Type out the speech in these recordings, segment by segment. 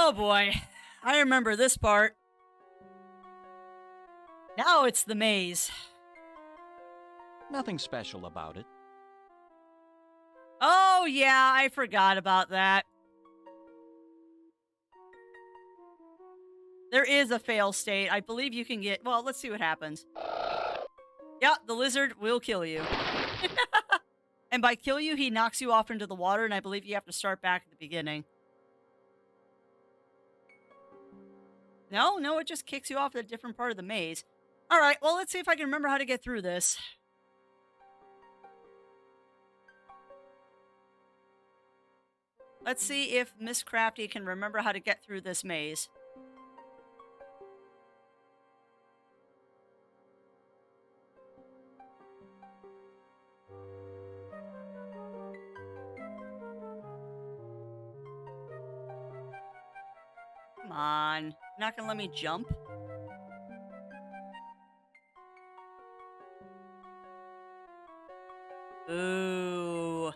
Oh boy. I remember this part. Now it's the maze. Nothing special about it. Oh yeah, I forgot about that. There is a fail state. I believe you can get, well, let's see what happens. Yeah, the lizard will kill you. And by kill you, he knocks you off into the water, and I believe you have to start back at the beginning. No, no, it just kicks you off at a different part of the maze. All right, well, let's see if I can remember how to get through this. Let's see if Miss Crafty can remember how to get through this maze. Come on. You're not gonna let me jump? Boo.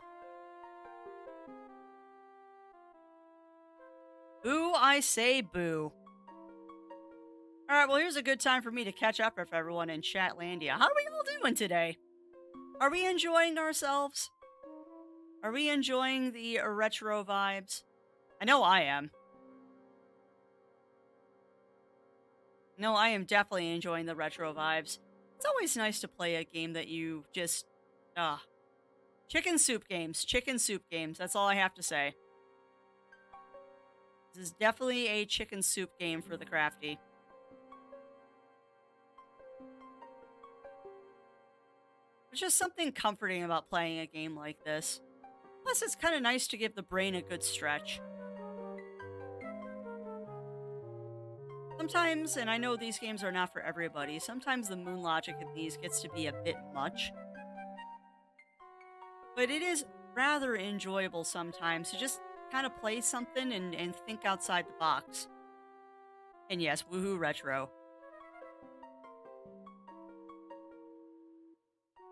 Boo, I say boo. All right, well, here's a good time for me to catch up with everyone in Chatlandia. How are we all doing today? Are we enjoying ourselves? Are we enjoying the retro vibes? I know I am. No, I am definitely enjoying the retro vibes. It's always nice to play a game that you just, ah, chicken soup games. Chicken soup games. That's all I have to say. This is definitely a chicken soup game for the crafty. There's just something comforting about playing a game like this. Plus, it's kind of nice to give the brain a good stretch. Sometimes, and I know these games are not for everybody, sometimes the moon logic in these gets to be a bit much, but it is rather enjoyable sometimes to just kind of play something and think outside the box. And yes, woohoo retro.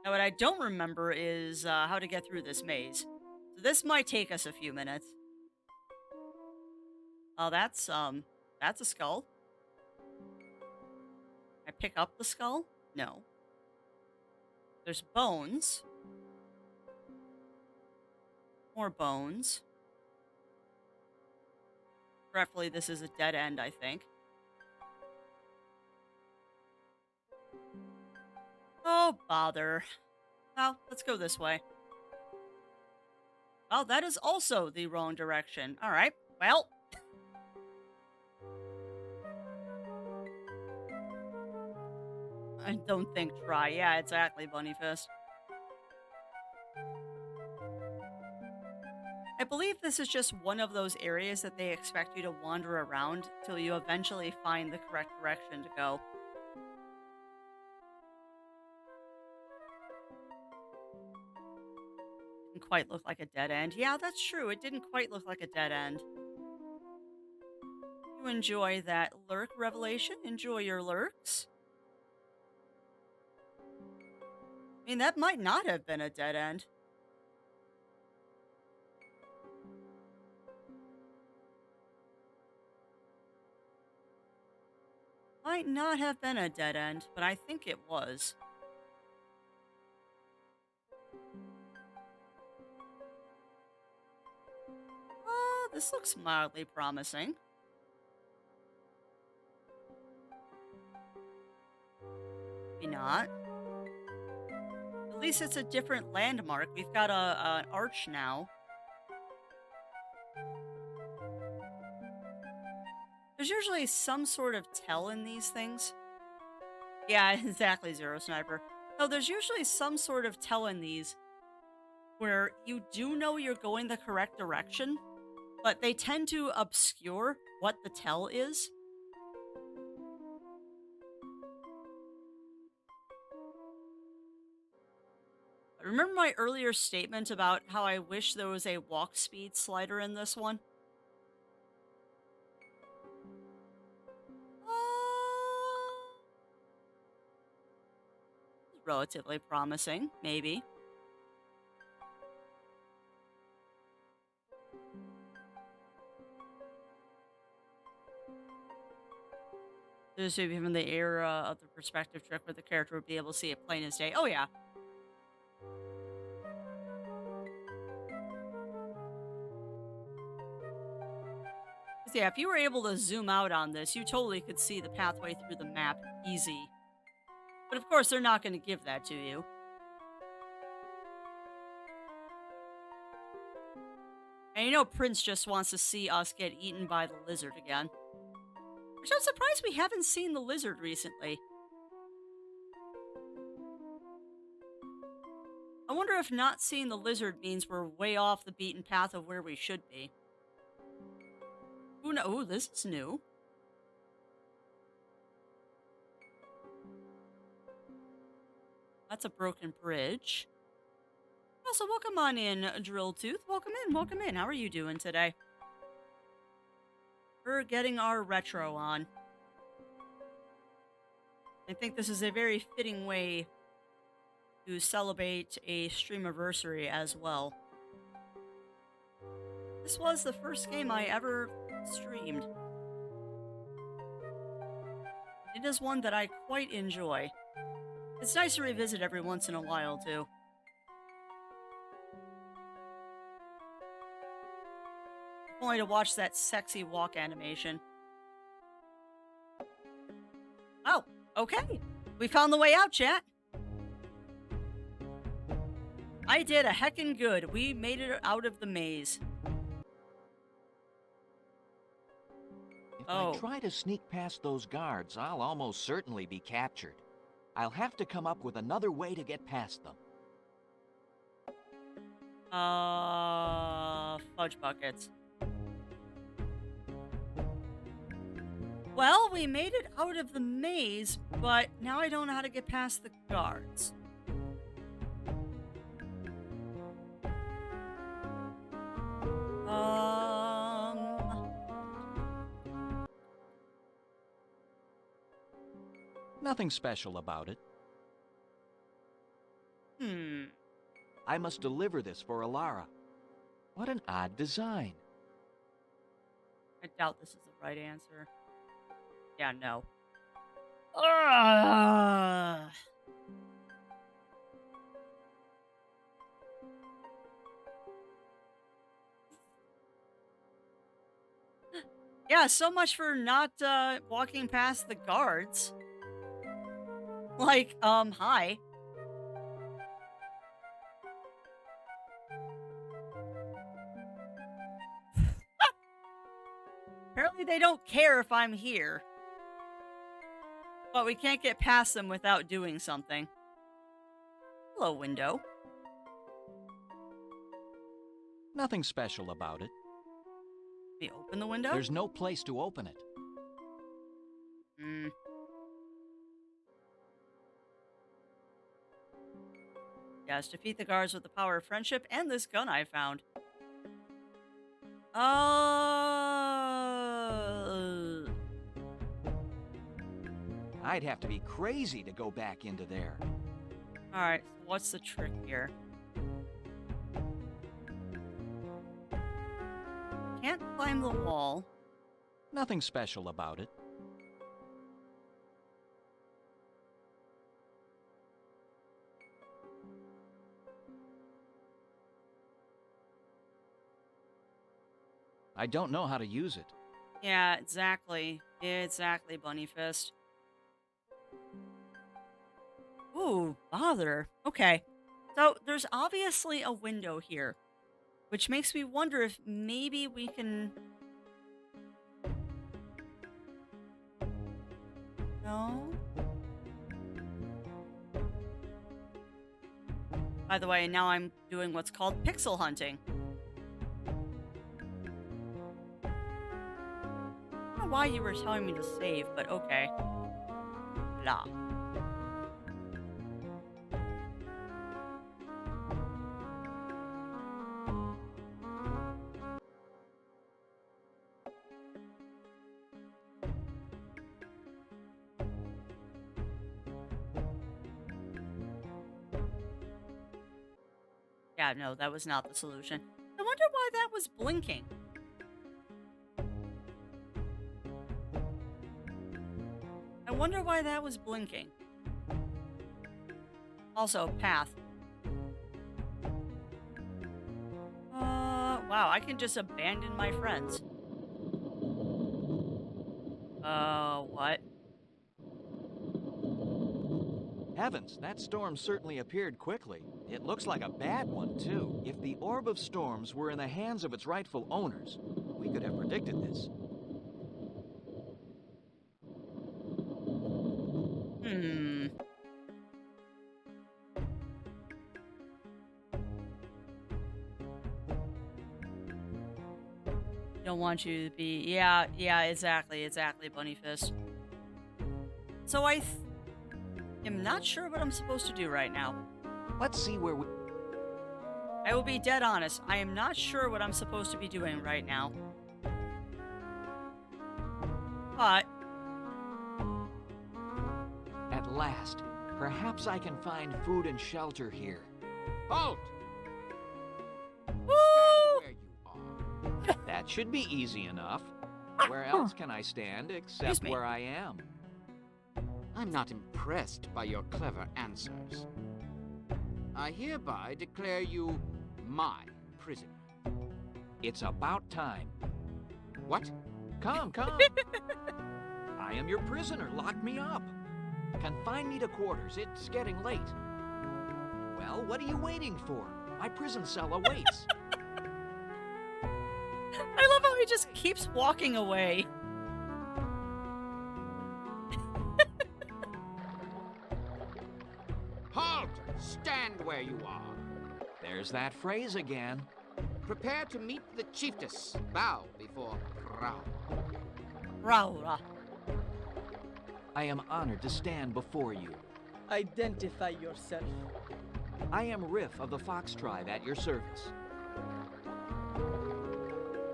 Now, what I don't remember is how to get through this maze. So this might take us a few minutes. Oh, that's a skull. I pick up the skull? No. There's bones. More bones. Preferably, this is a dead end, I think. Oh, bother. Well, let's go this way. Well, that is also the wrong direction. All right. Well, I don't think try. Yeah, exactly, Bunny Fist. I believe this is just one of those areas that they expect you to wander around till you eventually find the correct direction to go. Didn't quite look like a dead end. Yeah, that's true. It didn't quite look like a dead end. You enjoy that lurk revelation? Enjoy your lurks? I mean, that might not have been a dead end. Might not have been a dead end, but I think it was. This looks mildly promising. Maybe not. At least it's a different landmark. We've got an arch now. There's usually some sort of tell in these things. Yeah, exactly, Zero Sniper. No, there's usually some sort of tell in these where you do know you're going the correct direction, but they tend to obscure what the tell is. Remember my earlier statement about how I wish there was a walk speed slider in this one? Relatively promising, maybe. This would be from the era of the perspective trick where the character would be able to see it plain as day. Oh, yeah. 'Cause, yeah, if you were able to zoom out on this, you totally could see the pathway through the map easy. But of course, they're not going to give that to you. And you know, Prince just wants to see us get eaten by the lizard again. Which I'm surprised we haven't seen the lizard recently. I wonder if not seeing the lizard means we're way off the beaten path of where we should be. Who know? Ooh, this is new. That's a broken bridge. Also, welcome on in, Drill Tooth. Welcome in, welcome in. How are you doing today? We're getting our retro on. I think this is a very fitting way to celebrate a streamiversary as well. This was the first game I ever streamed. It is one that I quite enjoy. It's nice to revisit every once in a while, too. Only to watch that sexy walk animation. Oh, okay. We found the way out, chat. I did a heckin' good. We made it out of the maze. If I try to sneak past those guards, I'll almost certainly be captured. I'll have to come up with another way to get past them. Fudge buckets. Well, we made it out of the maze, but now I don't know how to get past the guards. Nothing special about it. I must deliver this for Alara. What an odd design. I doubt this is the right answer. Yeah, no. Ugh. Yeah, so much for not walking past the guards. Like, hi. Apparently they don't care if I'm here. But we can't get past them without doing something. Hello, window. Nothing special about it. We open the window? There's no place to open it. Yes, defeat the guards with the power of friendship and this gun I found. I'd have to be crazy to go back into there. Alright, so what's the trick here? Can't climb the wall. Nothing special about it. I don't know how to use it. Yeah, exactly. Exactly, Bunny Fist. Ooh, bother. Okay. So there's obviously a window here, which makes me wonder if maybe we can... No? By the way, now I'm doing what's called pixel hunting. I don't know why you were telling me to save, but okay. Blah. Yeah, no, that was not the solution. I wonder why that was blinking. wonder why that was blinking. Also, path. Wow, I can just abandon my friends. What? Heavens, that storm certainly appeared quickly. It looks like a bad one, too. If the Orb of Storms were in the hands of its rightful owners, we could have predicted this. Hmm. Don't want you to be. Yeah, exactly, Bunny Fist. So I am not sure what I'm supposed to do right now. Let's see where we... I will be dead honest. I am not sure what I'm supposed to be doing right now. But At last, perhaps I can find food and shelter here. Halt! woo! Where you are. That should be easy enough. Where else can I stand except Excuse me. where I am? I'm not impressed by your clever answers. I hereby declare you my prisoner. It's about time. What? Come. I am your prisoner. Lock me up. Confine me to quarters. It's getting late. Well, what are you waiting for? My prison cell awaits. I love how he just keeps walking away. Halt! Stand where you are. There's that phrase again. Prepare to meet the chiefess. Bow before Rao. Raura. I am honored to stand before you. Identify yourself. I am Riff of the Fox Tribe at your service.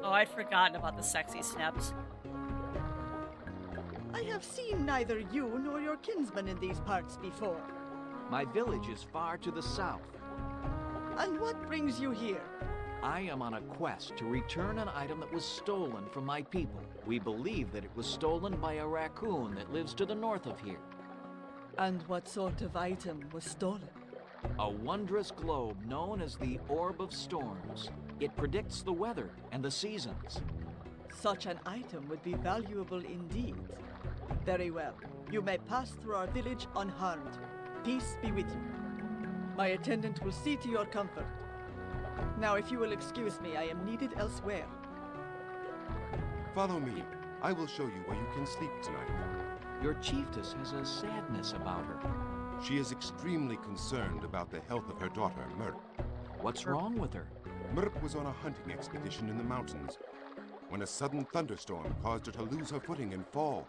Oh, I'd forgotten about the sexy snaps. I have seen neither you nor your kinsman in these parts before. My village is far to the south. And what brings you here? I am on a quest to return an item that was stolen from my people. We believe that it was stolen by a raccoon that lives to the north of here. And what sort of item was stolen? A wondrous globe known as the Orb of Storms. It predicts the weather and the seasons. Such an item would be valuable indeed. Very well. You may pass through our village unharmed. Peace be with you. My attendant will see to your comfort. Now, if you will excuse me, I am needed elsewhere. Follow me. I will show you where you can sleep tonight. Your chiefess has a sadness about her. She is extremely concerned about the health of her daughter, Merp. What's wrong with her? Merp was on a hunting expedition in the mountains when a sudden thunderstorm caused her to lose her footing and fall.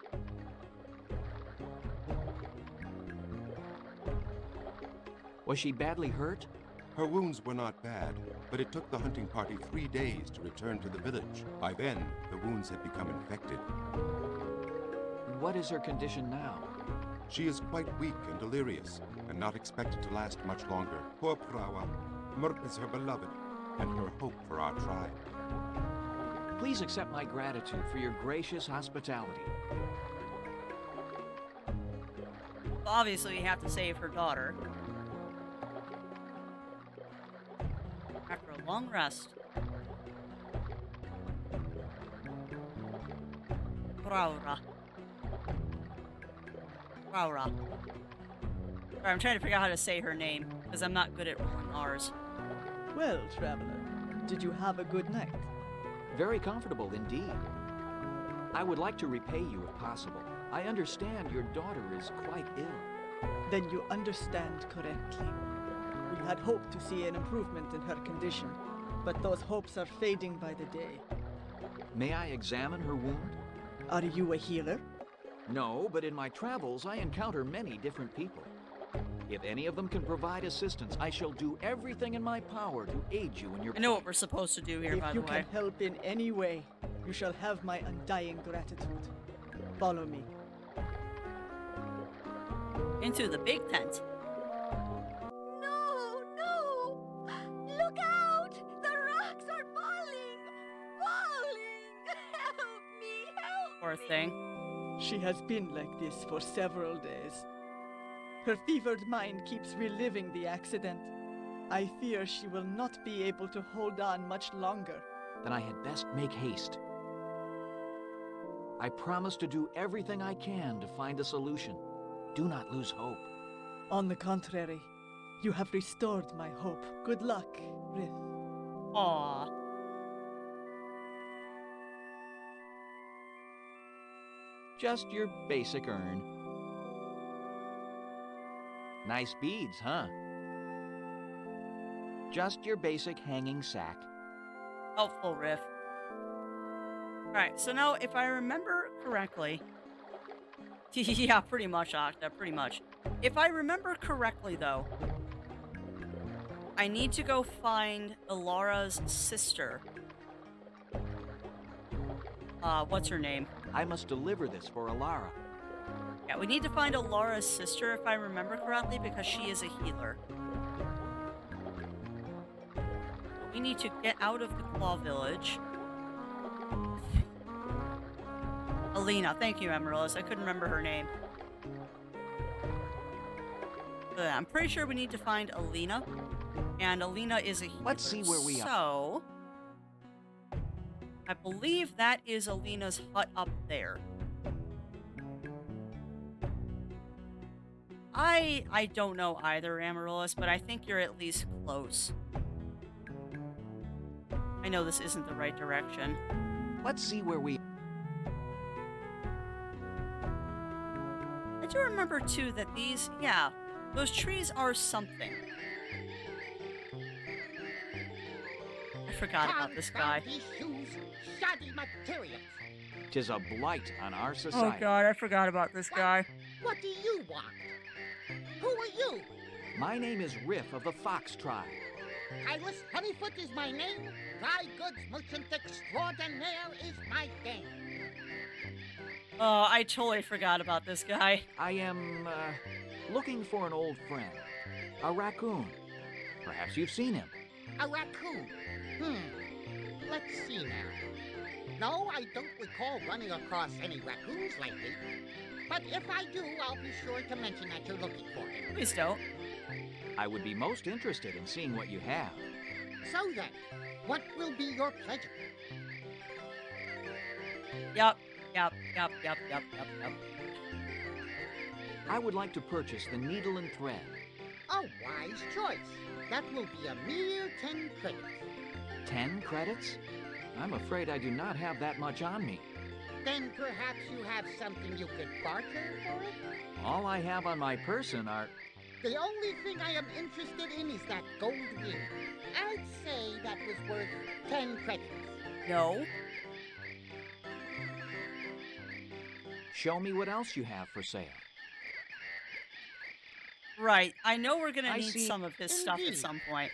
Was she badly hurt? Her wounds were not bad, but it took the hunting party 3 days to return to the village. By then, the wounds had become infected. What is her condition now? She is quite weak and delirious, and not expected to last much longer. Poor Prawa. Merp is her beloved, and her hope for our tribe. Please accept my gratitude for your gracious hospitality. Obviously, we have to save her daughter. After a long rest. Raura. Sorry, I'm trying to figure out how to say her name, because I'm not good at rolling R's. Well, traveler, did you have a good night? Very comfortable indeed. I would like to repay you if possible. I understand your daughter is quite ill. Then you understand correctly. We had hoped to see an improvement in her condition, but those hopes are fading by the day. May I examine her wound? Are you a healer? No, but in my travels I encounter many different people. If any of them can provide assistance, I shall do everything in my power to aid you in your I know what plight. we're supposed to do here, If by the you way. can help in any way, you shall have my undying gratitude. Follow me. Into the big tent. No, no! Look out! The rocks are falling! Falling! Help me! Help Poor me! thing. She has been like this for several days. Her fevered mind keeps reliving the accident. I fear she will not be able to hold on much longer. Then I had best make haste. I promise to do everything I can to find a solution. Do not lose hope. On the contrary, you have restored my hope. Good luck, Rith. Aw. Just your basic urn. Nice beads, huh? Just your basic hanging sack. Helpful, Riff. Alright, so now if I remember correctly... yeah, pretty much, Octa, pretty much. If I remember correctly, though, I need to go find Alara's sister. What's her name? I must deliver this for Alara. Yeah, we need to find Alara's sister, if I remember correctly, because she is a healer. We need to get out of the Claw Village. Alina, thank you, Amaryllis. I couldn't remember her name. I'm pretty sure we need to find Alina. And Alina is a healer. Let's see where we are. So, I believe that is Alina's hut up there. I don't know either, Amaryllis, but I think you're at least close. I know this isn't the right direction. Let's see where we... I do remember, too, that these, yeah, those trees are something. I forgot about this guy. These shoes, shoddy materials. 'Tis a blight on our Oh society. god, I forgot about this guy. What do you want? Who are you? My name is Riff of the Fox tribe. Hylas Honeyfoot is my name. Dry goods merchant extraordinaire is my game. Oh, I totally forgot about this guy. I am, looking for an old friend. A raccoon. Perhaps you've seen him. A raccoon. Let's see now. No, I don't recall running across any raccoons lately. But if I do, I'll be sure to mention that you're looking for him. Please don't. I would be most interested in seeing what you have. So then, what will be your pleasure? Yep. I would like to purchase the needle and thread. A wise choice. That will be a mere 10 credits. 10 credits? I'm afraid I do not have that much on me. Then perhaps you have something you could barter for it? All I have on my person are... The only thing I am interested in is that gold ring. I'd say that was worth 10 credits. No. Show me what else you have for sale. Right. I know we're gonna I need see. some of his stuff at Indeed. some point.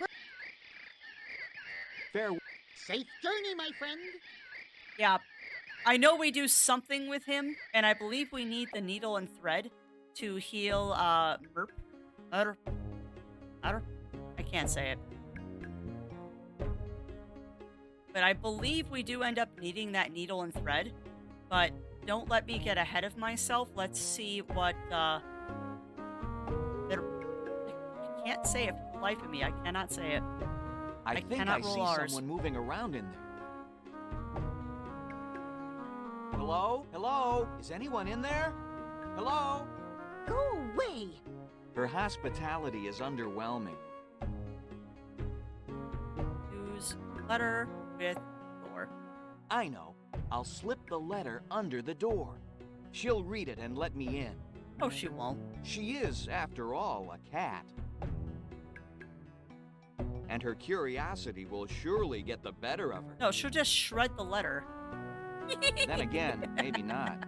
Fair... Safe journey, my friend. Yeah. I know we do something with him, and I believe we need the needle and thread to heal, Merp. I can't say it. But I believe we do end up needing that needle and thread. But don't let me get ahead of myself. Let's see what, I can't say it for the life of me. I cannot say it. I I think I cannot see roll R's. someone moving around in there. Hello? Hello? Is anyone in there? Hello? Go away! Her hospitality is underwhelming. Use letter with door. I know. I'll slip the letter under the door. She'll read it and let me in. Oh, she won't. She is, after all, a cat. And her curiosity will surely get the better of her. No, she'll just shred the letter. Then again, maybe not.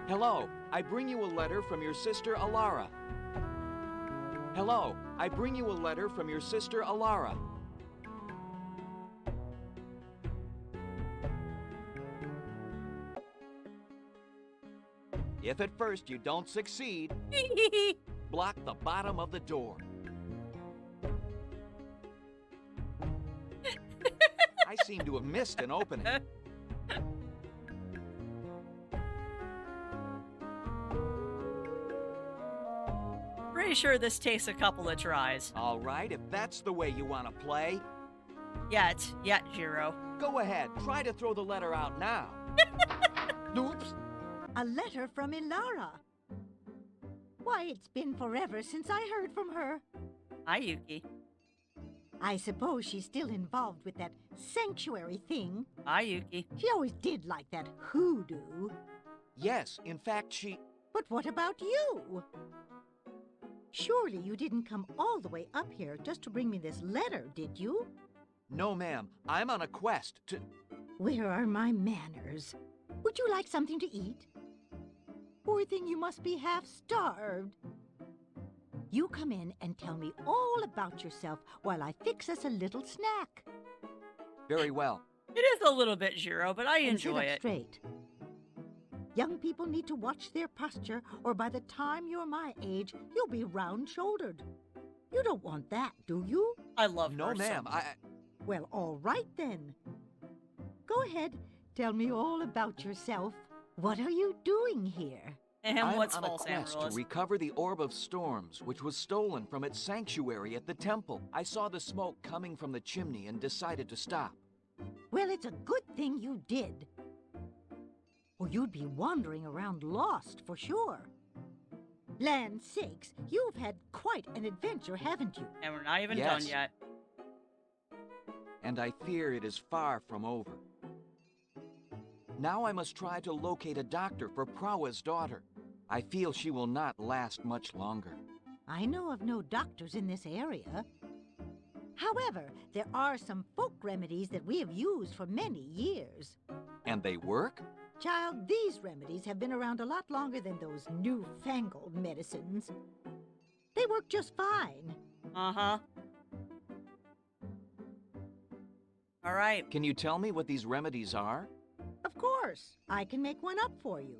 Hello, I bring you a letter from your sister Alara. Hello, I bring you a letter from your sister Alara. If at first you don't succeed, block the bottom of the door. seem to have missed an opening. Pretty sure this takes a couple of tries. All right, if that's the way you want to play, Yet, Jiro. go ahead. Try to throw the letter out now. Oops. A letter from Ilara. Why, it's been forever since I heard from her. Hi, Yuki. I suppose she's still involved with that sanctuary thing. Hi, Yuki. She always did like that hoodoo. Yes, in fact, she... But what about you? Surely you didn't come all the way up here just to bring me this letter, did you? No, ma'am. I'm on a quest to... Where are my manners? Would you like something to eat? Poor thing, you must be half starved. You come in and tell me all about yourself while I fix us a little snack. Very well. It is a little bit Jiro, but I And enjoy sit up it. straight. Young people need to watch their posture, or by the time you're my age, you'll be round-shouldered. You don't want that, do you? I love No, her so ma'am. much. Well, all right then. Go ahead, tell me all about yourself. What are you doing here? And I'm what's on a false, quest to Amaryllis? recover the Orb of Storms, which was stolen from its sanctuary at the temple. I saw the smoke coming from the chimney and decided to stop. Well, it's a good thing you did. Or you'd be wandering around lost for sure. Land sakes, you've had quite an adventure, haven't you? And we're not even Yes. done yet. And I fear it is far from over. Now I must try to locate a doctor for Prawa's daughter. I feel she will not last much longer. I know of no doctors in this area. However, there are some folk remedies that we have used for many years. And they work? Child, these remedies have been around a lot longer than those newfangled medicines. They work just fine. Uh-huh. All right. Can you tell me what these remedies are? Of course, I can make one up for you.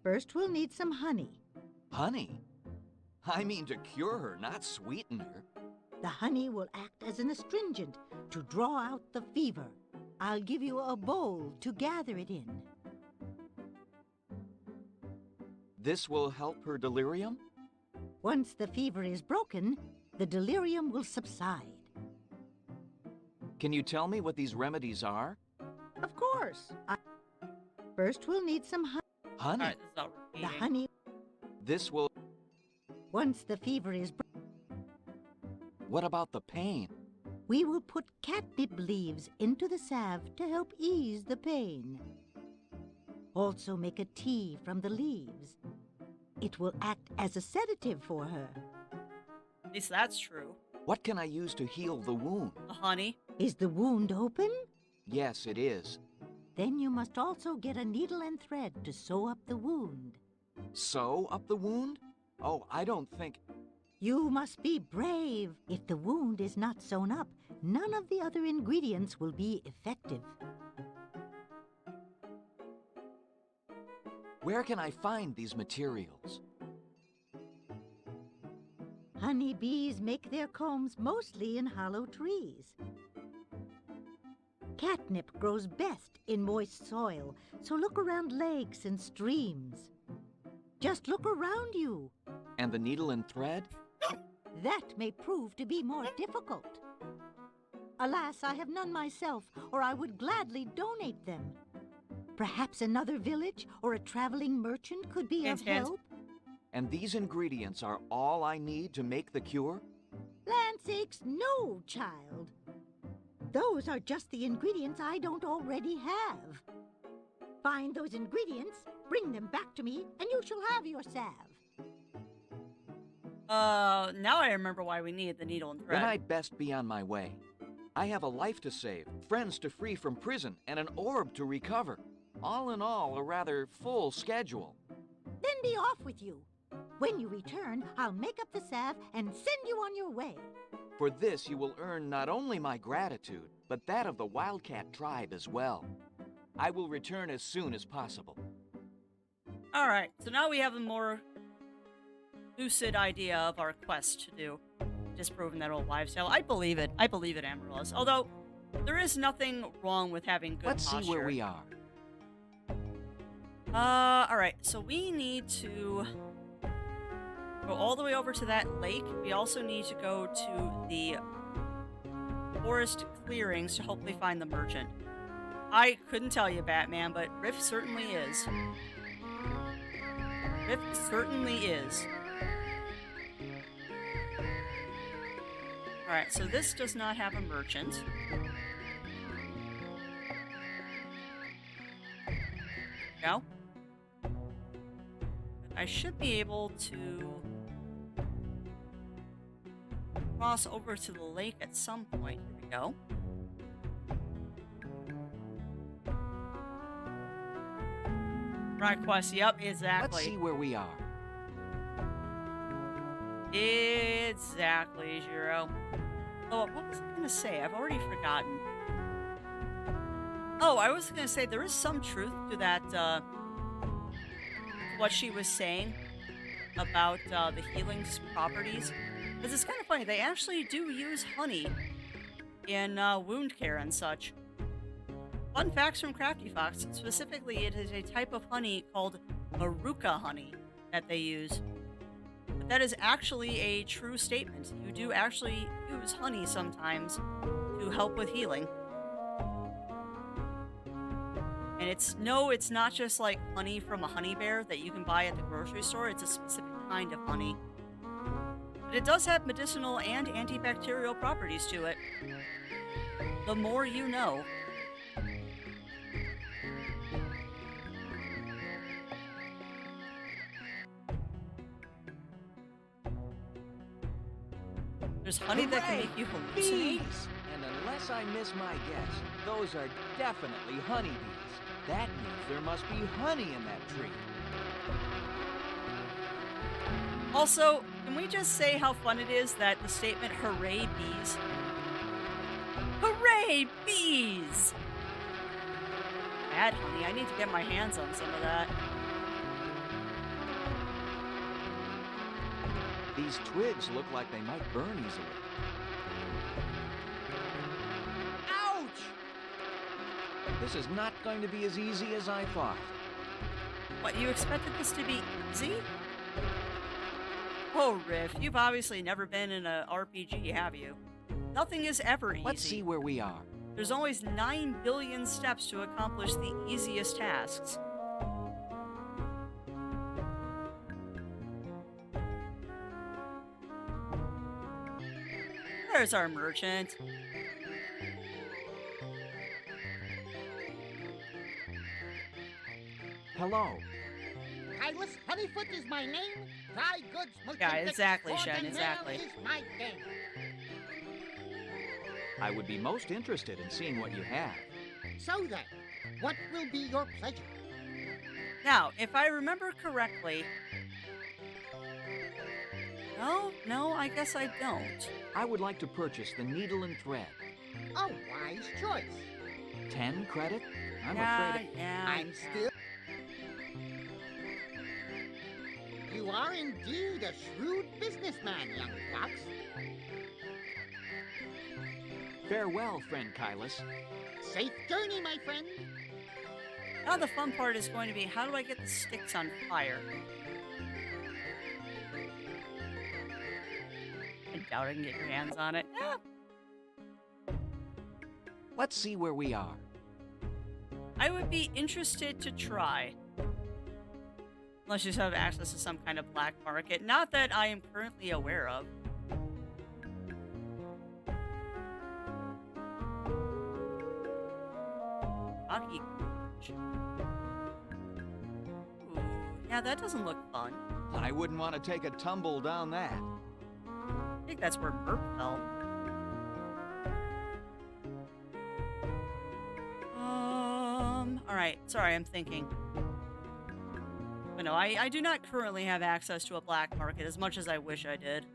First, we'll need some honey. Honey? I mean to cure her, not sweeten her. The honey will act as an astringent to draw out the fever. I'll give you a bowl to gather it in. This will help her delirium? Once the fever is broken, the delirium will subside. Can you tell me what these remedies are? Of course. First, we'll need some honey. All Honey? right, this is all The repeating. honey, This will... once the fever is broken, What about the pain? we will put catnip leaves into the salve to help ease the pain. Also make a tea from the leaves. It will act as a sedative for her. At least that's true. What can I use to heal the wound? The honey. Is the wound open? Yes, it is. Then you must also get a needle and thread to sew up the wound. Sew up the wound? Oh, I don't think... You must be brave. If the wound is not sewn up, none of the other ingredients will be effective. Where can I find these materials? Honey bees make their combs mostly in hollow trees. Catnip grows best in moist soil, so look around lakes and streams. Just look around you. And the needle and thread? That may prove to be more difficult. Alas, I have none myself, or I would gladly donate them. Perhaps another village or a traveling merchant could be Hint, of hint. help. And these ingredients are all I need to make the cure? Land sakes, no, child. Those are just the ingredients I don't already have. Find those ingredients, bring them back to me, and you shall have your salve. Now I remember why we need the needle and thread. Then I'd best be on my way. I have a life to save, friends to free from prison, and an orb to recover. All in all, a rather full schedule. Then be off with you. When you return, I'll make up the salve and send you on your way. For this, you will earn not only my gratitude, but that of the Wildcat tribe as well. I will return as soon as possible. All right, so now we have a more lucid idea of our quest to do. Disproving that old wives' tale. I believe it. I believe it, Amaryllis. Although, There is nothing wrong with having good Let's posture. see where we are. Alright, so we need to go all the way over to that lake. We also need to go to the forest clearings to hopefully find the merchant. I couldn't tell you, Batman, but Riff certainly is. Riff certainly is. Alright, so this does not have a merchant. Go. I should be able to cross over to the lake at some point. Here we go. Right quest, yep, exactly. Let's see where we are. Exactly, Zero. Oh, what was I gonna say? I've already forgotten. Oh, I was gonna say there is some truth to that, what she was saying about the healing properties. Because it's kind of funny, they actually do use honey in wound care and such. Fun facts from Crafty Fox. Specifically, it is a type of honey called Maruka honey that they use. But that is actually a true statement. You do actually use honey sometimes to help with healing. And it's not just like honey from a honey bear that you can buy at the grocery store. It's a specific kind of honey. But it does have medicinal and antibacterial properties to it. The more you know. There's honey that can make you hallucinate. Bees! And unless I miss my guess, those are definitely honeybees. That means there must be honey in that tree. Also, can we just say how fun it is that the statement, hooray bees? Hooray bees! Bad honey, I need to get my hands on some of that. These twigs look like they might burn easily. Ouch! This is not going to be as easy as I thought. What, you expected this to be easy? Oh, Riff, you've obviously never been in a RPG, have you? Nothing is ever easy. Let's see where we are. There's always 9 billion steps to accomplish the easiest tasks. There's our merchant. Hello. Hylas Honeyfoot is my name. Dry goods merchant. Yeah, exactly, Shen, extraordinaire exactly. is my game. I would be most interested in seeing what you have. So then, what will be your pleasure? Now, if I remember correctly... No, I guess I don't. I would like to purchase the needle and thread. A wise choice. 10 credit? I'm yeah, afraid. yeah. I'm still. You are indeed a shrewd businessman, young fox. Farewell, friend Kylus. Safe journey, my friend. Now the fun part is going to be, how do I get the sticks on fire? I doubt I can get your hands on it. Yeah. Let's see where we are. I would be interested to try. Unless you have access to some kind of black market. Not that I am currently aware of. Hockey coach. Ooh, yeah, that doesn't look fun. I wouldn't want to take a tumble down that. I think that's where Burp fell. Alright, sorry, I'm thinking. But no, I do not currently have access to a black market as much as I wish I did.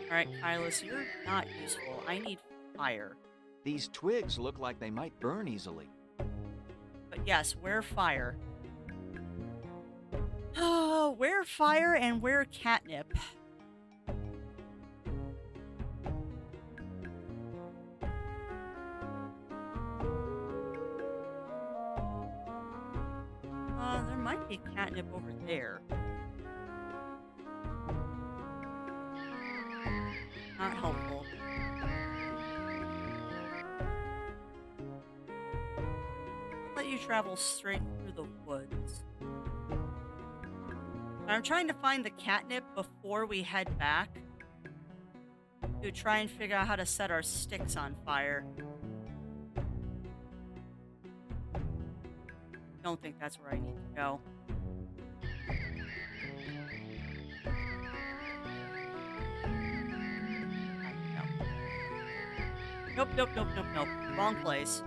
Alright, Kylus, you're not useful. I need fire. These twigs look like they might burn easily. But yes, where fire? Oh, where fire and where catnip? might be catnip over there. Not helpful. I'll let you travel straight through the woods. I'm trying to find the catnip before we head back to try and figure out how to set our sticks on fire. Don't think that's where I need to go. No. Nope. Wrong place.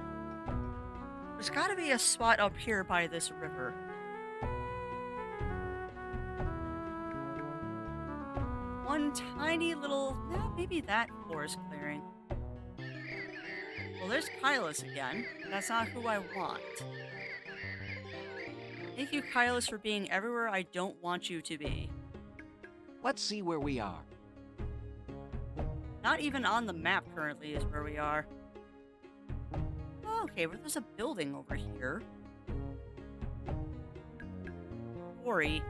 There's gotta be a spot up here by this river. One tiny little, maybe that forest clearing. Well, there's Kylus again. That's not who I want. Thank you, Kylus, for being everywhere I don't want you to be. Let's see where we are. Not even on the map currently is where we are. Oh, okay, well, there's a building over here. Quarry.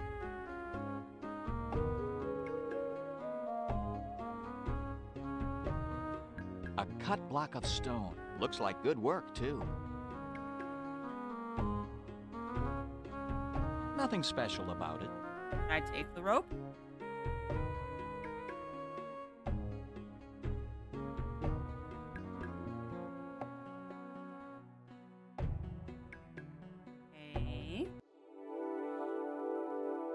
A cut block of stone. Looks like good work, too. Nothing special about it. Can I take the rope? Okay.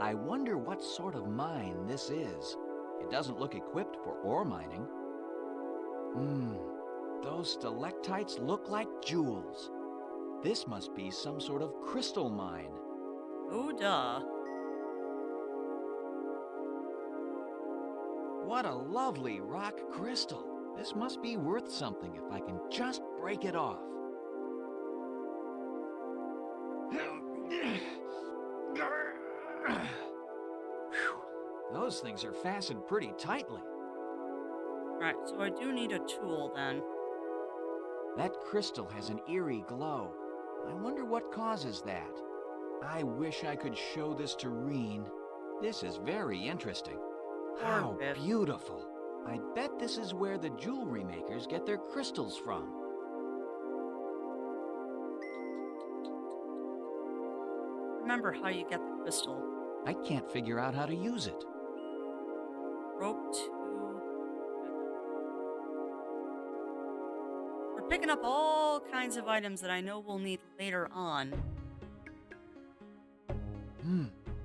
I wonder what sort of mine this is. It doesn't look equipped for ore mining. Those stalactites look like jewels. This must be some sort of crystal mine. Oh, duh. What a lovely rock crystal. This must be worth something if I can just break it off. Those things are fastened pretty tightly. Right, so I do need a tool then. That crystal has an eerie glow. I wonder what causes that. I wish I could show this to Reen. This is very interesting. How Biff. beautiful. I bet this is where the jewelry makers get their crystals from. Remember how you get the crystal. I can't figure out how to use it. Rope to... We're picking up all kinds of items that I know we'll need later on.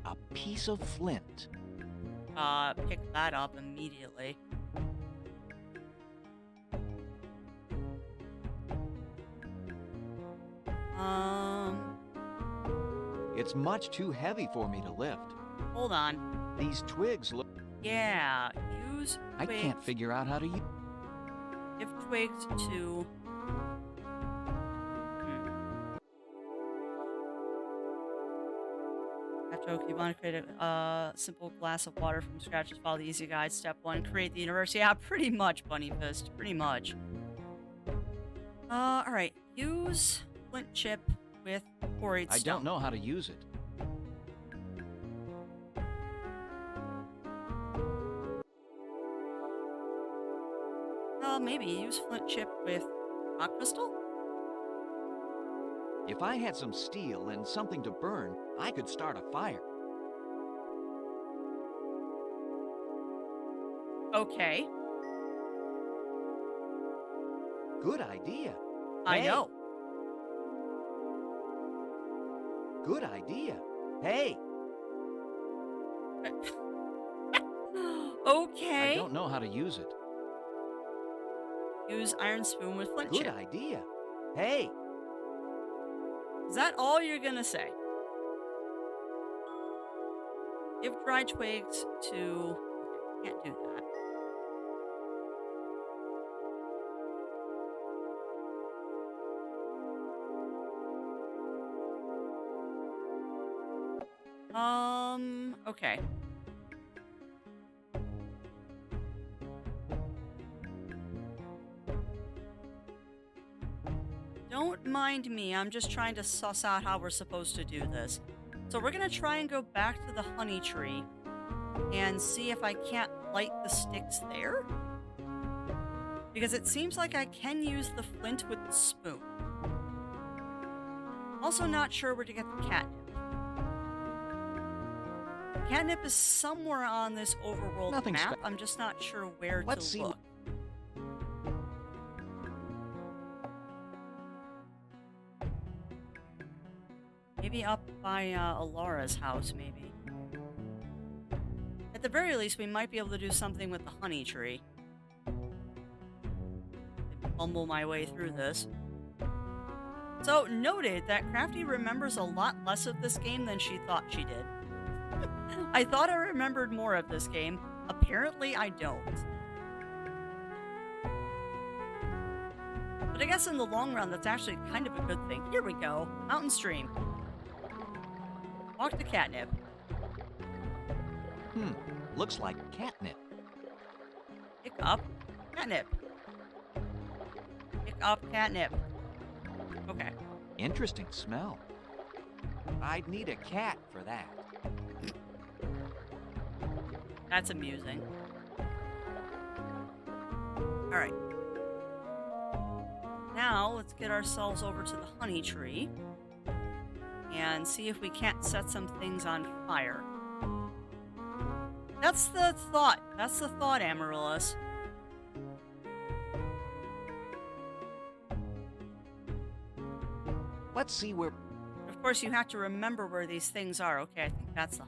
A piece of flint. Pick that up immediately. It's much too heavy for me to lift. Hold on. These twigs look... Yeah, use I twigs. can't figure out how to use... Give twigs to... After you want to create a simple glass of water from scratch, just follow the easy guide. Step 1, create the universe. Yeah, pretty much, Bunny Fist. Pretty much. Alright. Use flint chip with quarried I stone. don't know how to use it. Maybe use flint chip with rock crystal? If I had some steel and something to burn, I could start a fire. Okay. Good idea. I Hey, know. Good idea. Hey, Okay. I don't know how to use it. Use iron spoon with flint Good chip. idea. Hey, Is that all you're gonna say? Give dry twigs to... Can't do that. Okay. Don't mind me, I'm just trying to suss out how we're supposed to do this. So we're going to try and go back to the honey tree and see if I can't light the sticks there. Because it seems like I can use the flint with the spoon. Also not sure where to get the catnip. Catnip is somewhere on this overworld Nothing map. I'm just not sure where Let's to see look. Maybe up by Alara's house, maybe. At the very least, we might be able to do something with the honey tree. Fumble my way through this. So, noted that Crafty remembers a lot less of this game than she thought she did. I thought I remembered more of this game. Apparently, I don't. But I guess in the long run, that's actually kind of a good thing. Here we go. Mountain Stream. Walk to catnip. Looks like catnip. Pick up catnip. Pick up catnip. Okay. Interesting smell. I'd need a cat for that. That's amusing. Alright. Now, let's get ourselves over to the honey tree and see if we can't set some things on fire. That's the thought. That's the thought, Amaryllis. Let's see where... Of course, you have to remember where these things are. Okay, I think that's the...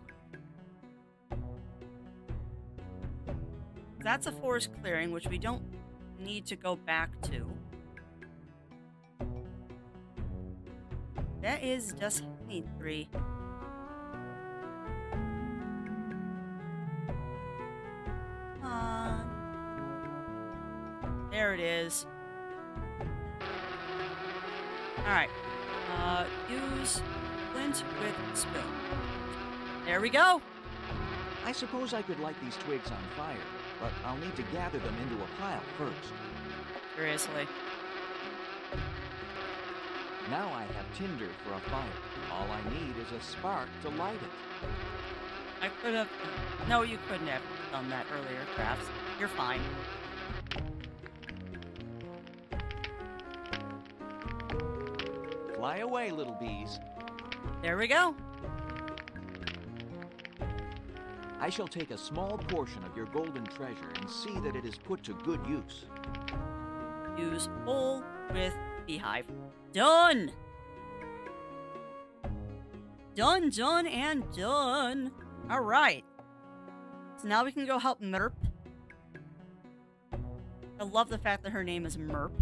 That's a forest clearing, which we don't need to go back to. That is just honey tree. There it is. Alright. Use flint with spoon. There we go. I suppose I could light these twigs on fire, but I'll need to gather them into a pile first. Seriously. Now I have tinder for a fire. All I need is a spark to light it. I could have... No, you couldn't have done that earlier, Crafts. You're fine. Fly away, little bees. There we go. I shall take a small portion of your golden treasure and see that it is put to good use. Use hole with beehive. Done! Done, done, and done. All right. So now we can go help Merp. I love the fact that her name is Merp.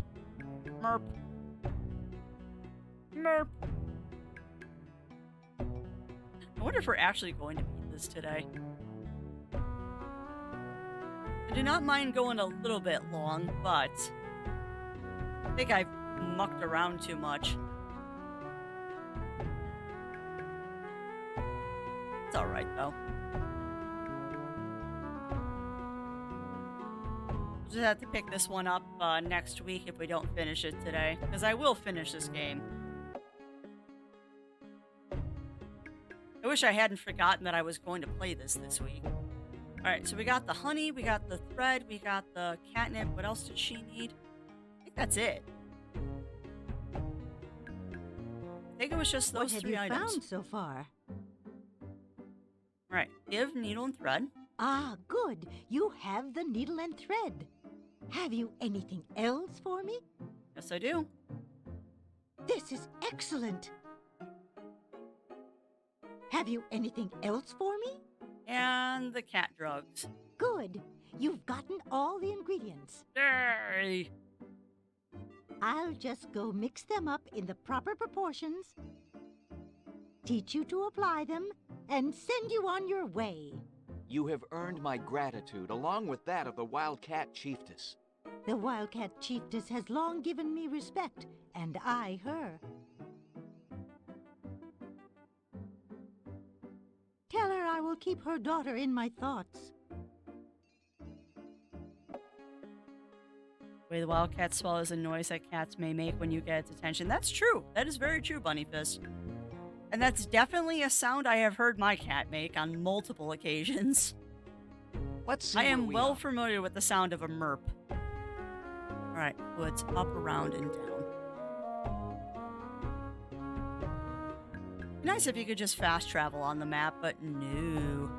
Merp. Merp. I wonder if we're actually going to beat this today. I do not mind going a little bit long, but I think I've mucked around too much. It's alright, though. We'll just have to pick this one up next week if we don't finish it today, because I will finish this game. I wish I hadn't forgotten that I was going to play this week. Alright, so we got the honey, we got the thread, we got the catnip. What else did she need? I think that's it. I think it was just those three items. What have you found so far? Alright, give needle and thread. Ah, good. You have the needle and thread. Have you anything else for me? Yes, I do. This is excellent. Have you anything else for me? And the cat drugs. Good. You've gotten all the ingredients. Yay! I'll just go mix them up in the proper proportions, teach you to apply them, and send you on your way. You have earned my gratitude, along with that of the Wildcat Chiefess. The Wildcat Chiefess has long given me respect, and I her. Tell her I will keep her daughter in my thoughts. The way the wildcat swallows a noise that cats may make when you get its attention. That's true. That is very true, Bunny Fist. And that's definitely a sound I have heard my cat make on multiple occasions. Let's see I where am we well are. familiar with the sound of a merp. Alright, so it's up, around, and down. Nice if you could just fast travel on the map, but no.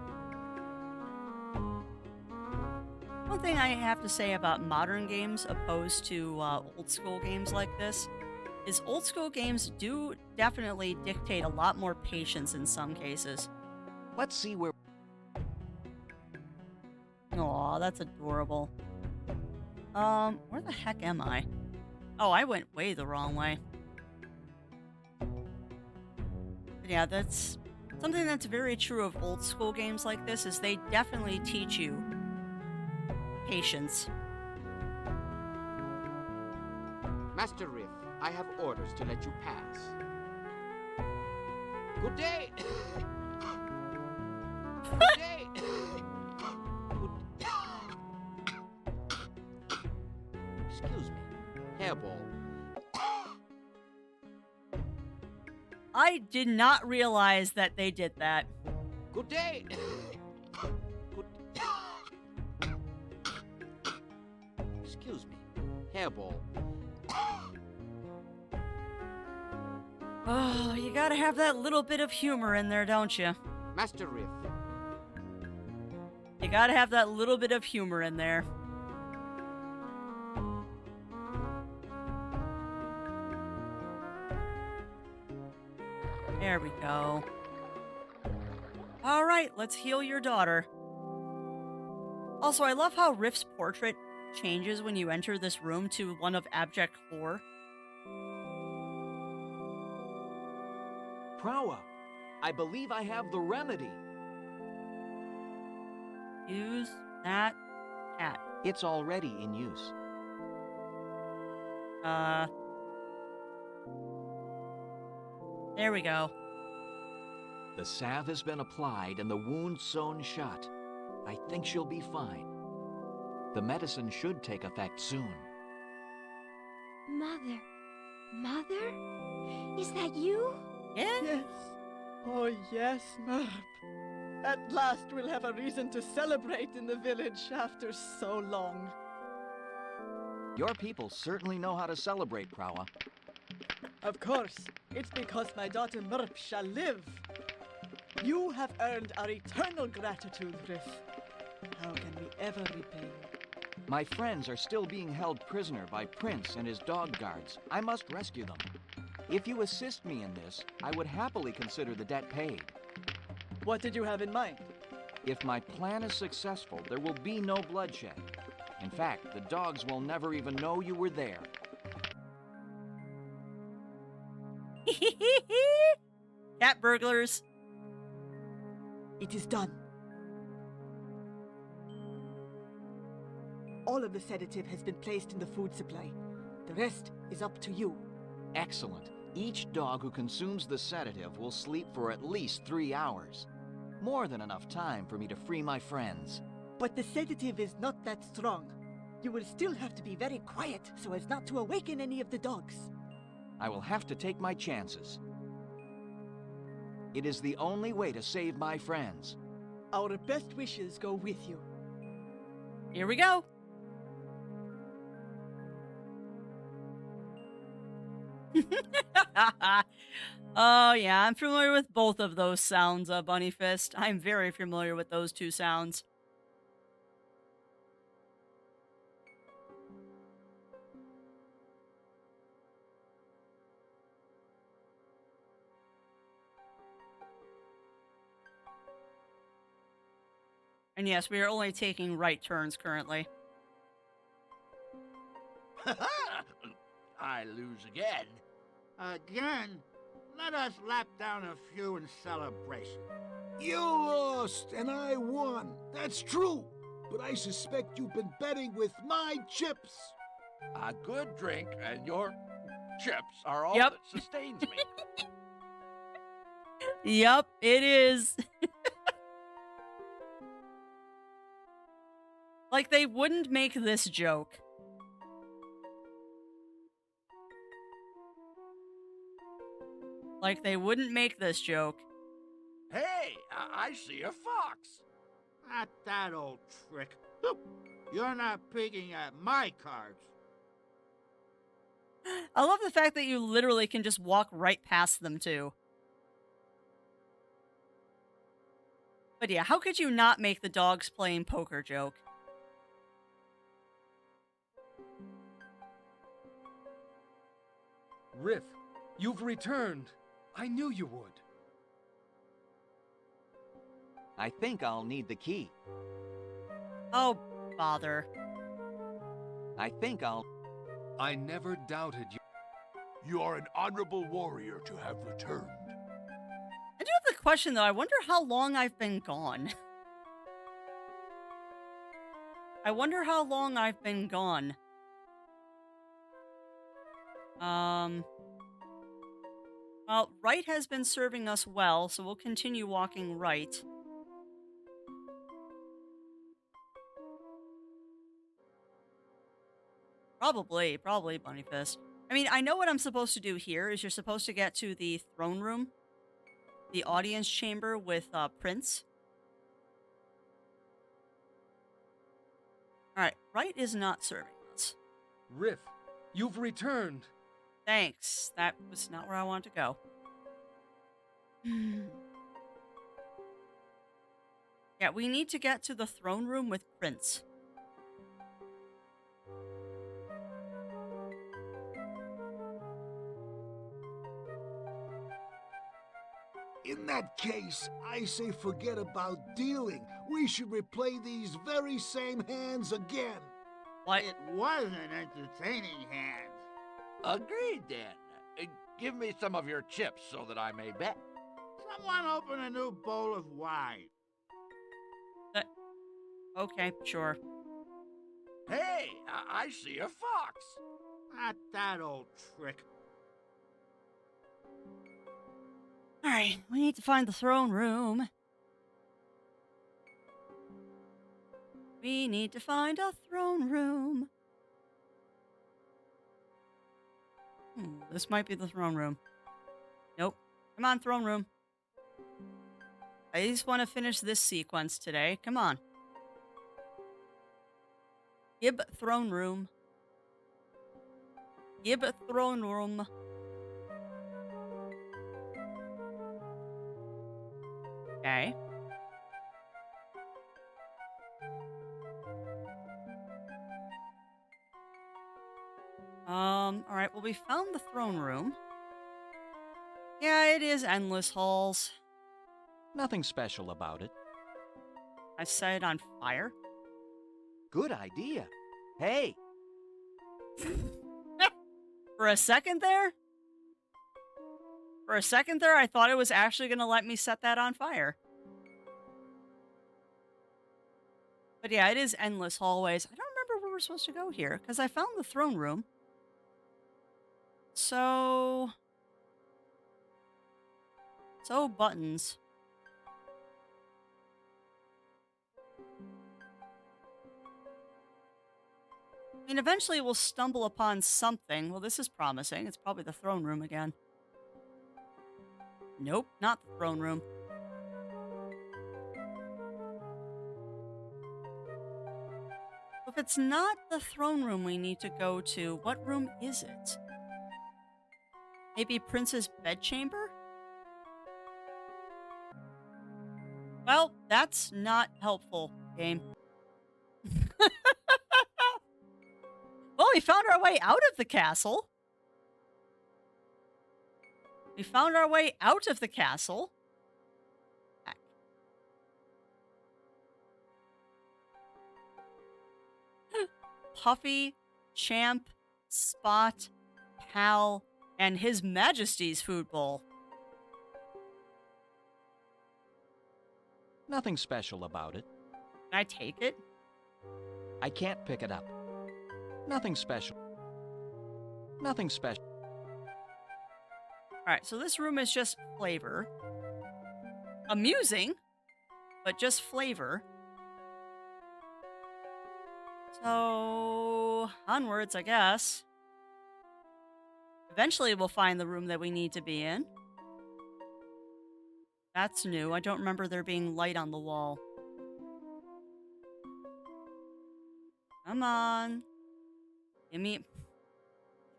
One thing I have to say about modern games opposed to old school games like this is old school games do definitely dictate a lot more patience in some cases. Let's see where. Aw, that's adorable. Where the heck am I? Oh, I went way the wrong way. But yeah, that's something that's very true of old school games like this is they definitely teach you patience. Master Riff, I have orders to let you pass. Good day! Good day! Excuse me. Hairball. I did not realize that they did that. Good day! Good... Excuse me. Hairball. Oh, you gotta have that little bit of humor in there, don't you? Master Riff. You gotta have that little bit of humor in there. There we go. All right, let's heal your daughter. Also, I love how Riff's portrait changes when you enter this room to one of abject horror. Prowa, I believe I have the remedy. Use that cat. It's already in use. There we go. The salve has been applied and the wound sewn shut. I think she'll be fine. The medicine should take effect soon. Mother. Mother? Is that you? Yeah? Yes. Oh, yes, Merp. At last we'll have a reason to celebrate in the village after so long. Your people certainly know how to celebrate, Prowa. Of course, it's because my daughter Merp shall live. You have earned our eternal gratitude, Riff. How can we ever repay you? My friends are still being held prisoner by Prince and his dog guards. I must rescue them. If you assist me in this, I would happily consider the debt paid. What did you have in mind? If my plan is successful, there will be no bloodshed. In fact, the dogs will never even know you were there. Cat burglars. It is done. All of the sedative has been placed in the food supply. The rest is up to you. Excellent. Each dog who consumes the sedative will sleep for at least 3 hours. More than enough time for me to free my friends. But the sedative is not that strong. You will still have to be very quiet so as not to awaken any of the dogs. I will have to take my chances. It is the only way to save my friends. Our best wishes go with you. Here we go. Oh, yeah, I'm familiar with both of those sounds, Bunny Fist. I'm very familiar with those two sounds. And yes, we are only taking right turns currently. I lose again. Again? Let us lap down a few in celebration. You lost, and I won. That's true. But I suspect you've been betting with my chips. A good drink and your chips are all Yep. that sustains me. Yep, it is. Like they wouldn't make this joke. Like they wouldn't make this joke. Hey, I see a fox. Not that old trick. Oop, you're not picking at my cards. I love the fact that you literally can just walk right past them, too. But yeah, how could you not make the dogs playing poker joke? Riff, you've returned. I knew you would. I think I'll need the key. Oh, bother. I think I'll... I never doubted you. You are an honorable warrior to have returned. I do have the question, though. I wonder how long I've been gone. I wonder how long I've been gone. Well, right has been serving us well, so we'll continue walking right. Probably Bunny Fist. I mean, I know what I'm supposed to do here is you're supposed to get to the throne room, the audience chamber with Prince. Alright, right is not serving us. Riff, you've returned. Thanks. That was not where I wanted to go. Yeah, we need to get to the throne room with Prince. In that case, I say forget about dealing. We should replay these very same hands again. What? It was an entertaining hand. Agreed, then. Give me some of your chips so that I may bet. Someone open a new bowl of wine. Okay, sure. Hey, I see a fox. Not that old trick. Alright, we need to find the throne room. We need to find a throne room. This might be the throne room. Nope. Come on, throne room. I just want to finish this sequence today. Come on. Gib throne room. Gib throne room. Okay. Alright, well, we found the throne room. Yeah, it is endless halls. Nothing special about it. I set it on fire. Good idea. Hey, For a second there? For a second there, I thought it was actually going to let me set that on fire. But yeah, it is endless hallways. I don't remember where we're supposed to go here, because I found the throne room. So, buttons. I mean, eventually we'll stumble upon something. Well, this is promising. It's probably the throne room again. Nope, not the throne room. If it's not the throne room we need to go to, what room is it? Maybe Prince's bedchamber? Well, that's not helpful, game. Well, we found our way out of the castle. We found our way out of the castle. Heck. Puffy, Champ, Spot, Pal, and His Majesty's food bowl. nothing special about it. Can I take it? I can't pick it up. Nothing special. Nothing special. Alright, so this room is just flavor. Amusing, but just flavor. So, onwards, I guess. Eventually we'll find the room that we need to be in. That's new. I don't remember there being light on the wall. Come on. Give me...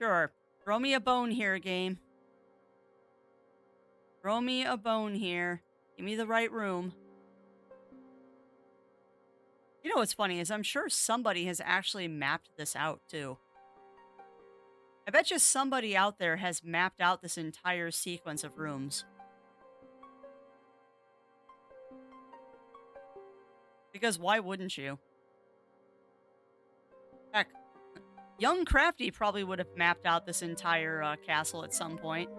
Sure. Throw me a bone here, game. Throw me a bone here. Give me the right room. You know what's funny is I'm sure somebody has actually mapped this out, too. I bet you somebody out there has mapped out this entire sequence of rooms. Because why wouldn't you? Heck, young Crafty probably would have mapped out this entire castle at some point.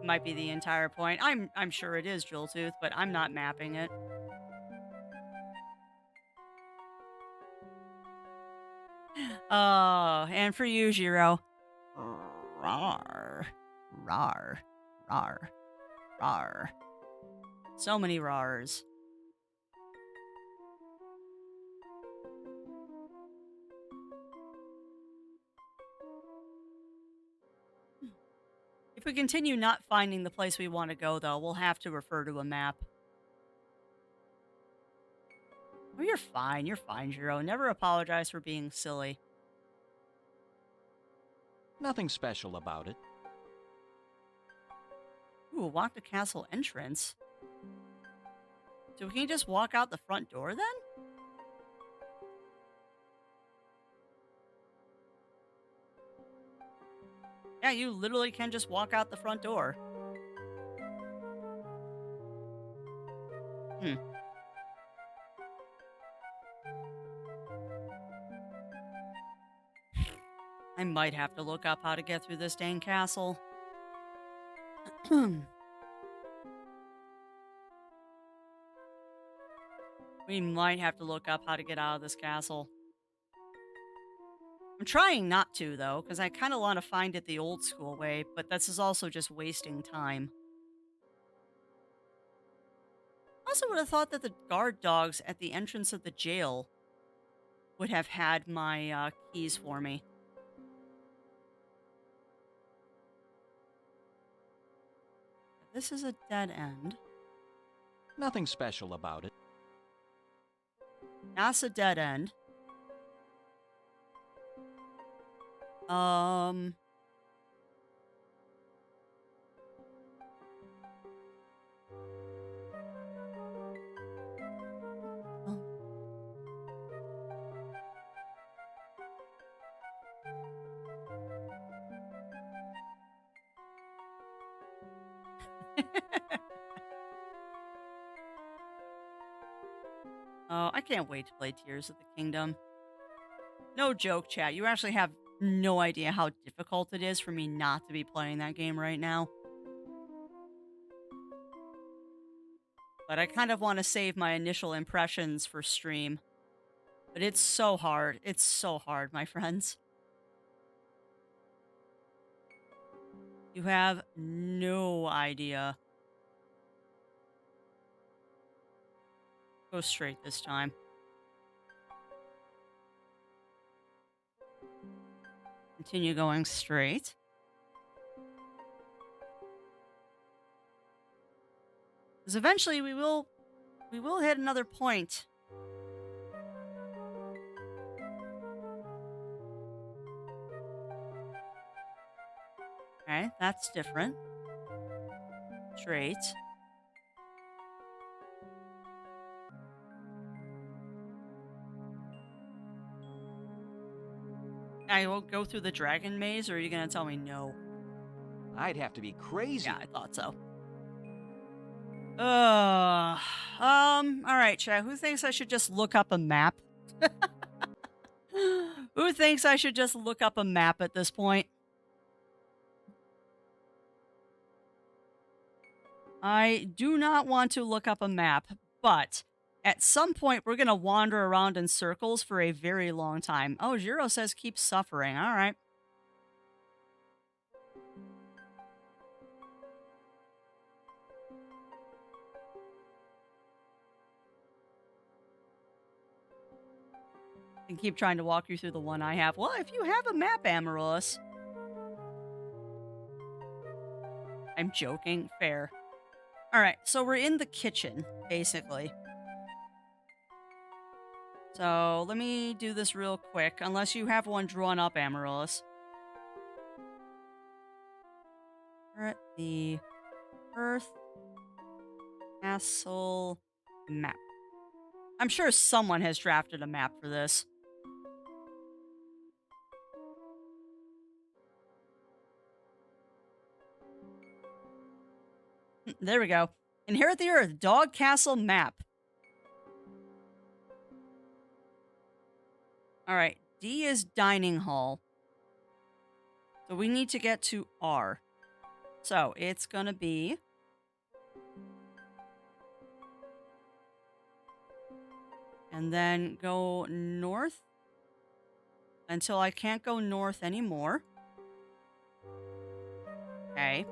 Might be the entire point. I'm sure it is, Jeweltooth, but I'm not mapping it. Oh, and for you, Jiro. Rar. Rar. Rar. Rar. So many rars. If we continue not finding the place we want to go, though, we'll have to refer to a map. Oh, you're fine. You're fine, Jiro. Never apologize for being silly. Nothing special about it. Ooh, walk the castle entrance. So we can just walk out the front door, then? Yeah, you literally can just walk out the front door. I might have to look up how to get through this dang castle. We might have to look up how to get out of this castle. I'm trying not to, though, because I kind of want to find it the old school way, but this is also just wasting time. I also would have thought that the guard dogs at the entrance of the jail would have had my keys for me. This is a dead end. Nothing special about it. That's a dead end. Oh, I can't wait to play Tears of the Kingdom. No joke, chat. You actually have no idea how difficult it is for me not to be playing that game right now. But I kind of want to save my initial impressions for stream. But it's so hard. It's so hard, my friends. You have no idea. Go straight this time. Continue going straight. Because eventually we will hit another point. Okay, that's different. Straight. I will go through the dragon maze, or are you going to tell me no? I'd have to be crazy. Yeah, I thought so. All right, chat. Who thinks I should just look up a map? Who thinks I should just look up a map at this point? I do not want to look up a map, but at some point we're going to wander around in circles for a very long time. Oh, Jiro says keep suffering. All right. And keep trying to walk you through the one I have. Well, if you have a map, Amaryllis. I'm joking. Fair. All right, so we're in the kitchen, basically. So let me do this real quick, unless you have one drawn up, Amaryllis. We're at the Earth Castle map. I'm sure someone has drafted a map for this. There we go. Inherit the Earth, Dog Castle map. All right, D is dining hall. So we need to get to R. So it's going to be... And then go north until I can't go north anymore. Okay.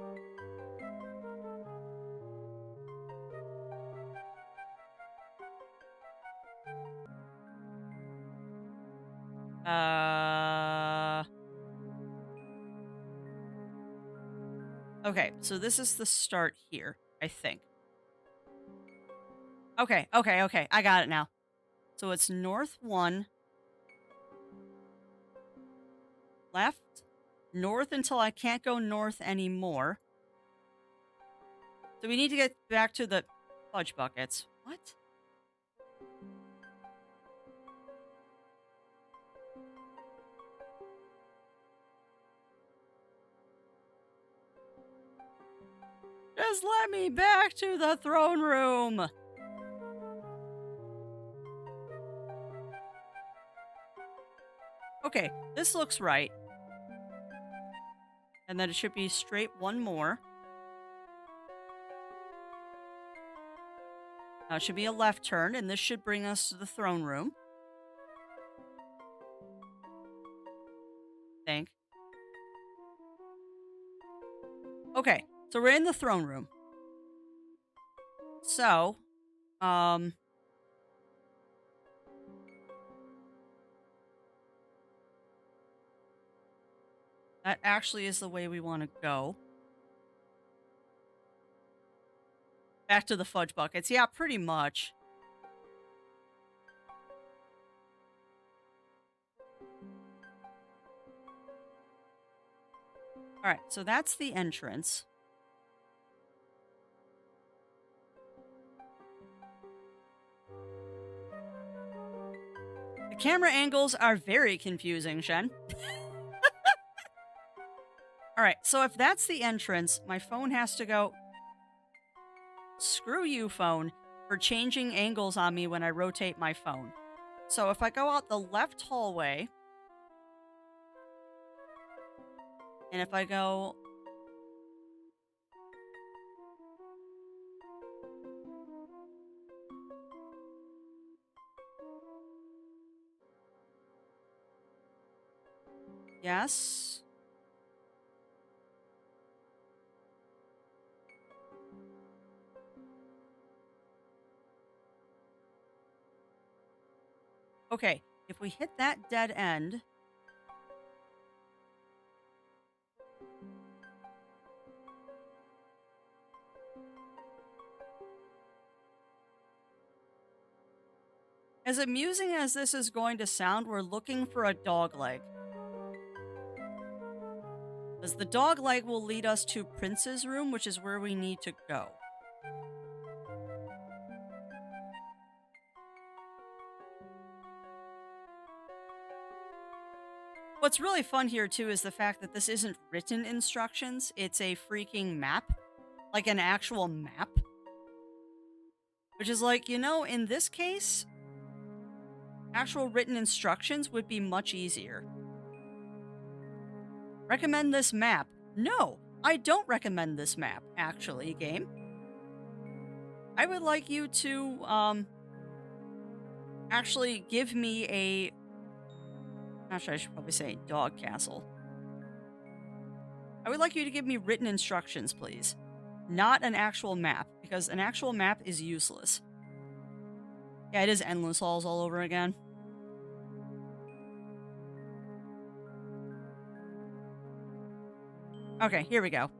Okay, so this is the start here, I think. Okay. I got it now. So it's north 1. Left. North until I can't go north anymore. So we need to get back to the fudge buckets. What? Just let me back to the throne room. Okay, this looks right. And then it should be straight one more. Now it should be a left turn, and this should bring us to the throne room. I think. Okay, so we're in the throne room. So, that actually is the way we want to go. Back to the fudge buckets. Yeah, pretty much. All right, so that's the entrance. The camera angles are very confusing, Shen. All right, so if that's the entrance, my phone has to go... Screw you, phone, for changing angles on me when I rotate my phone. So if I go out the left hallway, and if I go... Yes. Okay, if we hit that dead end... As amusing as this is going to sound, we're looking for a dog leg. Because the dog leg will lead us to Prince's room, which is where we need to go. What's really fun here, too, is the fact that this isn't written instructions. It's a freaking map. Like an actual map. Which is like, you know, in this case, actual written instructions would be much easier. Recommend this map. No, I don't recommend this map, actually, game. I would like you to, actually give me a... Actually, I should probably say dog castle. I would like you to give me written instructions, please. Not an actual map, because an actual map is useless. Yeah, it is endless halls all over again. Okay, here we go.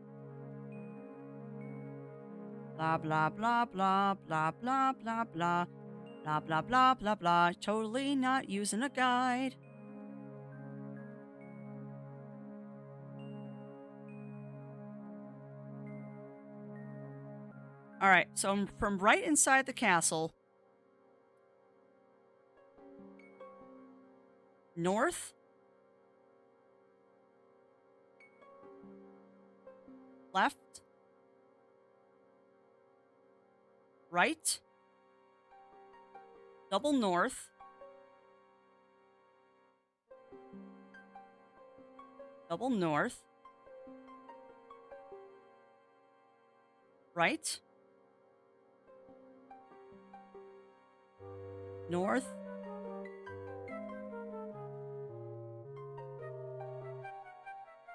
Blah, blah, blah, blah, blah, blah, blah, blah. Blah, blah, blah, blah, blah. Totally not using a guide. All right, so I'm from right inside the castle. North. Left. Right. Double north. Double north. Right. North.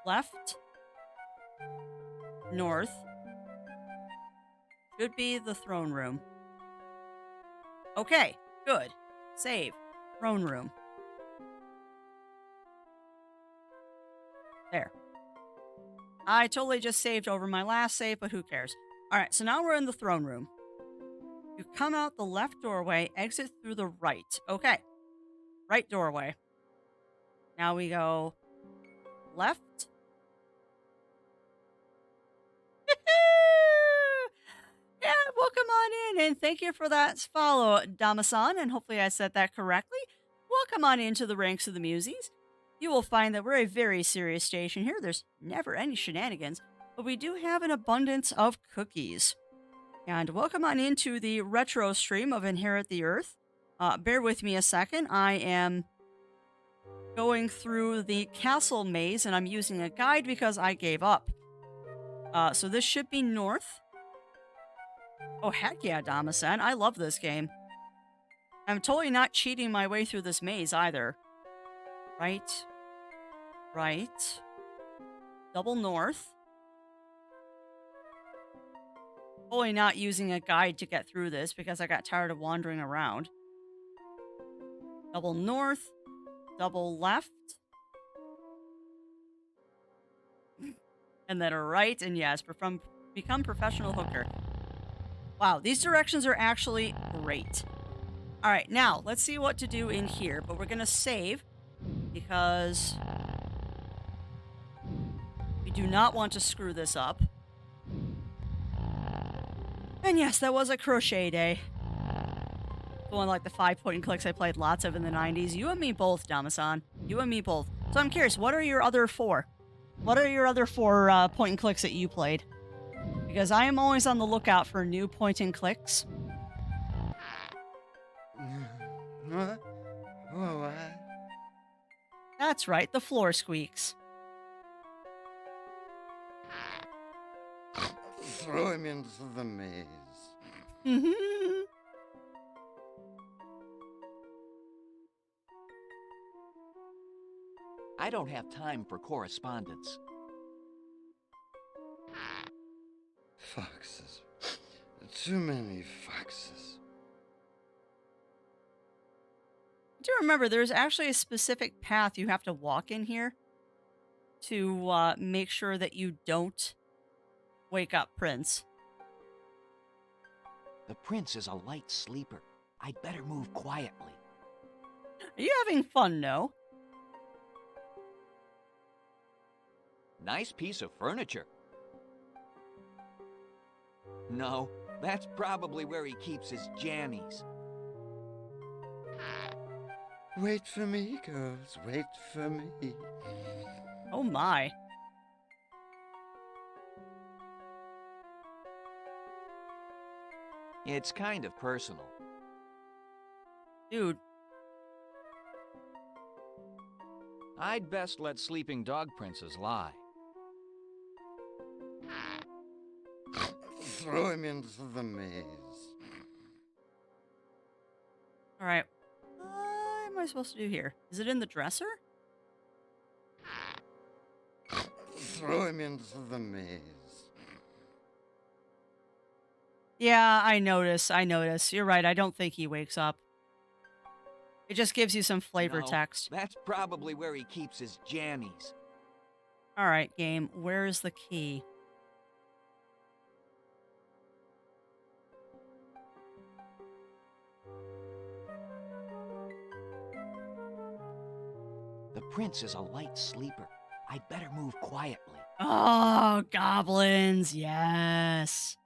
Left. North. Should be the throne room. Okay, good. Save. Throne room. There. I totally just saved over my last save, but who cares? Alright, so now we're in the throne room. You come out the left doorway, exit through the right. Okay. Right doorway. Now we go left. Yeah, welcome on in, and thank you for that follow, Damasan, and hopefully I said that correctly. Welcome on into the ranks of the Muses. You will find that we're a very serious station here. There's never any shenanigans, but we do have an abundance of cookies. And welcome on into the retro stream of Inherit the Earth. Bear with me a second. I am going through the castle maze, and I'm using a guide because I gave up. So this should be north. Oh, heck yeah, Damasan. I love this game. I'm totally not cheating my way through this maze either. Right. Right. Double north. Totally not using a guide to get through this because I got tired of wandering around. Double north. Double left. And then a right. And yes, become professional hooker. Wow, these directions are actually great. All right, now let's see what to do in here, but we're going to save because we do not want to screw this up. And yes, that was a crochet day. One like the 5-point-and-clicks I played lots of in the 90s. You and me both, Damasan. You and me both. So I'm curious, what are your other 4? What are your other 4 point-and-clicks that you played? Because I am always on the lookout for new point-and-clicks. What? That's right, the floor squeaks. Throw him into the maze. I don't have time for correspondence. Foxes. Too many foxes. Do remember, there's actually a specific path you have to walk in here to make sure that you don't wake up Prince. The prince is a light sleeper. I'd better move quietly. Are you having fun, no? Nice piece of furniture. No, that's probably where he keeps his jammies. Wait for me, girls. Wait for me. Oh my. It's kind of personal. Dude. I'd best let sleeping dog princes lie. Throw him into the maze. All right. What am I supposed to do here? Is it in the dresser? Throw him into the maze. Yeah, I notice. You're right. I don't think he wakes up. It just gives you some flavor No, text. That's probably where he keeps his jammies. All right, game. Where's the key? The prince is a light sleeper. I'd better move quietly. Oh, goblins. Yes.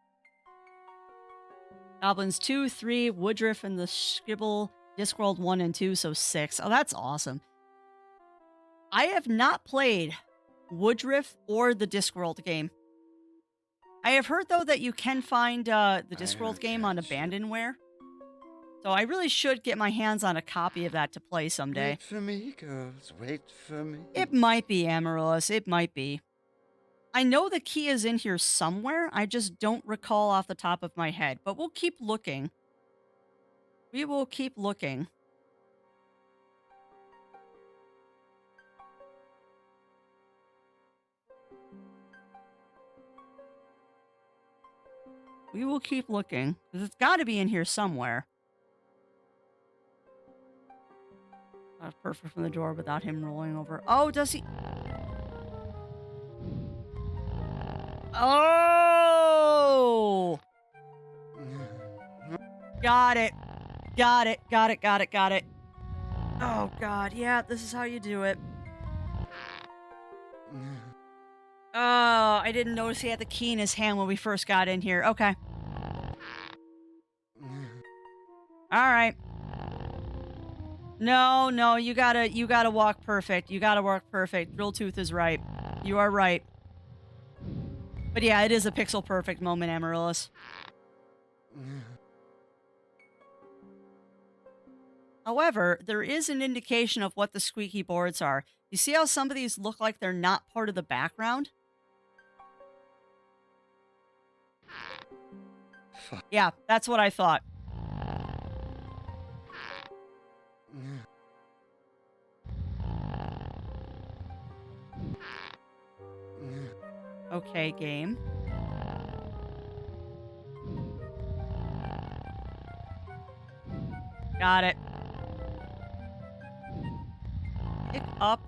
Goblins 2, 3, Woodruff and the Skibble, Discworld 1 and 2, so 6. Oh, that's awesome. I have not played Woodruff or the Discworld game. I have heard, though, that you can find the Discworld game on Abandonware. So I really should get my hands on a copy of that to play someday. Wait for me, girls. Wait for me. It might be, Amaryllis. It might be. I know the key is in here somewhere. I just don't recall off the top of my head. But we'll keep looking. We will keep looking. We will keep looking. Because it's got to be in here somewhere. Perfect from the door without him rolling over. Oh, does he? Oh! Got it. Got it. Got it. Got it. Got it. Oh, God. Yeah, this is how you do it. Oh, I didn't notice he had the key in his hand when we first got in here. Okay. All right. No, no, you gotta walk perfect. You gotta walk perfect. Drilltooth is right. You are right. But yeah, it is a pixel perfect moment, Amaryllis. However, there is an indication of what the squeaky boards are. You see how some of these look like they're not part of the background? Yeah, that's what I thought. Okay, game. Got it. Pick up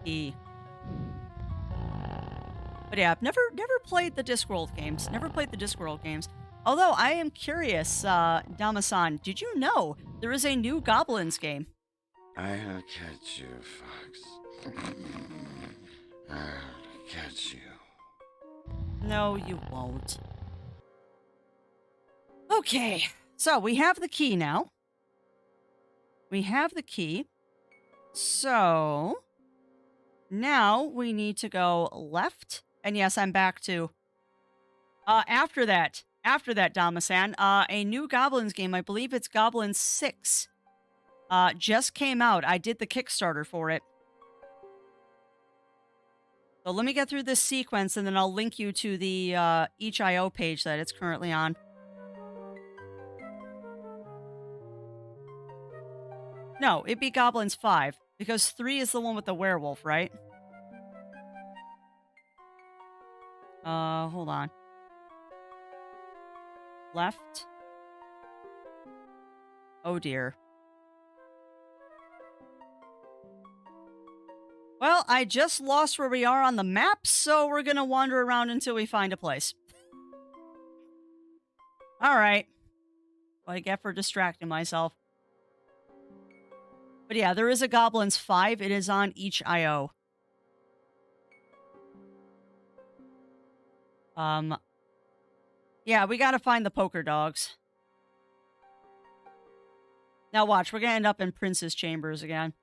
E. But yeah, I've never played the Discworld games. Never played the Discworld games. Although I am curious, Damasan, did you know there is a new Goblins game? I'll catch you, Fox. I'll catch you. No, you won't. Okay, so we have the key now. We have the key. So now we need to go left. And yes, I'm back to after that, Damasan, a new Goblins game. I believe it's Goblins 6. Just came out. I did the Kickstarter for it. So let me get through this sequence, and then I'll link you to the itch.io page that it's currently on. No, it'd be Goblins 5, because 3 is the one with the werewolf, right? Hold on. Left. Oh, dear. Well, I just lost where we are on the map, so we're gonna wander around until we find a place. Alright. What I get for distracting myself. But yeah, there is a Goblins 5. It is on itch.io. Yeah, we gotta find the poker dogs. Now watch, we're gonna end up in Prince's chambers again.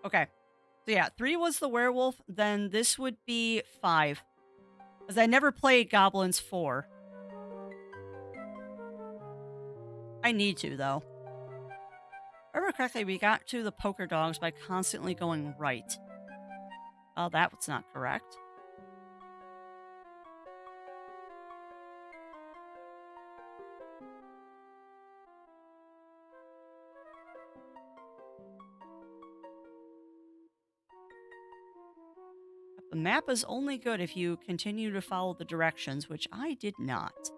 Okay. So yeah, 3 was the werewolf, then this would be 5. Because I never played Goblins 4. I need to, though. If I remember correctly, we got to the poker dogs by constantly going right. Oh, that was not correct. The map is only good if you continue to follow the directions, which I did not.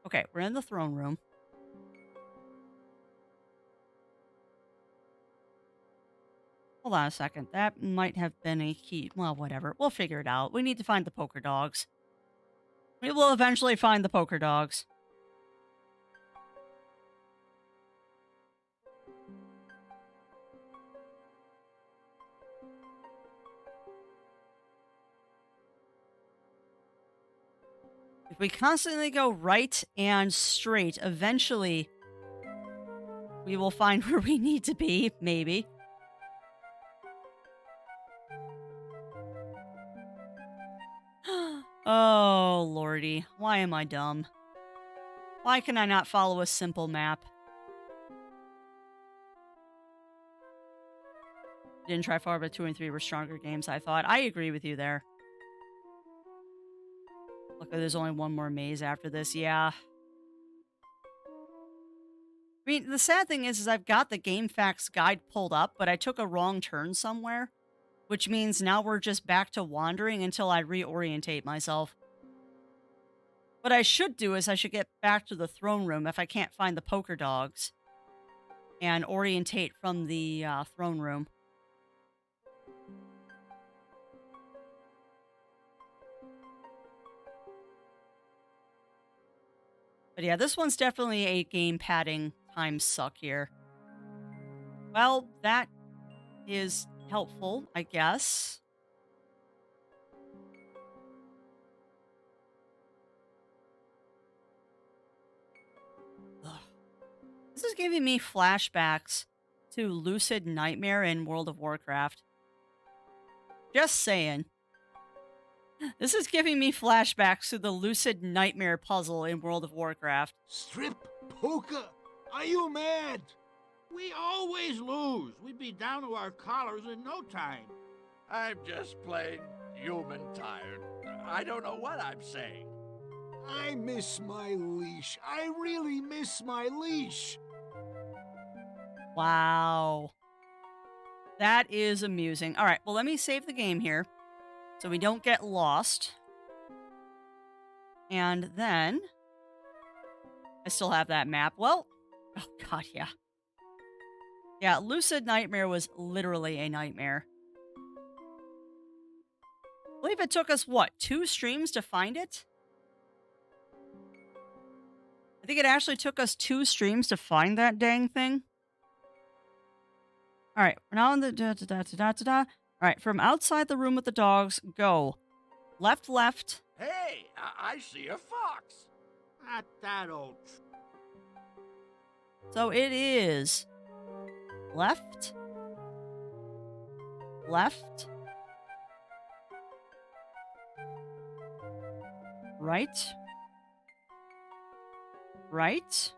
Okay, we're in the throne room. Hold on a second. That might have been a key. Well, whatever. We'll figure it out. We need to find the poker dogs. We will eventually find the poker dogs. If we constantly go right and straight, eventually we will find where we need to be, maybe. Oh, lordy. Why am I dumb? Why can I not follow a simple map? Didn't try far, but 2 and 3 were stronger games, I thought. I agree with you there. Luckily, there's only one more maze after this. Yeah. I mean, the sad thing is I've got the Game Facts guide pulled up, but I took a wrong turn somewhere, which means now we're just back to wandering until I reorientate myself. What I should do is I should get back to the throne room if I can't find the poker dogs and orientate from the throne room. But yeah, this one's definitely a game padding time suck here. Well, that is helpful, I guess. Ugh. This is giving me flashbacks to Lucid Nightmare in World of Warcraft. Just saying. This is giving me flashbacks to the Lucid Nightmare puzzle in World of Warcraft. Strip poker? Are you mad? We always lose. We'd be down to our collars in no time. I'm just plain human tired. I don't know what I'm saying. I miss my leash. I really miss my leash. Wow. That is amusing. All right, well, let me save the game here so we don't get lost. And then I still have that map. Well, oh god, yeah. Yeah, Lucid Nightmare was literally a nightmare. I believe it took us, what, 2 streams to find it? I think it actually took us 2 streams to find that dang thing. All right, we're now on the All right, from outside the room with the dogs, go. Left, left. Hey, I see a fox. Not that old. So it is left, left, right, right,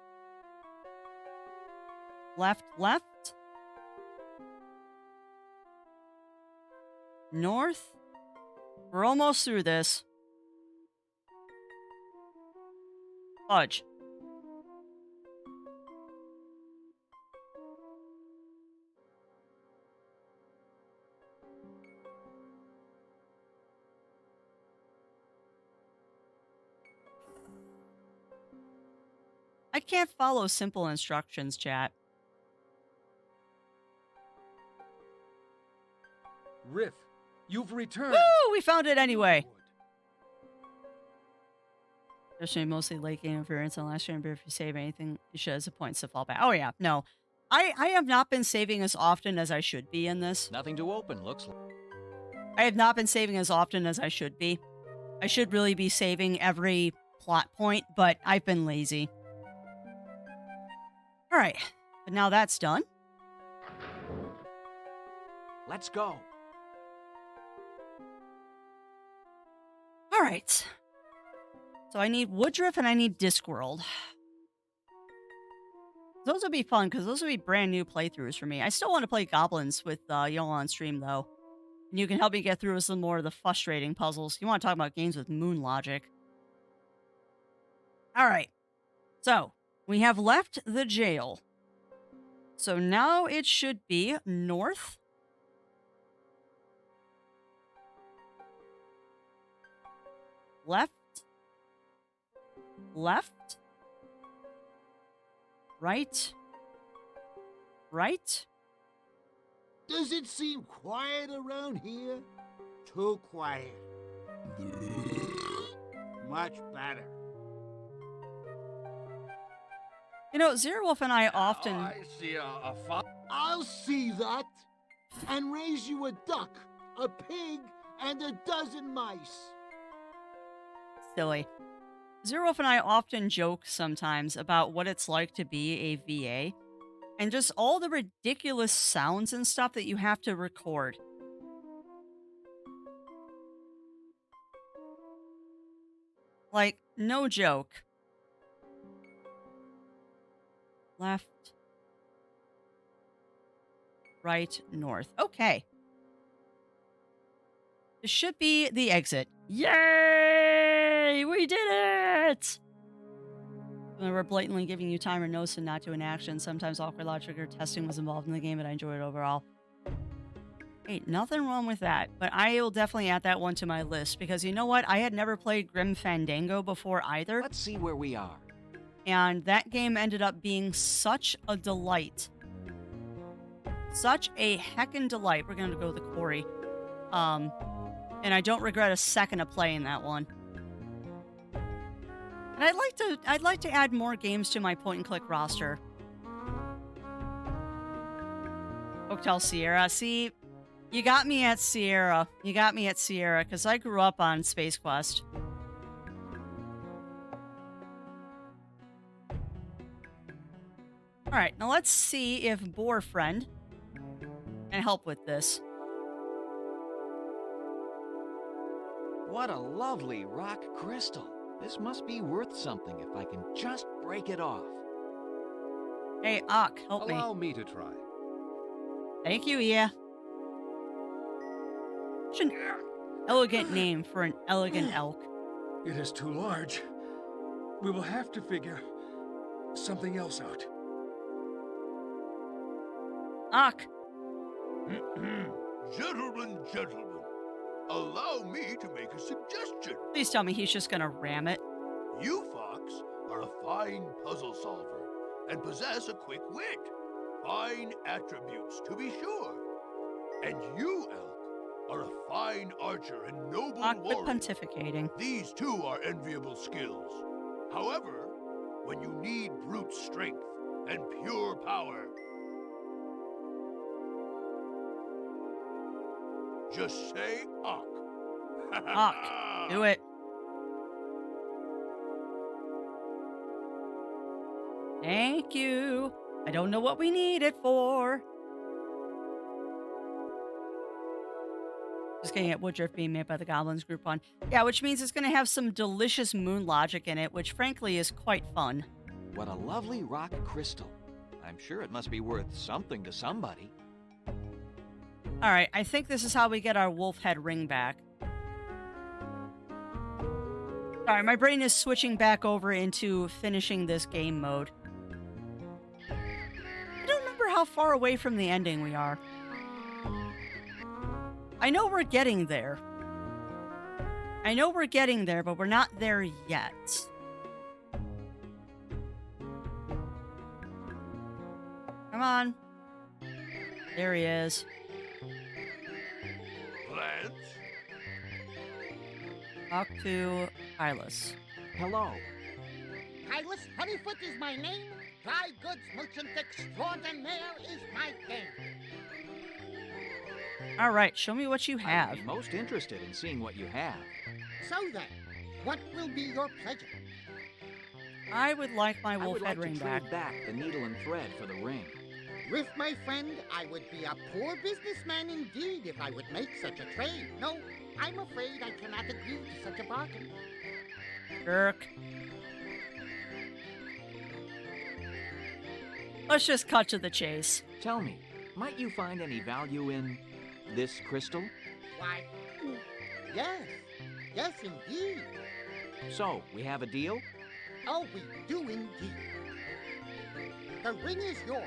left, left, north. We're almost through this. Fudge. I can't follow simple instructions, chat. Riff, you've returned. Woo! We found it anyway. There's mostly late game interference on last chamber. If you save anything, you should have points to fall back. Oh yeah, no. I have not been saving as often as I should be in this. Nothing to open, looks like. I have not been saving as often as I should be. I should really be saving every plot point, but I've been lazy. All right, but now that's done. Let's go. All right. So I need Woodruff and I need Discworld. Those would be fun because those would be brand new playthroughs for me. I still want to play Goblins with y'all on stream though. And you can help me get through some more of the frustrating puzzles. You want to talk about games with moon logic. All right. So we have left the jail. So now it should be north. Left. Left. Right. Right. Does it seem quiet around here? Too quiet. Much better. You know, Zero Wolf and I often... Oh, I see a fox. I'll see that. And raise you a duck, a pig, and a dozen mice. Silly. Zerof and I often joke sometimes about what it's like to be a VA and just all the ridiculous sounds and stuff that you have to record. Like, no joke. Left, right, north. Okay. This should be the exit. Yay! We did it! We're blatantly giving you time or notice and not doing action. Sometimes awkward logic or testing was involved in the game, but I enjoyed it overall. Hey, nothing wrong with that, but I will definitely add that one to my list because you know what? I had never played Grim Fandango before either. Let's see where we are. And that game ended up being such a delight. Such a heckin' delight. We're going to go to the quarry. And I don't regret a second of playing that one. And I'd like to add more games to my point and click roster. Hotel Sierra. See, you got me at Sierra. You got me at Sierra because I grew up on Space Quest. All right, now let's see if Boar Friend can help with this. What a lovely rock crystal. This must be worth something if I can just break it off. Hey, Ak, help me. Allow me to try. Thank you, yeah. Such an elegant name for an elegant elk. It is too large. We will have to figure something else out. Ak. Gentlemen, allow me to make a suggestion. Please tell me he's just gonna ram it. You, Fox, are a fine puzzle solver and possess a quick wit. Fine attributes, to be sure. And you, Elk, are a fine archer and noble warrior. Quit pontificating. These too are enviable skills. However, when you need brute strength and pure power, just say Ak. Ak. Do it. Thank you. I don't know what we need it for. Just getting at Woodruff being made by the Goblins Groupon. Yeah, which means it's going to have some delicious moon logic in it, which frankly is quite fun. What a lovely rock crystal. I'm sure it must be worth something to somebody. All right, I think this is how we get our wolf head ring back. Sorry, my brain is switching back over into finishing this game mode. I don't remember how far away from the ending we are. I know we're getting there. But we're not there yet. Come on. There he is. Plants? Talk to Hylas. Hello. Hylas Honeyfoot is my name. Dry goods merchant extraordinaire is my game. All right, show me what you have. I'm most interested in seeing what you have. So then, what will be your pleasure? I would like my wolf head I would ring like to back. trade back the needle and thread for the ring. Riff, my friend, I would be a poor businessman indeed if I would make such a trade. No, I'm afraid I cannot agree to such a bargain. Jerk. Let's just cut to the chase. Tell me, might you find any value in this crystal? Why, yes. Yes, indeed. So, we have a deal? Oh, we do indeed. The ring is yours,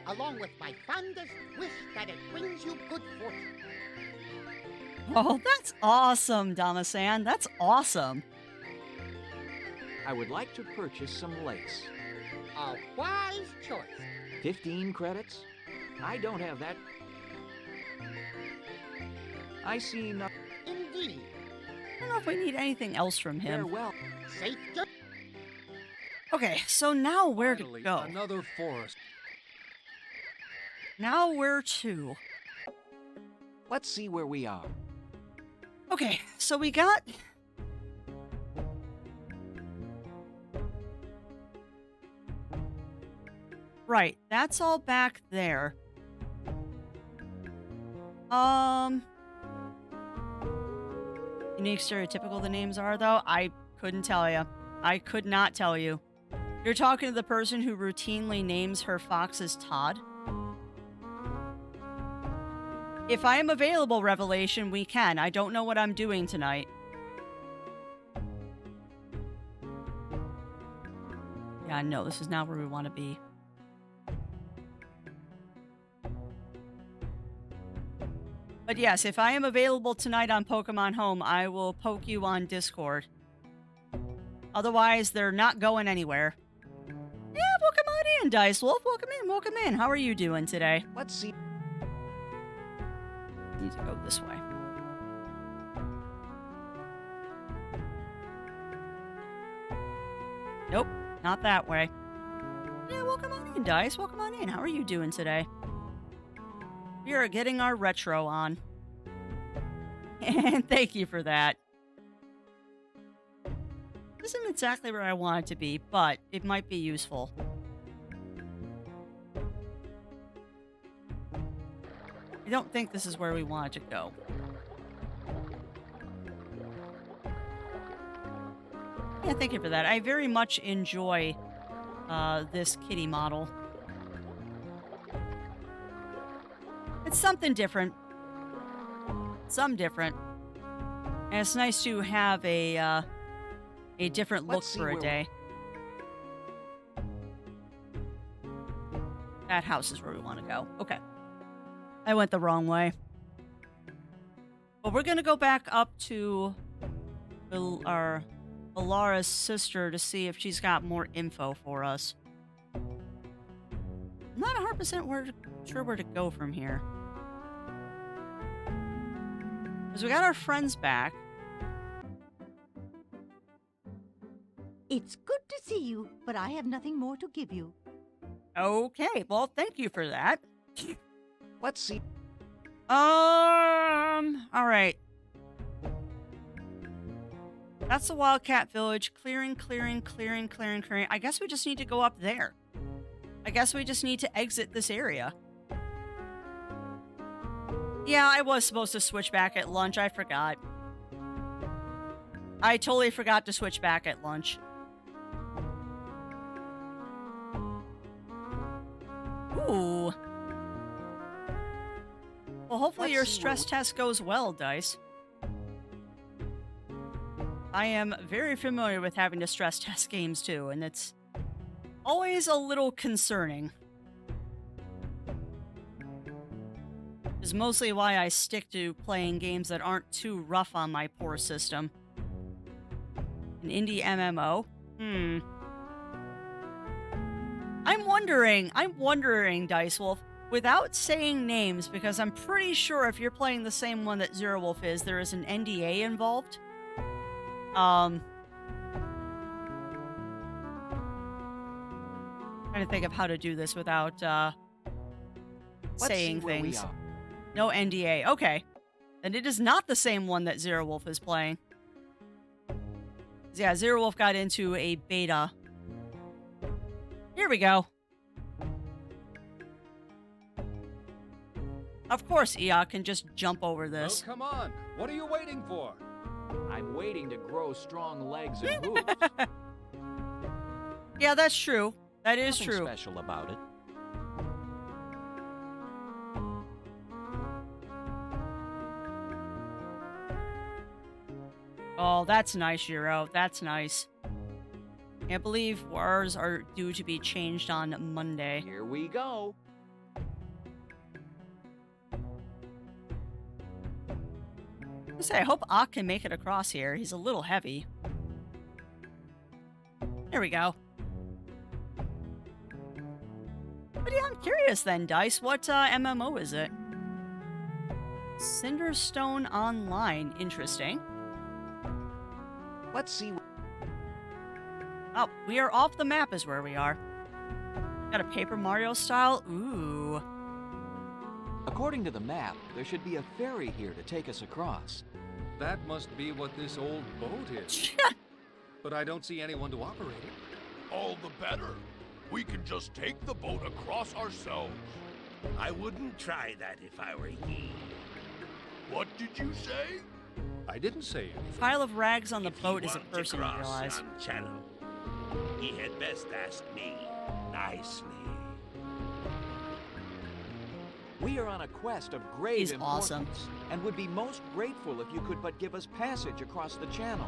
along with my fondest wish that it brings you good fortune. Oh, that's awesome, Damasan. That's awesome. I would like to purchase some lace. A wise choice. 15 credits? I don't have that. I see nothing. Indeed. I don't know if we need anything else from him. Farewell. Safe journey. Okay, so now where to Finally, go? another forest. Now where to? Let's see where we are. Right, that's all back there. Unique, stereotypical the names are, though? I couldn't tell you. I could not tell you. You're talking to the person who routinely names her foxes Todd? If I am available, Revelation, we can. I don't know what I'm doing tonight. Yeah, no, this is not where we want to be. But yes, if I am available tonight on Pokemon Home, I will poke you on Discord. Otherwise, they're not going anywhere. Yeah, welcome on in, Dice Wolf. Welcome in, welcome in. How are you doing today? Let's see. Need to go this way. Nope, not that way. Yeah, welcome on in, Dice. Welcome on in. How are you doing today? We are getting our retro on. And thank you for that. This isn't exactly where I want it to be, but it might be useful. I don't think this is where we want it to go. Yeah, thank you for that. I very much enjoy this kitty model. It's something different. Some different. And it's nice to have a different look for a day. That house is where we want to go. Okay. I went the wrong way. But we're going to go back up to our Alara's sister to see if she's got more info for us. I'm not 100% sure where to go from here. Because we got our friends back. It's good to see you, but I have nothing more to give you. Okay, well, thank you for that. Let's see. All right. That's the Wildcat Village. Clearing. I guess we just need to go up there. I guess we just need to exit this area. Yeah, I was supposed to switch back at lunch. I forgot. I totally forgot to switch back at lunch. Ooh. Well, hopefully your stress test goes well, Dice. I am very familiar with having to stress test games too, and it's always a little concerning. Is mostly why I stick to playing games that aren't too rough on my poor system. An indie MMO? I'm wondering, Dice Wolf, without saying names, because I'm pretty sure if you're playing the same one that Zero Wolf is, there is an NDA involved. Trying to think of how to do this without saying things. No NDA. Okay. Then it is not the same one that Zero Wolf is playing. Yeah, Zero Wolf got into a beta. Here we go. Of course, Eeyore can just jump over this. Oh, come on. What are you waiting for? I'm waiting to grow strong legs and hooves. Yeah, that's true. That is Nothing true. Special about it. Oh, that's nice, Euro. That's nice. Can't believe ours are due to be changed on Monday. Here we go. I hope Ak can make it across here. He's a little heavy. There we go. But yeah, I'm curious then, Dice. What MMO is it? Cinderstone Online. Interesting. Let's see. Oh, we are off the map is where we are. Got a Paper Mario style? Ooh. According to the map, there should be a ferry here to take us across. That must be what this old boat is. But I don't see anyone to operate it. All the better. We can just take the boat across ourselves. I wouldn't try that if I were ye. What did you say? I didn't say anything. Pile of rags on the If boat ye is a want to person, you cross realize. yon channel, ye had best ask me nicely. We are on a quest of great He's importance, awesome. and would be most grateful if you could but give us passage across the channel.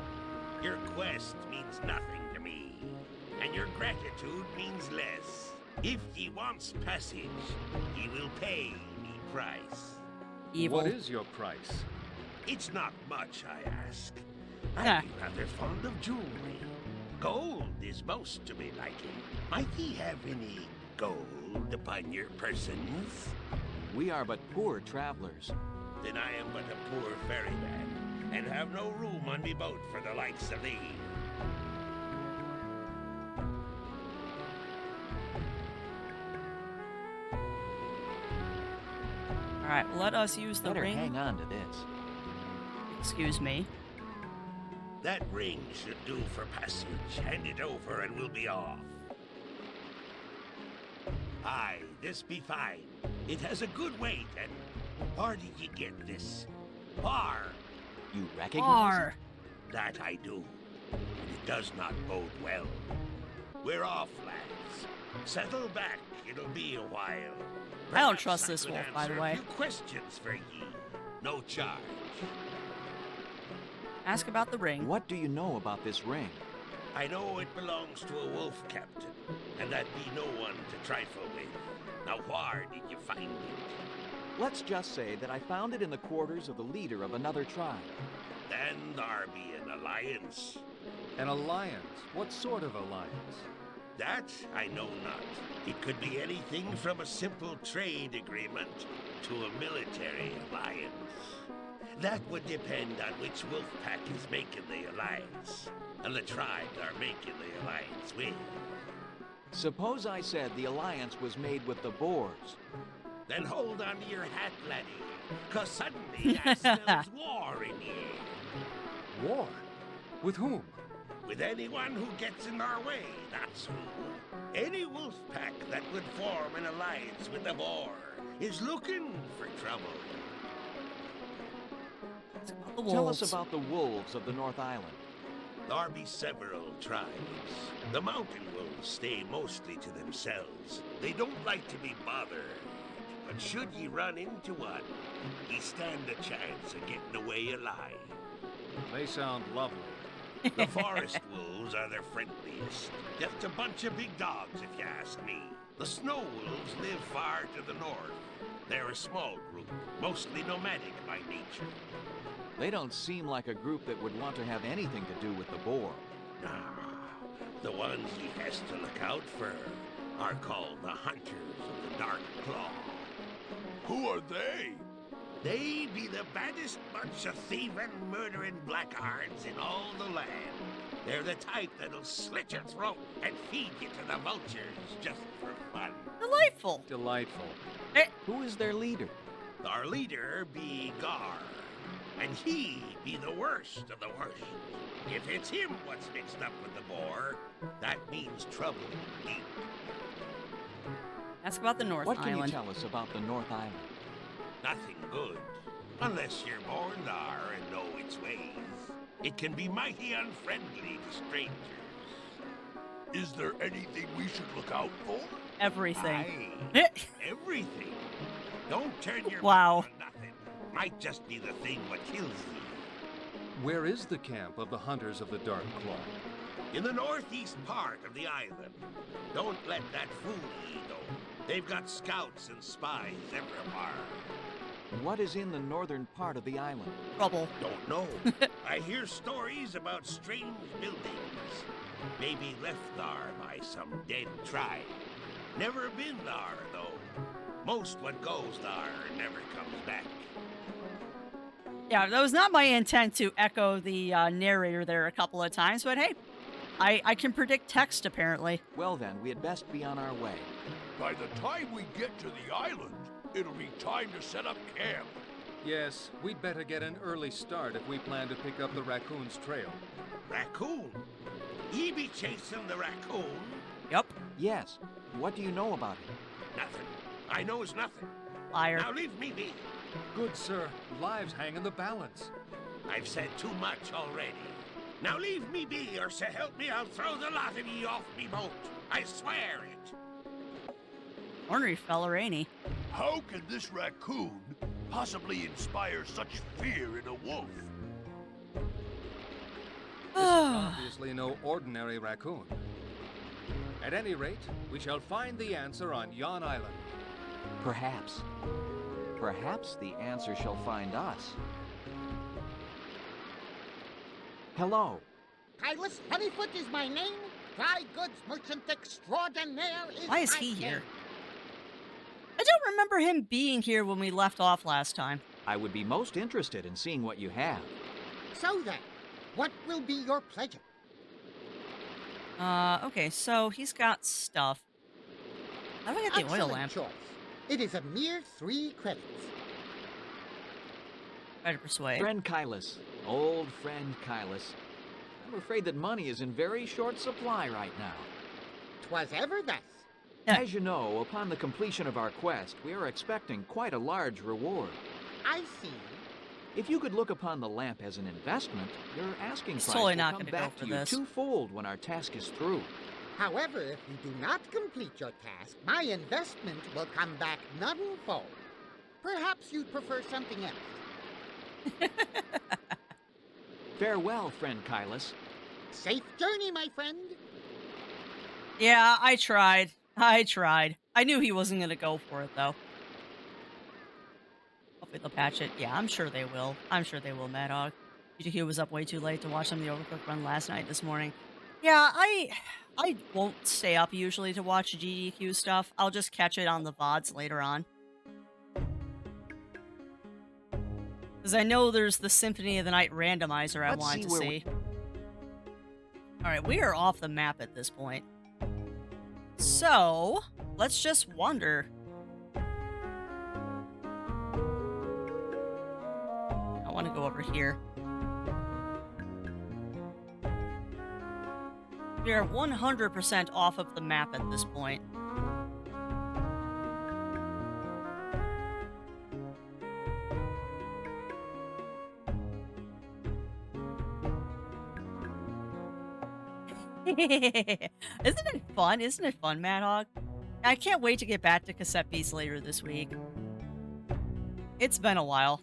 Your quest means nothing to me, and your gratitude means less. If ye wants passage, ye will pay me price. Evil. What is your price? It's not much, I ask. Ah. I'd be rather fond of jewelry. Gold is most to me liking. Might ye have any gold upon your persons? We are but poor travelers. Then I am but a poor ferryman, and have no room on me boat for the likes of thee. Alright, let us use the Better ring. hang on to this. Excuse me. That ring should do for passage. Hand it over and we'll be off. Aye, this be fine. It has a good weight, and where did ye get this? Where? You recognize R. That I do. And it does not bode well. We're off, lads. Settle back, it'll be a while. I don't Perhaps trust I this could wolf, by the answer way. A few questions for ye. No charge. Ask about the ring. What do you know about this ring? I know it belongs to a wolf captain, and that be no one to trifle with. Now, where did you find it? Let's just say that I found it in the quarters of the leader of another tribe. Then there be an alliance. An alliance? What sort of alliance? That I know not. It could be anything from a simple trade agreement to a military alliance. That would depend on which wolf pack is making the alliance, and the tribe are making the alliance with. Suppose I said the alliance was made with the Boers. Then hold on to your hat, laddie, 'cause suddenly I smells war in here. War? With whom? With anyone who gets in our way, that's who. Any wolf pack that would form an alliance with the Boer is looking for trouble. The Tell us wolves. about the wolves of the North Island. There be several tribes. The mountain wolves stay mostly to themselves. They don't like to be bothered. But should ye run into one, ye stand a chance of getting away alive. They sound lovely. The forest wolves are their friendliest. Just a bunch of big dogs, if you ask me. The snow wolves live far to the north. They're a small group, mostly nomadic by nature. They don't seem like a group that would want to have anything to do with the Boer. Nah, the ones ye has to look out for are called the Hunters of the Dark Claw. Who are they? They be the baddest bunch of thieving, murdering blackguards in all the land. They're the type that'll slit your throat and feed you to the vultures just for fun. Delightful. Delightful. Who is their leader? Our leader be Gar, and he be the worst of the worst. If it's him what's mixed up with the Boer, that means trouble deep. Ask about the North What can Island. you tell us about the North Island? Nothing good, unless you're born there and know its ways. It can be mighty unfriendly to strangers. Is there anything we should look out for? Everything. Aye, everything. Don't turn your Wow. back on nothing. Might just be the thing what kills thee. Where is the camp of the Hunters of the Dark Claw? In the northeast part of the island. Don't let that fool ye, though. They've got scouts and spies everywhere. What is in the northern part of the island? Trouble. Don't know. I hear stories about strange buildings. Maybe left there by some dead tribe. Never been there, though. Most what goes there never comes back. Yeah, that was not my intent to echo the narrator there a couple of times, but hey, I can predict text apparently. Well then, we had best be on our way. By the time we get to the island, it'll be time to set up camp. Yes, we'd better get an early start if we plan to pick up the raccoon's trail. Raccoon? Ye be chasing the raccoon? Yep. Yes. What do you know about him? Nothing. I knows nothing. Liar. Now leave me be. Good sir, lives hang in the balance. I've said too much already. Now leave me be, or so help me, I'll throw the lot of ye off me boat. I swear it. Ornery fella, ain't he? How can this raccoon possibly inspire such fear in a wolf? This is obviously no ordinary raccoon. At any rate, we shall find the answer on yon island. Perhaps. Perhaps the answer shall find us. Hello. Kylus Honeyfoot is my name. Dry goods merchant extraordinaire is Why is my he name. here? I don't remember him being here when we left off last time. I would be most interested in seeing what you have. So then, what will be your pleasure? Okay, so he's got stuff. How do I get the oil Excellent lamp? choice. It is a mere 3 credits. Try to persuade. Friend Kylus. Old friend Kylus. I'm afraid that money is in very short supply right now. 'Twas ever thus. As you know, upon the completion of our quest, we are expecting quite a large reward. I see. If you could look upon the lamp as an investment, your asking He's price totally will not come gonna go back for to you this. twofold when our task is through. However, if you do not complete your task, my investment will come back nonefold. Perhaps you'd prefer something else. Farewell, friend Kylus. Safe journey, my friend. Yeah, I tried. I knew he wasn't gonna go for it, though. Hopefully they'll patch it. Yeah, I'm sure they will. I'm sure they will, Mad Hog. GDQ was up way too late to watch some of the Overcooked run last night this morning. Yeah, I won't stay up usually to watch GDQ stuff. I'll just catch it on the VODs later on. Because I know there's the Symphony of the Night randomizer I Let's wanted see to where see. Alright, we are off the map at this point. So, let's just wander. I want to go over here. We are 100% off of the map at this point. Isn't it fun? Isn't it fun, Mad Hog? I can't wait to get back to Cassette Beast later this week. It's been a while.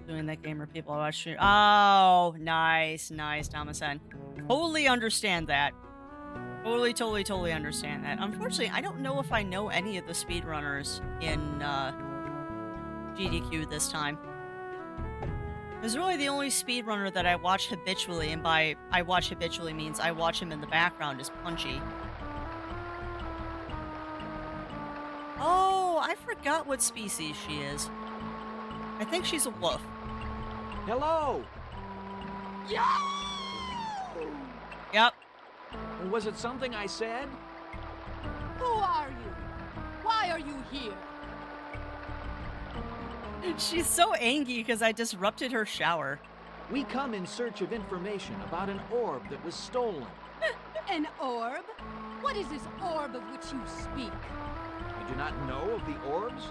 Doing that game where people watch stream. Oh, nice, Thomas N. Totally understand that. Totally understand that. Unfortunately, I don't know if I know any of the speedrunners in GDQ this time. There's really the only speedrunner that I watch habitually, and by I watch habitually means I watch him in the background is Punchy. Oh, I forgot what species she is. I think she's a wolf. Hello! Yep. Was it something I said? Who are you? Why are you here? She's so angry because I disrupted her shower. We come in search of information about an orb that was stolen. An orb? What is this orb of which you speak? You do not know of the orbs?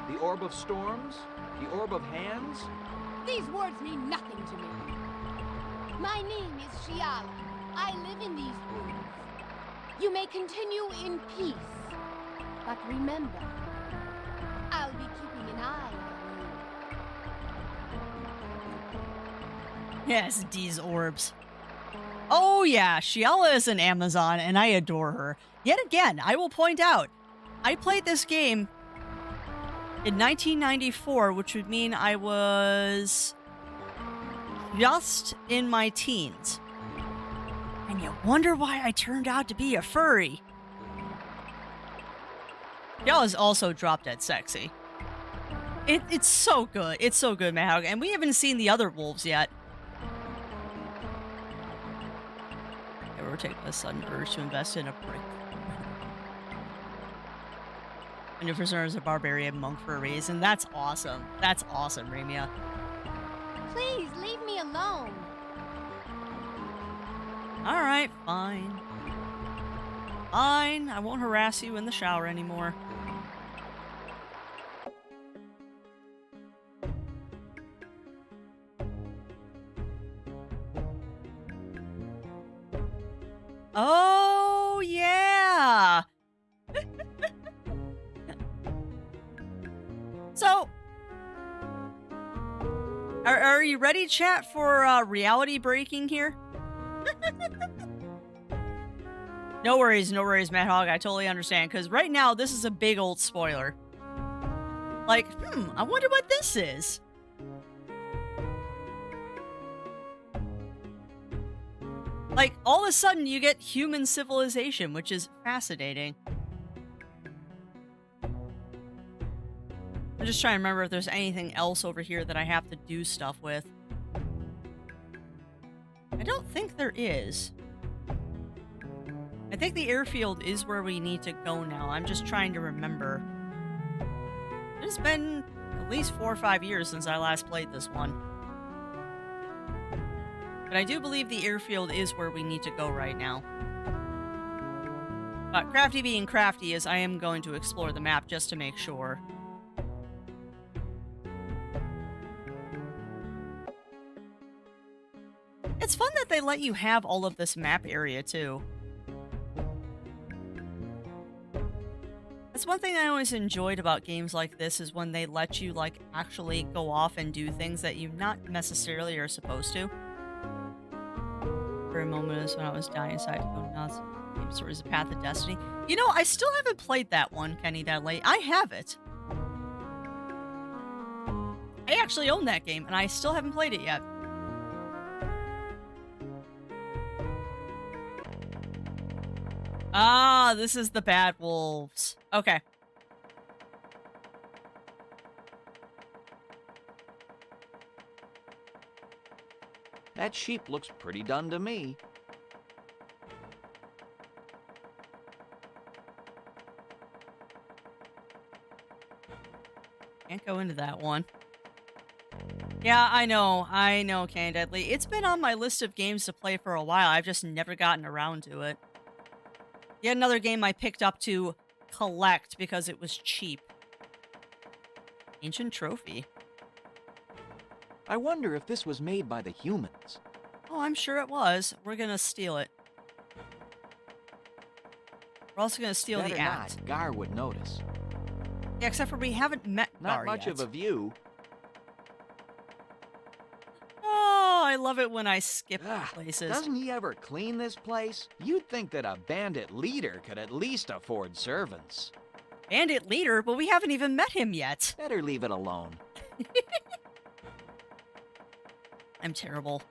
The orb of storms? The orb of hands? These words mean nothing to me. My name is Shiala. I live in these woods. You may continue in peace. But remember, I'll be keeping an eye on you. Yes, these orbs. Oh yeah, Shiala is an Amazon, and I adore her. Yet again, I will point out, I played this game in 1994, which would mean I was just in my teens. And you wonder why I turned out to be a furry. Shiala's also drop dead sexy. It's so good. It's so good, Mahog. And we haven't seen the other wolves yet. Ever take a sudden urge to invest in a brick? A new prisoner is a barbarian monk for a reason. That's awesome. That's awesome, Ramia. Please leave me alone. Alright, fine. Fine, I won't harass you in the shower anymore. Oh, yeah! So, are you ready, chat, for reality breaking here? No worries, Mad Hog. I totally understand, because right now, this is a big old spoiler. Like, I wonder what this is. Like, all of a sudden, you get human civilization, which is fascinating. I'm just trying to remember if there's anything else over here that I have to do stuff with. I don't think there is. I think the airfield is where we need to go now. I'm just trying to remember. It's been at least 4 or 5 years since I last played this one. But I do believe the airfield is where we need to go right now. Crafty being crafty, as I am going to explore the map just to make sure. It's fun that they let you have all of this map area, too. That's one thing I always enjoyed about games like this, is when they let you, like, actually go off and do things that you not necessarily are supposed to. For a moment is when I was dying inside to go nuts. Game Stories: The Path of Destiny. You know, I still haven't played that one, Kenny, that late. I have it. I actually own that game, and I still haven't played it yet. Ah, this is the Bad Wolves. Okay. That sheep looks pretty done to me. Can't go into that one. Yeah, I know, Candy Deadly. It's been on my list of games to play for a while. I've just never gotten around to it. Yet another game I picked up to collect because it was cheap. Ancient Trophy. I wonder if this was made by the humans. Oh, I'm sure it was. We're gonna steal it. We're also gonna steal Better the act. not. Gar would notice. Yeah, except for we haven't met Not Gar much yet. of a view. Oh, I love it when I skip places. Doesn't he ever clean this place? You'd think that a bandit leader could at least afford servants. Bandit leader? But we haven't even met him yet. Better leave it alone. I'm terrible.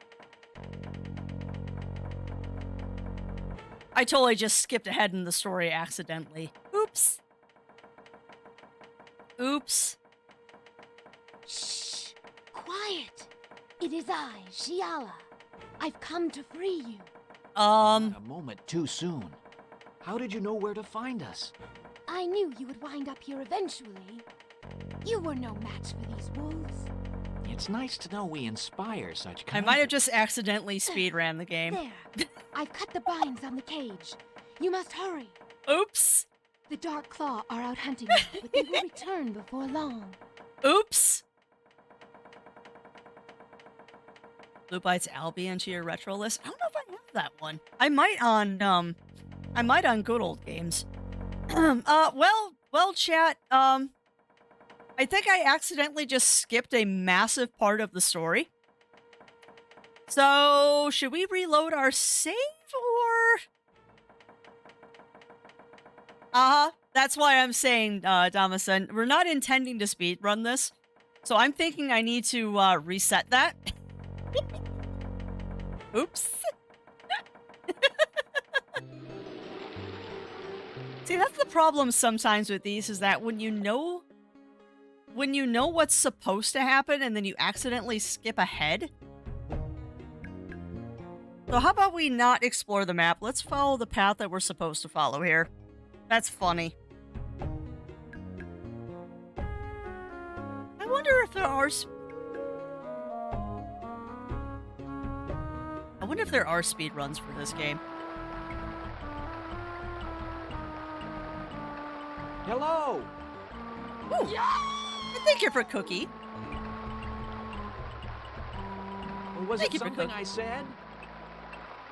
I totally just skipped ahead in the story accidentally. Oops. Oops. Shh! Quiet! It is I, Shiala. I've come to free you. A moment too soon. How did you know where to find us? I knew you would wind up here eventually. You were no match for these wolves. It's nice to know we inspire such I kind. might have just accidentally speedran the game. There. I've cut the binds on the cage. You must hurry. Oops. The Dark Claw are out hunting you, but they will return before long. Oops. Blue Bites Albion to your retro list. I don't know if I have that one. I might on Good Old Games. Well, chat, I think I accidentally just skipped a massive part of the story. So, should we reload our save, or? That's why I'm saying, Damasen, we're not intending to speedrun this. So I'm thinking I need to, reset that. Oops. See, that's the problem sometimes with these, is that when you know what's supposed to happen and then you accidentally skip ahead. So how about we not explore the map? Let's follow the path that we're supposed to follow here. That's funny. I wonder if there are... I wonder if there are speedruns for this game. Hello! Ooh. Thank you for cookie. Was Thank it you for something cookie. I said?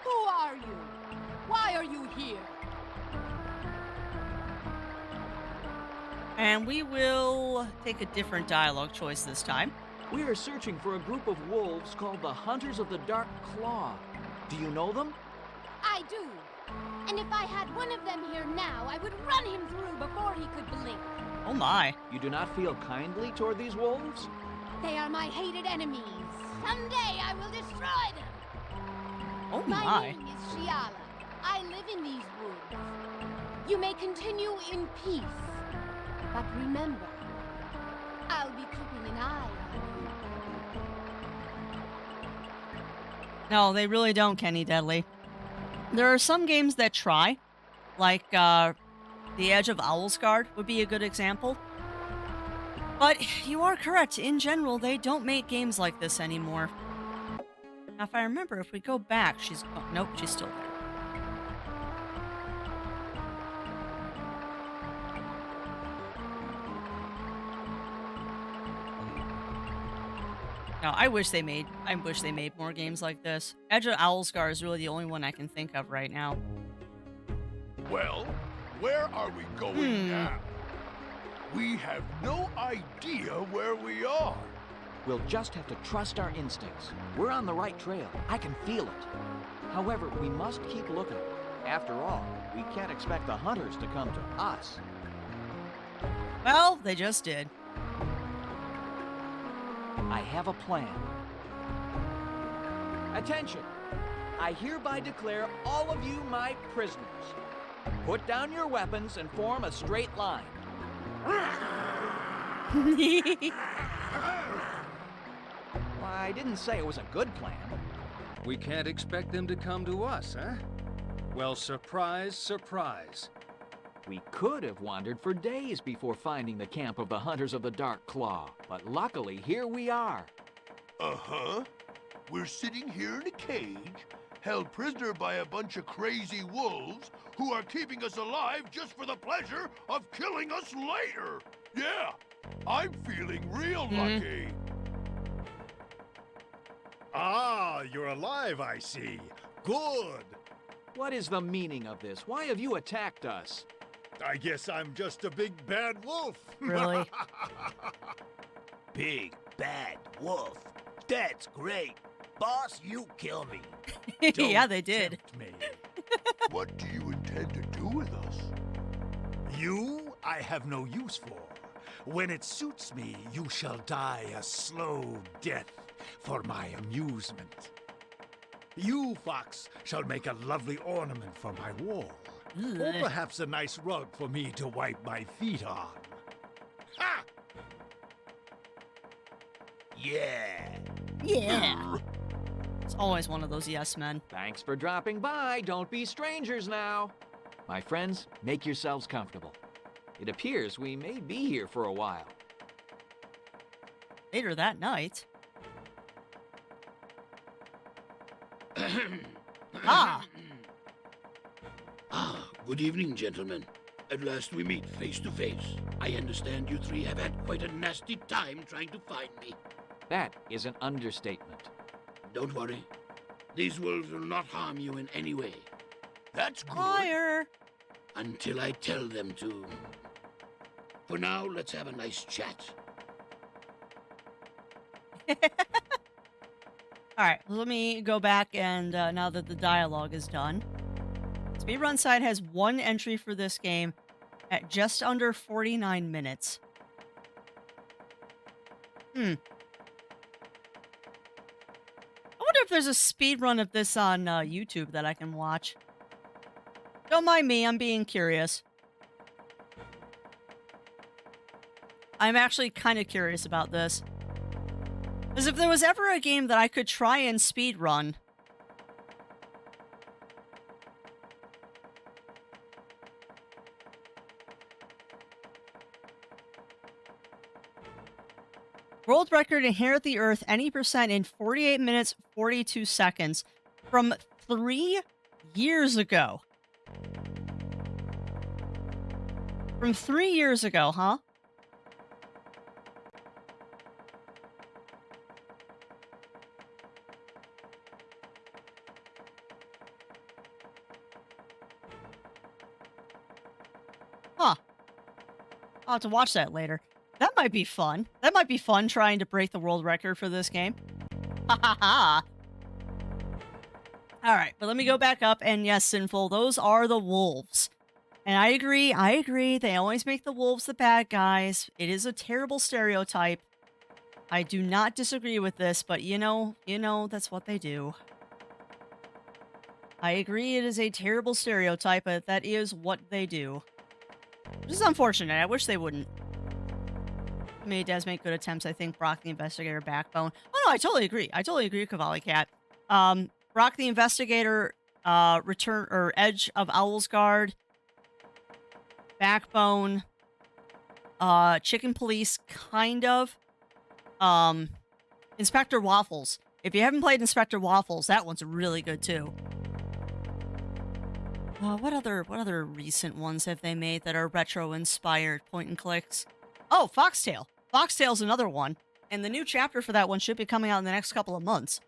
Who are you? Why are you here? And we will take a different dialogue choice this time. We are searching for a group of wolves called the Hunters of the Dark Claw. Do you know them? I do. And if I had one of them here now, I would run him through before he could blink. Oh my. You do not feel kindly toward these wolves? They are my hated enemies. Someday I will destroy them. Oh My my. name is Shiala. I live in these woods. You may continue in peace. But remember, I'll be keeping an eye on you. No, they really don't, Kenny Deadly. There are some games that try, like The Edge of Owlsguard would be a good example. But you are correct. In general, they don't make games like this anymore. Now, if I remember, if we go back, she's... Oh, nope, she's still there. No, I wish they made more games like this. Edge of Owlsguard is really the only one I can think of right now. Well, where are we going now? We have no idea where we are. We'll just have to trust our instincts. We're on the right trail. I can feel it. However, we must keep looking. After all, we can't expect the hunters to come to us. Well, they just did. I have a plan. Attention! I hereby declare all of you my prisoners. Put down your weapons and form a straight line. Well, I didn't say it was a good plan. We can't expect them to come to us, huh? Well, surprise, surprise. We could have wandered for days before finding the camp of the Hunters of the Dark Claw, but luckily here we are. Uh-huh. We're sitting here in a cage, held prisoner by a bunch of crazy wolves who are keeping us alive just for the pleasure of killing us later. Yeah, I'm feeling real lucky. Ah, you're alive, I see. Good. What is the meaning of this? Why have you attacked us? I guess I'm just a big bad wolf. Really? Big bad wolf. That's great. Boss, you kill me. Yeah, they did. Me. What do you intend to do with us? You I have no use for. When it suits me, you shall die a slow death for my amusement. You, Fox, shall make a lovely ornament for my wall. Or perhaps a nice rug for me to wipe my feet on. Ha! Yeah. Yeah. It's always one of those yes men. Thanks for dropping by. Don't be strangers now. My friends, make yourselves comfortable. It appears we may be here for a while. Later that night. Ah! Ah, good evening, gentlemen. At last we meet face to face. I understand you three have had quite a nasty time trying to find me. That is an understatement. Don't worry. These wolves will not harm you in any way. That's good. Liar! Until I tell them to. For now, let's have a nice chat. Alright, let me go back and now that the dialogue is done. Speedrun side has one entry for this game at just under 49 minutes. I wonder if there's a speedrun of this on YouTube that I can watch. Don't mind me, I'm being curious. I'm actually kind of curious about this. Because if there was ever a game that I could try and speedrun... World record inherit the Earth any percent in 48 minutes, 42 seconds from 3 years ago. From 3 years ago, huh? Huh. I'll have to watch that later. That might be fun. That might be fun trying to break the world record for this game. Ha ha ha. Alright, but let me go back up, and yes, Sinful, those are the wolves. And I agree, they always make the wolves the bad guys. It is a terrible stereotype. I do not disagree with this, but you know, that's what they do. I agree it is a terrible stereotype, but that is what they do. Which is unfortunate, I wish they wouldn't. I mean, it does make good attempts, I think. Brock the Investigator, Backbone. Oh no, I totally agree. Cavalli Cat. Brock the Investigator, Return, or Edge of Owlsguard, Backbone, Chicken Police, kind of. Inspector Waffles. If you haven't played Inspector Waffles, that one's really good too. What other recent ones have they made that are retro-inspired point and clicks? Oh, Foxtail. Foxtail's another one, and the new chapter for that one should be coming out in the next couple of months.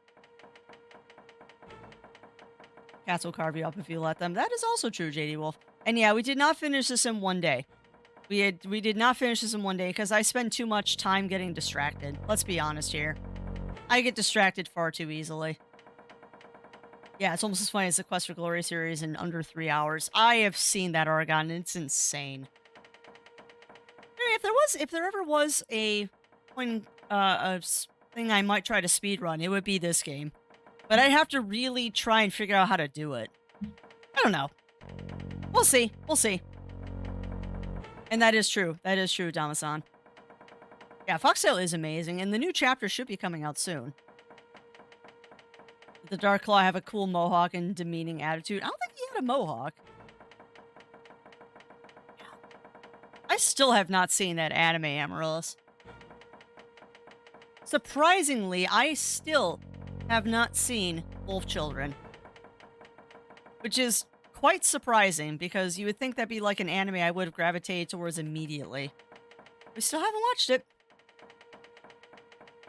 Cats will carve you up if you let them. That is also true, JD Wolf. And yeah, we did not finish this in one day. We did not finish this in one day because I spend too much time getting distracted. Let's be honest here. I get distracted far too easily. Yeah, it's almost as funny as the Quest for Glory series in under 3 hours. I have seen that, Oregon, and it's insane. I mean, if there ever was a thing I might try to speedrun, it would be this game. But I'd have to really try and figure out how to do it. I don't know. We'll see. We'll see. And that is true. That is true, Damasan. Yeah, Foxtail is amazing, and the new chapter should be coming out soon. Did the Dark Claw have a cool mohawk and demeaning attitude? I don't think he had a mohawk. I still have not seen that anime, Amaryllis. Surprisingly, I still have not seen Wolf Children. Which is quite surprising, because you would think that'd be like an anime I would have gravitated towards immediately. We still haven't watched it.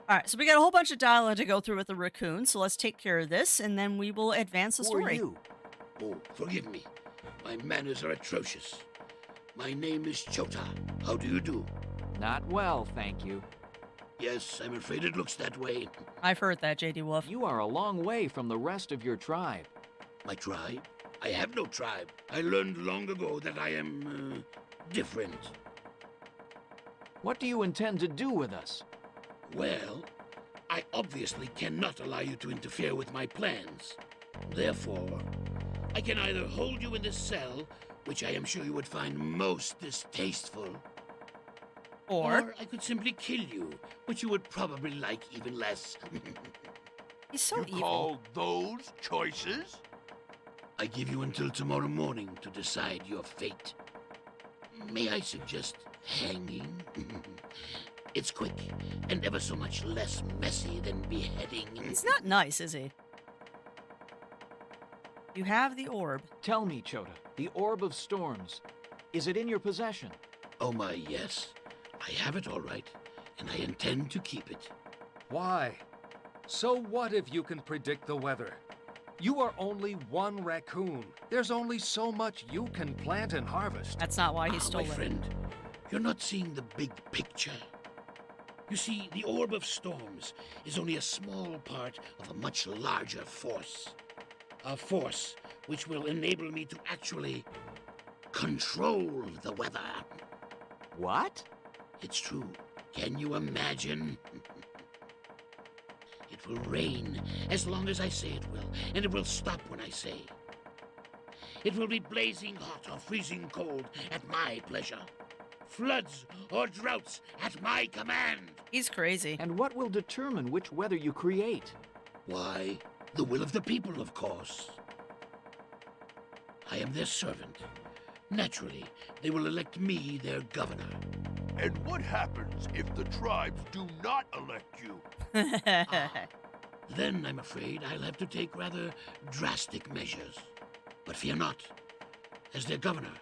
Alright, so we got a whole bunch of dialogue to go through with the raccoon, so let's take care of this, and then we will advance the story. Who are you? Oh, forgive me. My manners are atrocious. My name is Chota. How do you do? Not well, thank you. Yes, I'm afraid it looks that way. I've heard that, JD Wolf. You are a long way from the rest of your tribe. My tribe? I have no tribe. I learned long ago that I am, different. What do you intend to do with us? Well, I obviously cannot allow you to interfere with my plans. Therefore, I can either hold you in this cell, which I am sure you would find most distasteful, or I could simply kill you, which you would probably like even less. He's so evil. You call those choices? I give you until tomorrow morning to decide your fate. May I suggest hanging? It's quick and ever so much less messy than beheading. He's not nice, is he? You have the orb. Tell me, Chota, the Orb of Storms. Is it in your possession? Oh my, yes. I have it all right, and I intend to keep it. Why? So what if you can predict the weather? You are only one raccoon. There's only so much you can plant and harvest. That's not why he stole it. My friend, you're not seeing the big picture. You see, the Orb of Storms is only a small part of a much larger force. A force which will enable me to actually control the weather. What? It's true. Can you imagine? It will rain as long as I say it will, and it will stop when I say. It will be blazing hot or freezing cold at my pleasure. Floods or droughts at my command. He's crazy. And what will determine which weather you create? Why, the will of the people, of course. I am their servant. Naturally, they will elect me their governor. And what happens if the tribes do not elect you? Then I'm afraid I'll have to take rather drastic measures. But fear not. As their governor,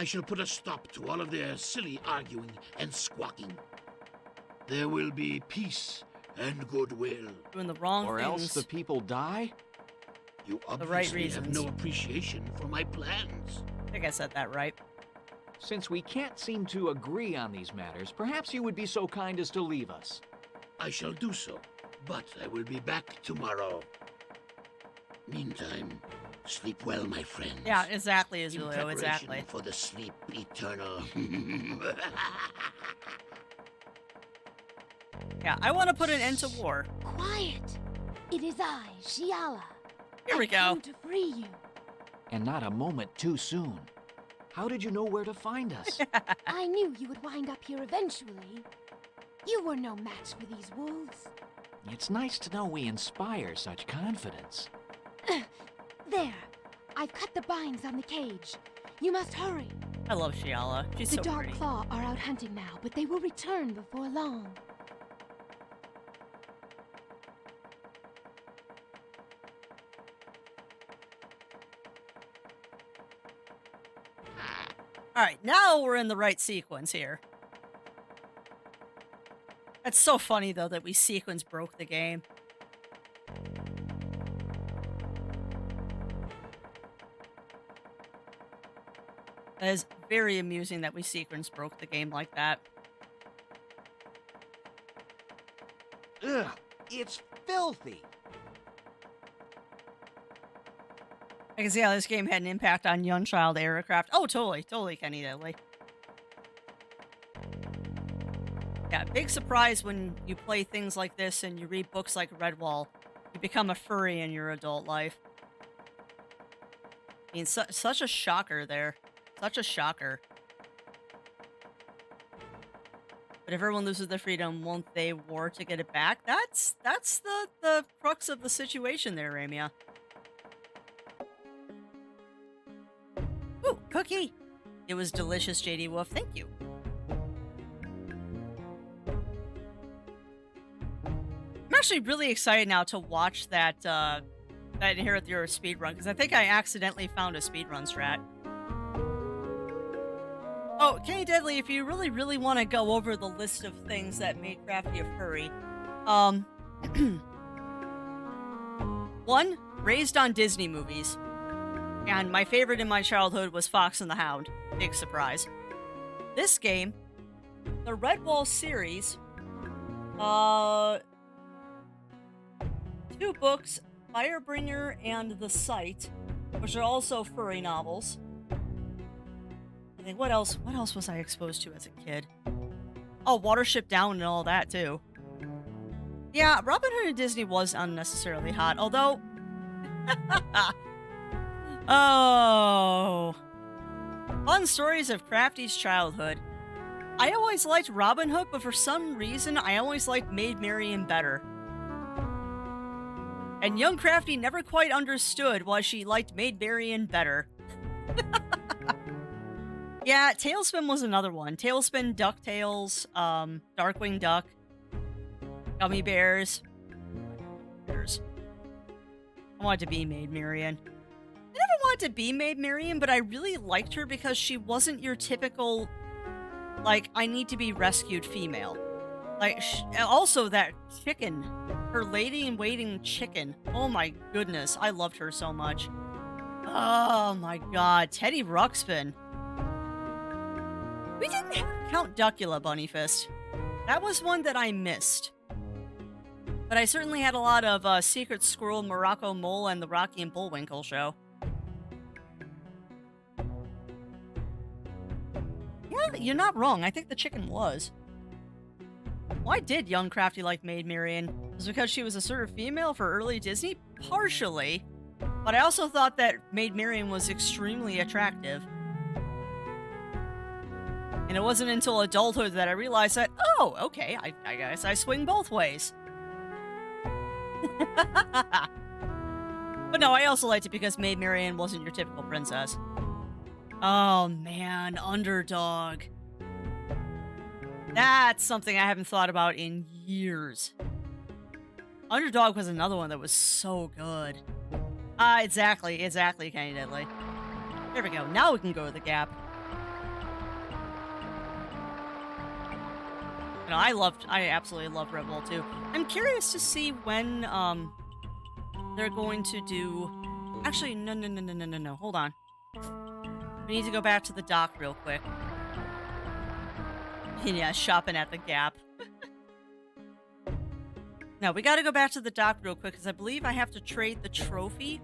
I shall put a stop to all of their silly arguing and squawking. There will be peace and goodwill. Doing the wrong Or things. else the people die? You The right obviously have reasons. no appreciation for my plans. I think I said that right. Since we can't seem to agree on these matters, perhaps you would be so kind as to leave us. I shall do so, but I will be back tomorrow. Meantime, sleep well, my friends. Yeah, exactly, In Azulio, preparation exactly. for the sleep eternal. Yeah, I want to put an end to war. Quiet. It is I, Shiala. Here we I go. come to free you. And not a moment too soon. How did you know where to find us? I knew you would wind up here eventually. You were no match for these wolves. It's nice to know we inspire such confidence. There. I've cut the binds on the cage. You must hurry. I love Shiala. She's The so Dark pretty. Claw are out hunting now, but they will return before long. All right, now we're in the right sequence here. That's so funny, though, that we sequence broke the game. That is very amusing that we sequence broke the game like that. Ugh, it's filthy. I can see how this game had an impact on young child aircraft. Oh, totally, Kenny Deadly. Yeah, big surprise when you play things like this and you read books like Redwall. You become a furry in your adult life. I mean, such a shocker there. Such a shocker. But if everyone loses their freedom, won't they war to get it back? That's the crux of the situation there, Ramia. Ooh, cookie! It was delicious, JD Wolf. Thank you. I'm actually really excited now to watch that Inherit the Earth speedrun, because I think I accidentally found a speedrun strat. Oh, Kenny Deadly, if you really want to go over the list of things that made Crafty a furry, 1, raised on Disney movies. And my favorite in my childhood was Fox and the Hound. Big surprise. This game, the Redwall series, 2 books, Firebringer and The Sight, which are also furry novels. I think what else was I exposed to as a kid? Oh, Watership Down and all that too. Yeah, Robin Hood and Disney was unnecessarily hot, although oh. Fun stories of Crafty's childhood. I always liked Robin Hood, but for some reason I always liked Maid Marian better. And young Crafty never quite understood why she liked Maid Marian better. Yeah, Tailspin was another one. Tailspin, DuckTales, Darkwing Duck, Gummy Bears. I wanted to be Maid Marian. I never wanted to be Maid Marian, but I really liked her because she wasn't your typical, like, I need to be rescued female. Like, also that chicken. Her lady-in-waiting chicken. Oh my goodness, I loved her so much. Oh my god, Teddy Ruxpin. We didn't have Count Duckula, Bunnyfist. That was one that I missed. But I certainly had a lot of Secret Squirrel, Morocco Mole, and the Rocky and Bullwinkle show. Yeah, you're not wrong. I think the chicken was. Why did young Crafty like Maid Marian? Was it because she was a sort of female for early Disney? Partially. But I also thought that Maid Marian was extremely attractive. And it wasn't until adulthood that I realized that, oh, okay, I guess I swing both ways. But no, I also liked it because Maid Marian wasn't your typical princess. Oh man, Underdog. That's something I haven't thought about in years. Underdog was another one that was so good. Exactly, Kenny Deadly. There we go. Now we can go to the Gap. No, I absolutely love Red Bull too. I'm curious to see when they're going to do. Actually, no. Hold on. We need to go back to the dock real quick. Yeah, shopping at the Gap. No, we got to go back to the dock real quick because I believe I have to trade the trophy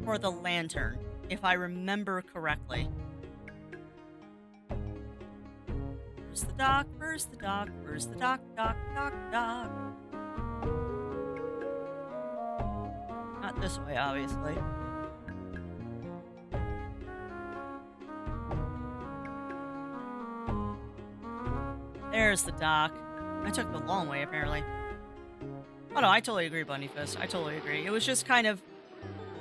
for the lantern, if I remember correctly. Where's the dock? Where's the dock? Where's the dock? Dock. Not this way, obviously. There's the dock. I took the long way, apparently. Oh, no, I totally agree, Bunny Fist. I totally agree. It was just kind of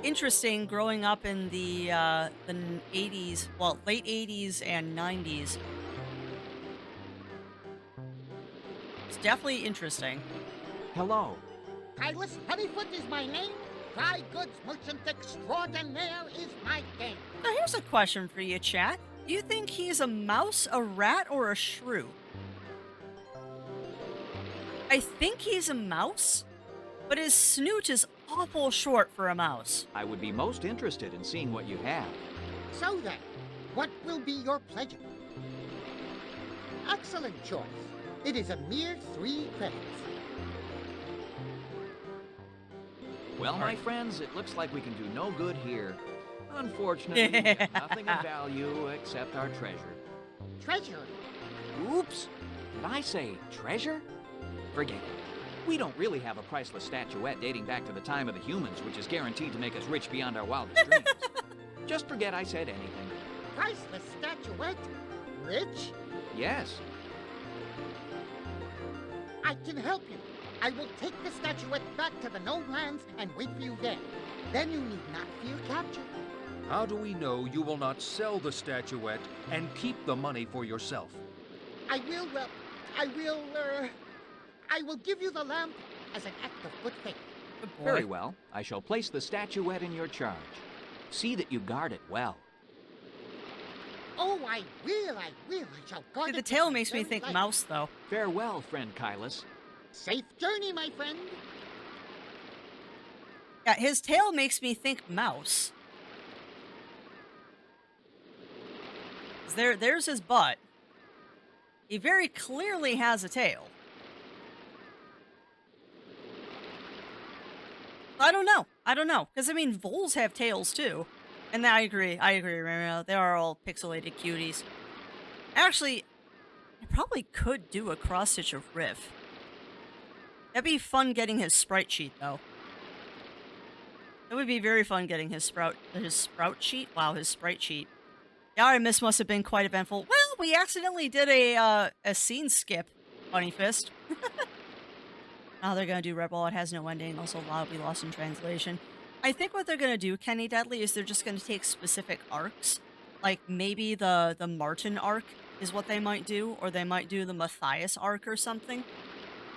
interesting growing up in the 80s, well, late 80s and 90s. It's definitely interesting. Hello. Kylus Honeyfoot is my name. Dry goods merchant extraordinaire is my game. Now, here's a question for you, chat. Do you think he's a mouse, a rat, or a shrew? I think he's a mouse, but his snoot is awful short for a mouse. I would be most interested in seeing what you have. So then, what will be your pleasure? Excellent choice. It is a mere 3 credits. Well, my friends, it looks like we can do no good here. Unfortunately, we have nothing of value except our treasure. Treasure? Oops! Did I say treasure? Forget it. We don't really have a priceless statuette dating back to the time of the humans, which is guaranteed to make us rich beyond our wildest dreams. Just forget I said anything. Priceless statuette? Rich? Yes. I can help you. I will take the statuette back to the Gnome Lands and wait for you there. Then you need not fear capture. How do we know you will not sell the statuette and keep the money for yourself? I will give you the lamp as an act of good faith. Very well. I shall place the statuette in your charge. See that you guard it well. Oh, I will. I shall guard See, it. the tail makes me think mouse, though. Farewell, friend Kylus. Safe journey, my friend. Yeah, his tail makes me think mouse. There's his butt. He very clearly has a tail. I don't know. Because, I mean, voles have tails, too. And I agree, Ramiro. They are all pixelated cuties. Actually, I probably could do a cross-stitch of Riff. That'd be fun getting his sprite sheet, though. It would be very fun getting his sprout sheet. Wow, his sprite sheet. The RMS must have been quite eventful. Well, we accidentally did a scene skip, Bunny Fist. Now they're gonna do Red Bull. It has no ending. Also, a lot will be lost in translation. I think what they're gonna do, Kenny Deadly, is they're just gonna take specific arcs. Like maybe the Martin arc is what they might do, or they might do the Matthias arc or something.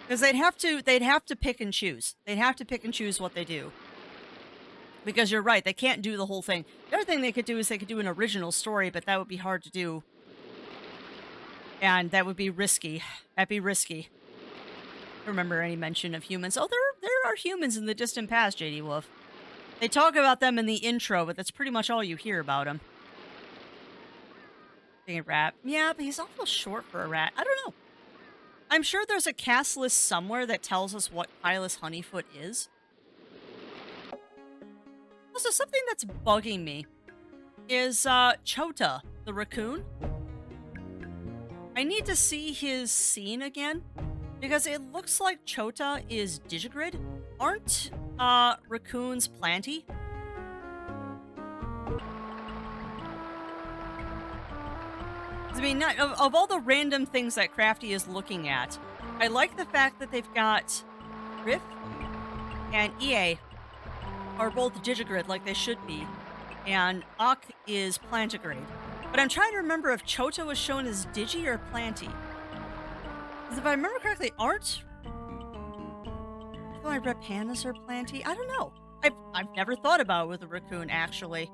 Because they'd have to pick and choose. They'd have to pick and choose what they do. Because you're right, they can't do the whole thing. The other thing they could do is they could do an original story, but that would be hard to do. And that would be risky. That'd be risky. Remember any mention of humans? Oh, there are humans in the distant past, JD Wolf. They talk about them in the intro, but that's pretty much all you hear about them. Being a rat. Yeah, but he's awful short for a rat. I don't know. I'm sure there's a cast list somewhere that tells us what Kylus Honeyfoot is. Also, something that's bugging me is Chota, the raccoon. I need to see his scene again, because it looks like Chota is Digigrid. Aren't raccoons planty? I mean, of all the random things that Crafty is looking at, I like the fact that they've got Riff and EA are both Digigrid like they should be, and Ak is Plantigrade. But I'm trying to remember if Chota was shown as Digi or Planty. Because if I remember correctly, aren't my red pandas are Planty? I don't know. I've never thought about it with a raccoon, actually.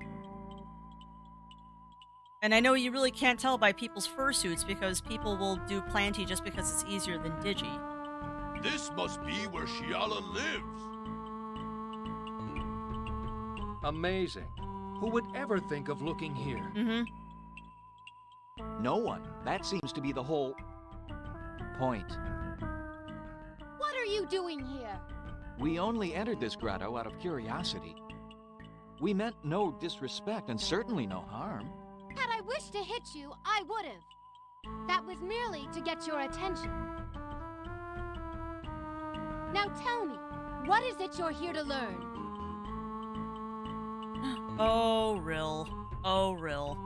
And I know you really can't tell by people's fursuits because people will do Planty just because it's easier than Digi. This must be where Shiala lives. Amazing. Who would ever think of looking here? Mm-hmm. No one. That seems to be the whole point. What are you doing here? We only entered this grotto out of curiosity. We meant no disrespect and certainly no harm. Had I wished to hit you, I would have. That was merely to get your attention. Now tell me, what is it you're here to learn? Oh, Rill. Oh, Rill.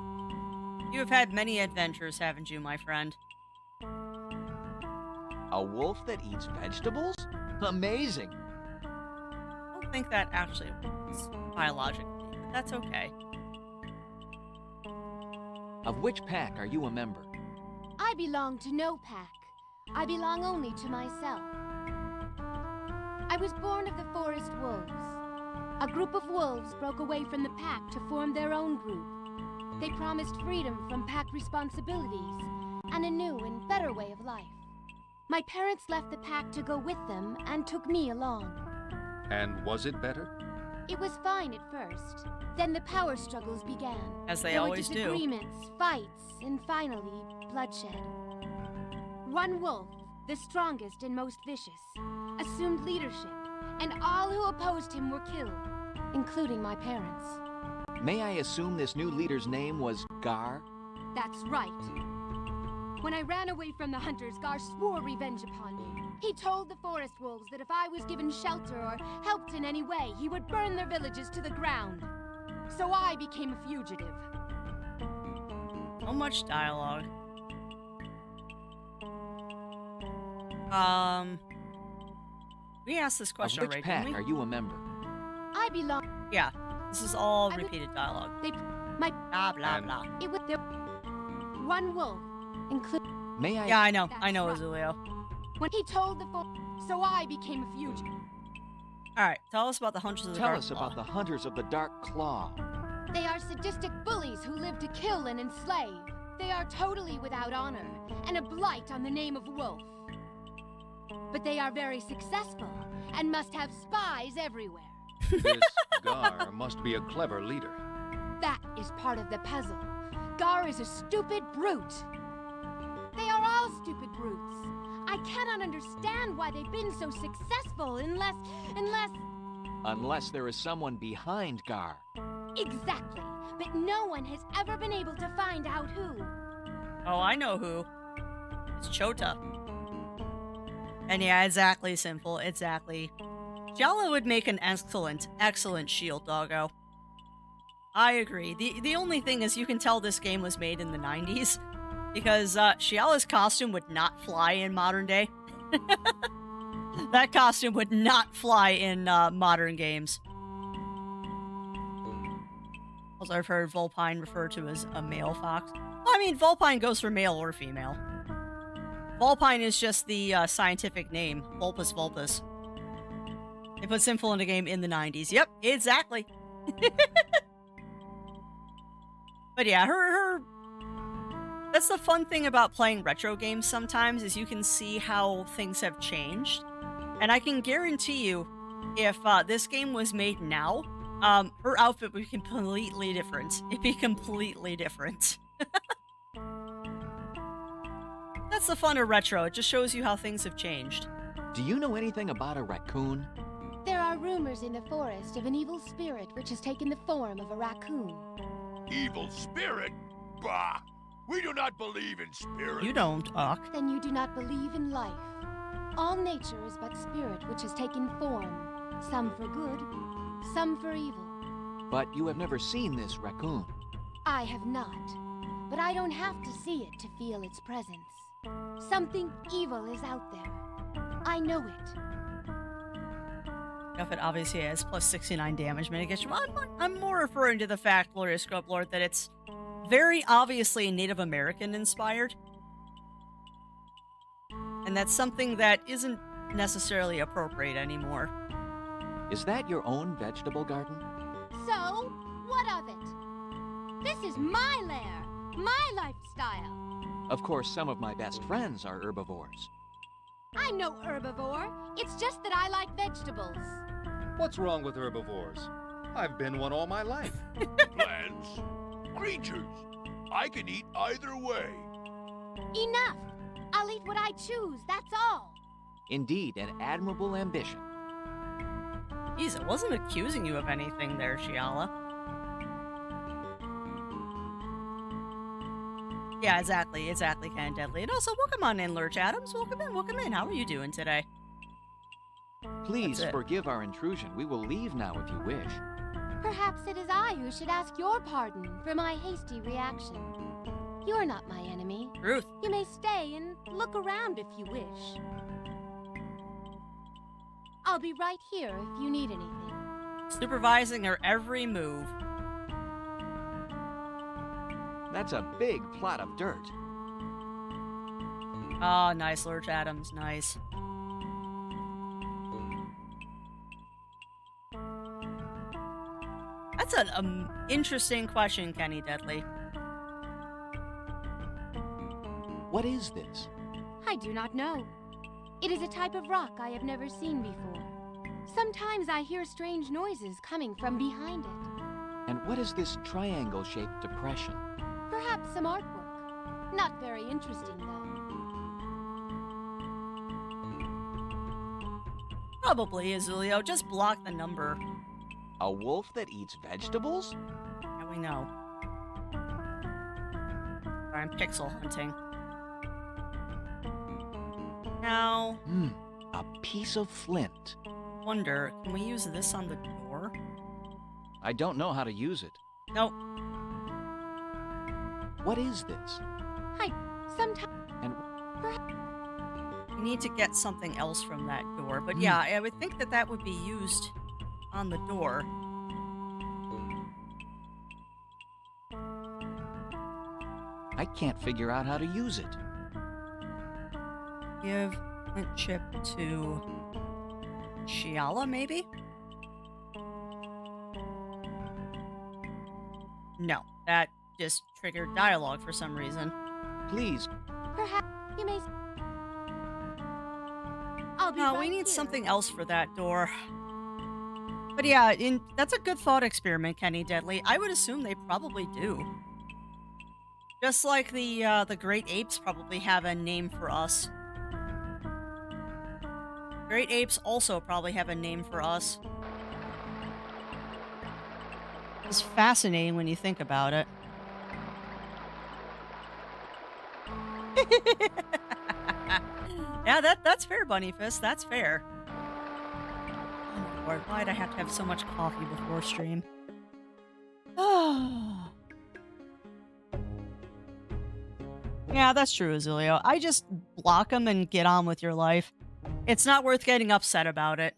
You have had many adventures, haven't you, my friend? A wolf that eats vegetables? Amazing. I don't think that actually works biologically, but that's okay. Of which pack are you a member? I belong to no pack. I belong only to myself. I was born of the forest wolves. A group of wolves broke away from the pack to form their own group. They promised freedom from pack responsibilities and a new and better way of life. My parents left the pack to go with them and took me along. And was it better? It was fine at first. Then the power struggles began. As they There were always do. disagreements, fights, and finally, bloodshed. One wolf, the strongest and most vicious, assumed leadership, and all who opposed him were killed, including my parents. May I assume this new leader's name was Gar? That's right. When I ran away from the hunters, Gar swore revenge upon me. He told the forest wolves that if I was given shelter or helped in any way, he would burn their villages to the ground. So I became a fugitive. So much dialogue. We asked this question Of which already, pack didn't we? are you a member? I belong. Yeah, this is all I would- repeated dialogue. My Blah, blah, blah. it was there. One wolf, include. May I? Yeah, I know, That's right. right. Azulio. When he told the so I became a fugitive. Alright, tell us about the Hunters of the Tell Dark us Claw. about the Hunters of the Dark Claw. They are sadistic bullies who live to kill and enslave. They are totally without honor and a blight on the name of wolf. But they are very successful and must have spies everywhere. This Gar must be a clever leader. That is part of the puzzle. Gar is a stupid brute. They are all stupid brutes. I cannot understand why they've been so successful unless... Unless there is someone behind Gar. Exactly. But no one has ever been able to find out who. Oh, I know who. It's Chota. And yeah, exactly, Simple. Exactly. Jala would make an excellent shield doggo. I agree. The only thing is you can tell this game was made in the 90s because Shiala's costume would not fly in modern day. That costume would not fly in modern games. Also, I've heard Vulpine referred to as a male fox. Well, I mean, Vulpine goes for male or female. Vulpine is just the scientific name. Vulpus vulpus. They put Sinful in the game in the 90s. Yep, exactly. But yeah, her... That's the fun thing about playing retro games sometimes, is you can see how things have changed. And I can guarantee you, if this game was made now, her outfit would be completely different. It'd be completely different. That's the fun of retro. It just shows you how things have changed. Do you know anything about a raccoon? There are rumors in the forest of an evil spirit which has taken the form of a raccoon. Evil spirit? Bah! We do not believe in spirits. You don't, Uck. Then you do not believe in life. All nature is but spirit which has taken form, some for good, some for evil. But you have never seen this raccoon. I have not, but I don't have to see it to feel its presence. Something evil is out there. I know it. If it obviously has plus 69 damage mitigation. I'm more referring to the fact, Glorious Scrub Lord, that it's very obviously Native American inspired. And that's something that isn't necessarily appropriate anymore. Is that your own vegetable garden? So, what of it? This is my lair. my lifestyle. Of course, some of my best friends are herbivores. I'm no herbivore. It's just that I like vegetables. What's wrong with herbivores? I've been one all my life. Plants, creatures. I can eat either way. Enough. I'll eat what I choose, that's all. Indeed, an admirable ambition. Jeez, I wasn't accusing you of anything there, Shiala. Yeah, exactly, kind of deadly. And also, welcome on in, Lurch Adams. Welcome in. How are you doing today? Please forgive our intrusion. We will leave now if you wish. Perhaps it is I who should ask your pardon for my hasty reaction. You're not my enemy. Truth. You may stay and look around if you wish. I'll be right here if you need anything. Supervising her every move. That's a big plot of dirt. Oh, nice, Lurch Adams. Nice. That's an interesting question, Kenny Deadly. What is this? I do not know. It is a type of rock I have never seen before. Sometimes I hear strange noises coming from behind it. And what is this triangle-shaped depression? Perhaps some artwork. Not very interesting, though. Probably, Azulio. Just block the number. A wolf that eats vegetables? Yeah, we know. I'm pixel hunting. Now... a piece of flint. Wonder, can we use this on the door? I don't know how to use it. Nope. What is this? Sometimes... And we need to get something else from that door. But yeah, I would think that that would be used on the door. I can't figure out how to use it. Give a chip to Shiala, maybe? No, that just triggered dialogue for some reason. Please. Perhaps you may... No, we need something else for that door. But yeah, that's a good thought experiment, Kenny Deadly. I would assume they probably do. Just like the great apes probably have a name for us. Great apes also probably have a name for us. It's fascinating when you think about it. Yeah, that's fair, Bunny Fist. That's fair. Oh my lord, why'd I have to have so much coffee before stream? Yeah, that's true, Azulio. I just block them and get on with your life. It's not worth getting upset about it.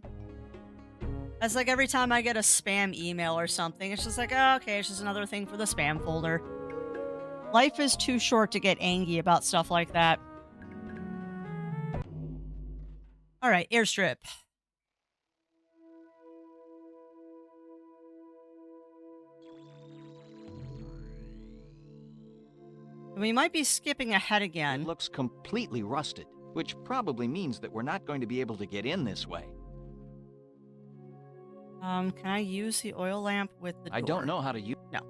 That's like every time I get a spam email or something, it's just like, oh, okay, it's just another thing for the spam folder. Life is too short to get angry about stuff like that. Alright, airstrip. We might be skipping ahead again. It looks completely rusted, which probably means that we're not going to be able to get in this way. Can I use the oil lamp with the door? I don't know how to use... No.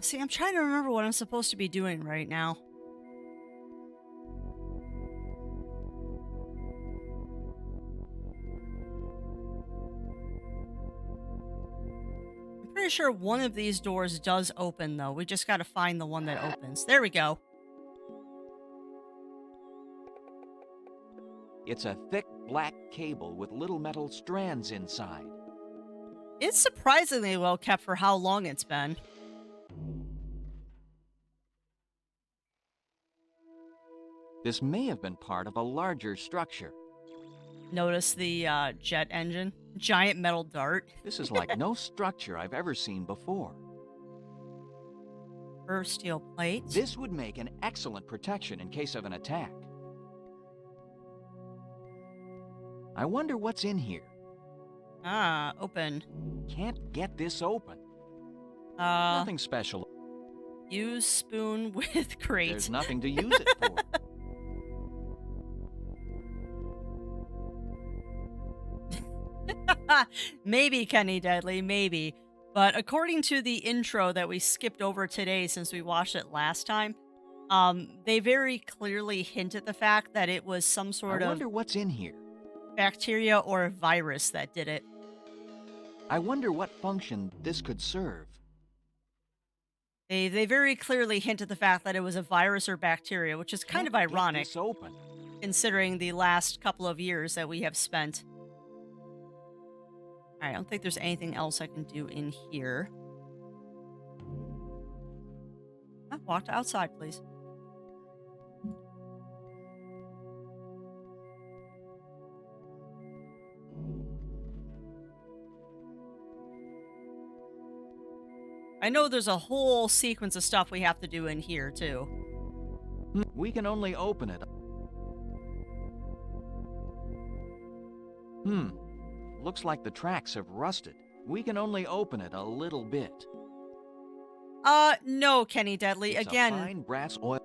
See, I'm trying to remember what I'm supposed to be doing right now. I'm pretty sure one of these doors does open, though. We just gotta find the one that opens. There we go. It's a thick black cable with little metal strands inside. It's surprisingly well kept for how long it's been. This may have been part of a larger structure. Notice the jet engine? Giant metal dart. This is like no structure I've ever seen before. Curved steel plates. This would make an excellent protection in case of an attack. I wonder what's in here. Ah, open. Can't get this open. Uh, Nothing special. use spoon with crate. There's nothing to use it for. Maybe, Kenny Deadly, maybe. But according to the intro that we skipped over today since we watched it last time, they very clearly hint at the fact that it was some sort I of wonder what's in here. bacteria or virus that did it. I wonder what function this could serve. They very clearly hint at the fact that it was a virus or bacteria, which is kind of Can't get ironic this open. considering the last couple of years that we have spent. Alright, I don't think there's anything else I can do in here. Walk outside, please. I know there's a whole sequence of stuff we have to do in here, too. We can only open it. Looks like the tracks have rusted. We can only open it a little bit. No, Kenny Deadly. It's Again. a fine brass oil.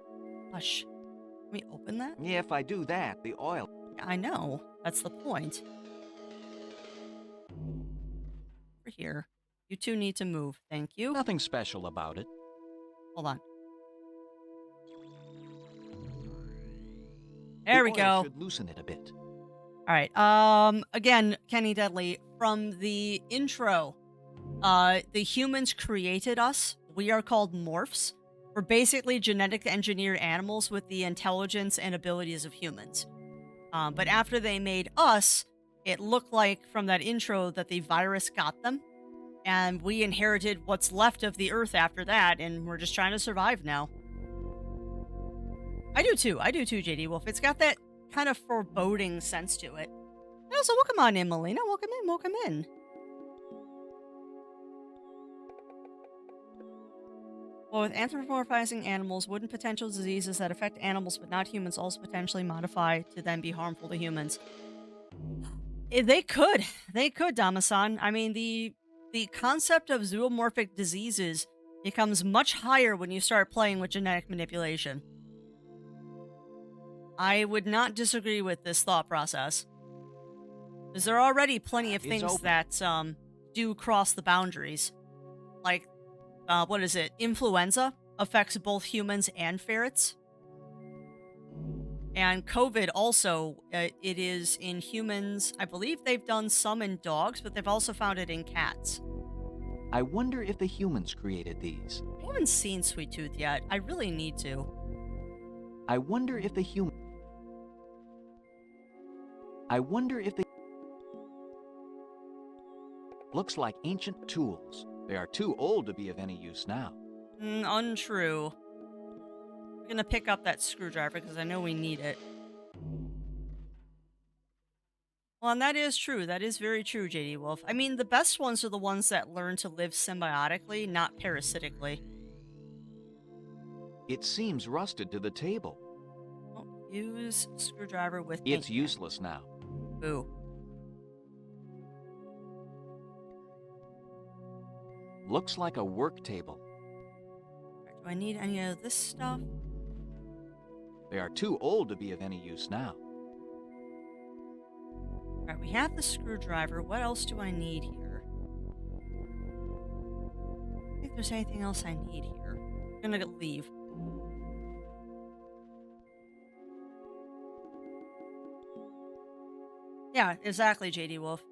Hush. Can we open that? Yeah, if I do that, the oil. I know. That's the point. Over here. You two need to move. Thank you. Nothing special about it. Hold on. There we oil go. Should loosen it a bit. All right. Again, Kenny Deadly, from the intro, the humans created us. We are called morphs. We're basically genetic engineered animals with the intelligence and abilities of humans. But after they made us, it looked like from that intro that the virus got them. And we inherited what's left of the Earth after that, and we're just trying to survive now. I do too, JD Wolf. It's got that kind of foreboding sense to it. And also, welcome on in, Melina. Welcome in, welcome in. Well, with anthropomorphizing animals, wouldn't potential diseases that affect animals but not humans also potentially modify to then be harmful to humans? They could, Damasan. I mean, the concept of zoomorphic diseases becomes much higher when you start playing with genetic manipulation. I would not disagree with this thought process. Because there are already plenty of things that do cross the boundaries. Like, what is it? Influenza affects both humans and ferrets. And COVID also, it is in humans. I believe they've done some in dogs, but they've also found it in cats. I wonder if the humans created these. I haven't seen Sweet Tooth yet. I really need to. I wonder if the Looks like ancient tools. They are too old to be of any use now. Untrue. I'm gonna pick up that screwdriver because I know we need it. Well, and that is true. That is very true, JD Wolf. I mean, the best ones are the ones that learn to live symbiotically, not parasitically. It seems rusted to the table. Oh, use screwdriver with It's useless now. Boo. Looks like a work table. Do I need any of this stuff? They are too old to be of any use now. Alright, we have the screwdriver. What else do I need here? I don't think there's anything else I need here. I'm gonna leave. Yeah, exactly, JD Wolf.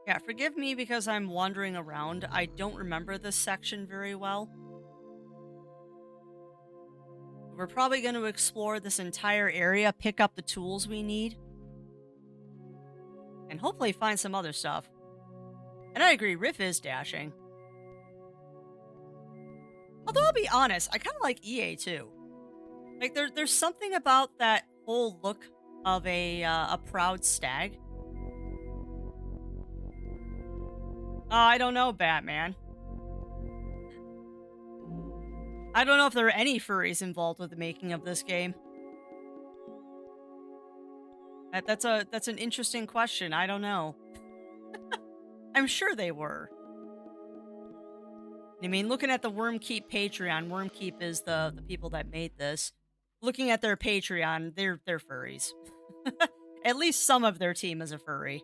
Yeah, forgive me because I'm wandering around. I don't remember this section very well. We're probably going to explore this entire area, pick up the tools we need, and hopefully find some other stuff. And I agree, Riff is dashing. Although I'll be honest, I kind of like EA too. Like there's something about that whole look of a proud stag. Oh, I don't know, Batman. I don't know if there are any furries involved with the making of this game. That's an interesting question. I don't know. I'm sure they were. I mean, looking at the Wormkeep Patreon, Wormkeep is the people that made this. Looking at their Patreon, they're furries. At least some of their team is a furry.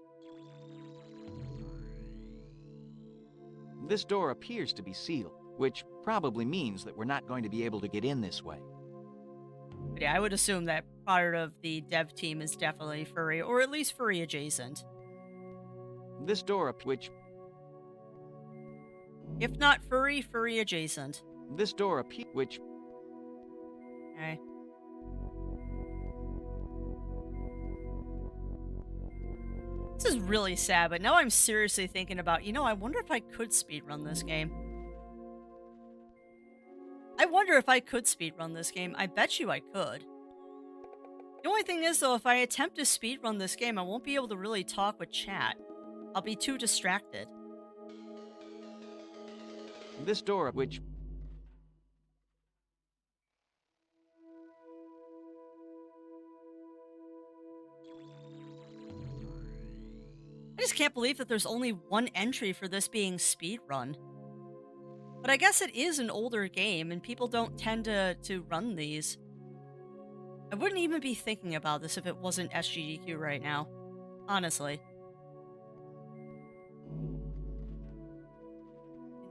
This door appears to be sealed, which probably means that we're not going to be able to get in this way. But yeah, I would assume that part of the dev team is definitely furry, or at least furry adjacent. This door, which... If not furry, furry adjacent. This door appears, which... Okay. This is really sad, but now I'm seriously thinking about, I wonder if I could speedrun this game. I wonder if I could speedrun this game. I bet you I could. The only thing is, though, if I attempt to speedrun this game, I won't be able to really talk with chat. I'll be too distracted. This door, which... I just can't believe that there's only one entry for this being speedrun. But I guess it is an older game, and people don't tend to run these. I wouldn't even be thinking about this if it wasn't SGDQ right now. Honestly.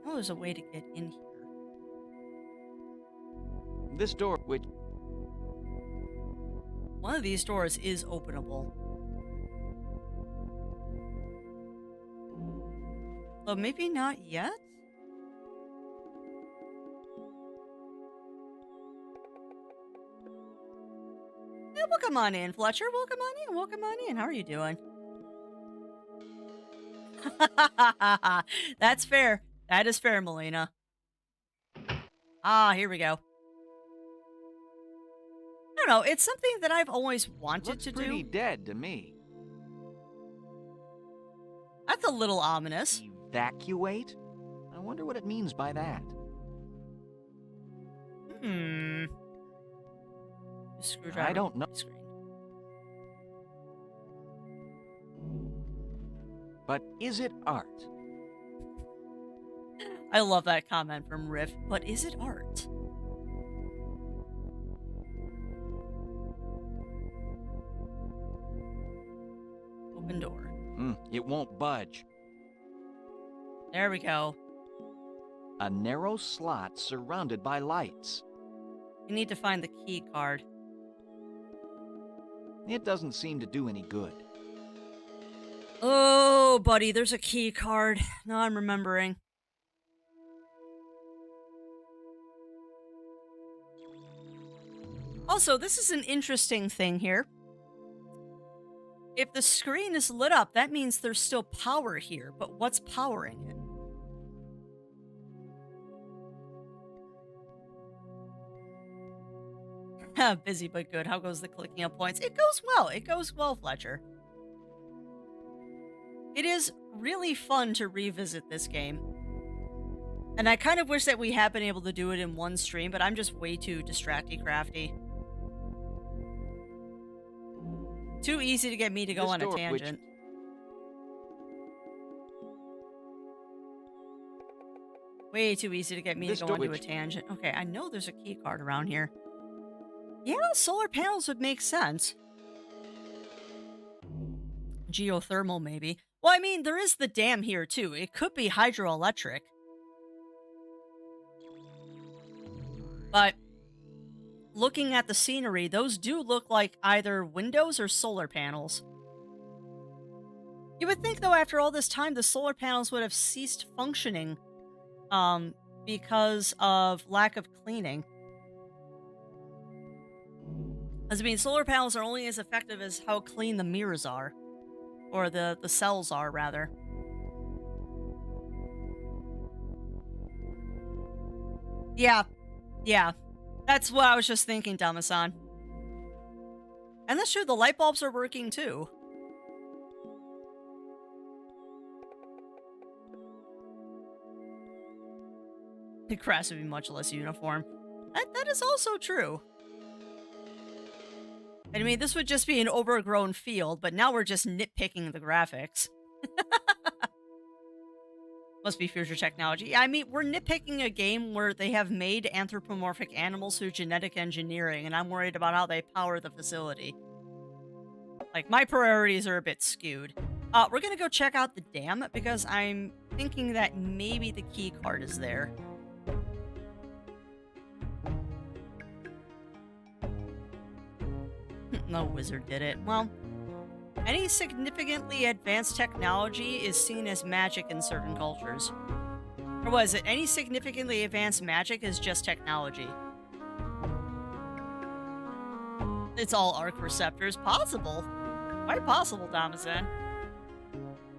I know there's a way to get in here. This door, which... One of these doors is openable. Though maybe not yet? Yeah, welcome on in, Fletcher. Welcome on in. Welcome on in. How are you doing? That's fair. That is fair, Melina. Ah, here we go. I don't know. It's something that I've always wanted to do. Looks pretty dead to me. That's a little ominous. Evacuate? I wonder what it means by that. Screwdriver. I don't know. Screen. But is it art? I love that comment from Riff. But is it art? Open door. It won't budge. There we go. A narrow slot surrounded by lights. You need to find the key card. It doesn't seem to do any good. Oh, buddy, there's a key card. Now I'm remembering. Also, this is an interesting thing here. If the screen is lit up, that means there's still power here, but what's powering it? Busy but good. How goes the clicking of points? It goes well. It goes well, Fletcher. It is really fun to revisit this game. And I kind of wish that we had been able to do it in one stream, but I'm just way too distracty crafty. Too easy to get me to go on a tangent. Way too easy to get me to go onto a tangent. Okay, I know there's a key card around here. Yeah, solar panels would make sense. Geothermal, maybe. Well, I mean, there is the dam here, too. It could be hydroelectric. But looking at the scenery, those do look like either windows or solar panels. You would think, though, after all this time, the solar panels would have ceased functioning because of lack of cleaning. As I mean, solar panels are only as effective as how clean the mirrors are. Or the cells are, rather. Yeah. That's what I was just thinking, Damasan. And that's true, the light bulbs are working too. The grass would be much less uniform. That is also true. I mean, this would just be an overgrown field, but now we're just nitpicking the graphics. Must be future technology. Yeah, I mean, we're nitpicking a game where they have made anthropomorphic animals through genetic engineering, and I'm worried about how they power the facility. Like, my priorities are a bit skewed. We're gonna go check out the dam, because I'm thinking that maybe the key card is there. No wizard did it. Well, any significantly advanced technology is seen as magic in certain cultures. Or was it? Any significantly advanced magic is just technology. It's all arc receptors. Possible. Quite possible, Damazen.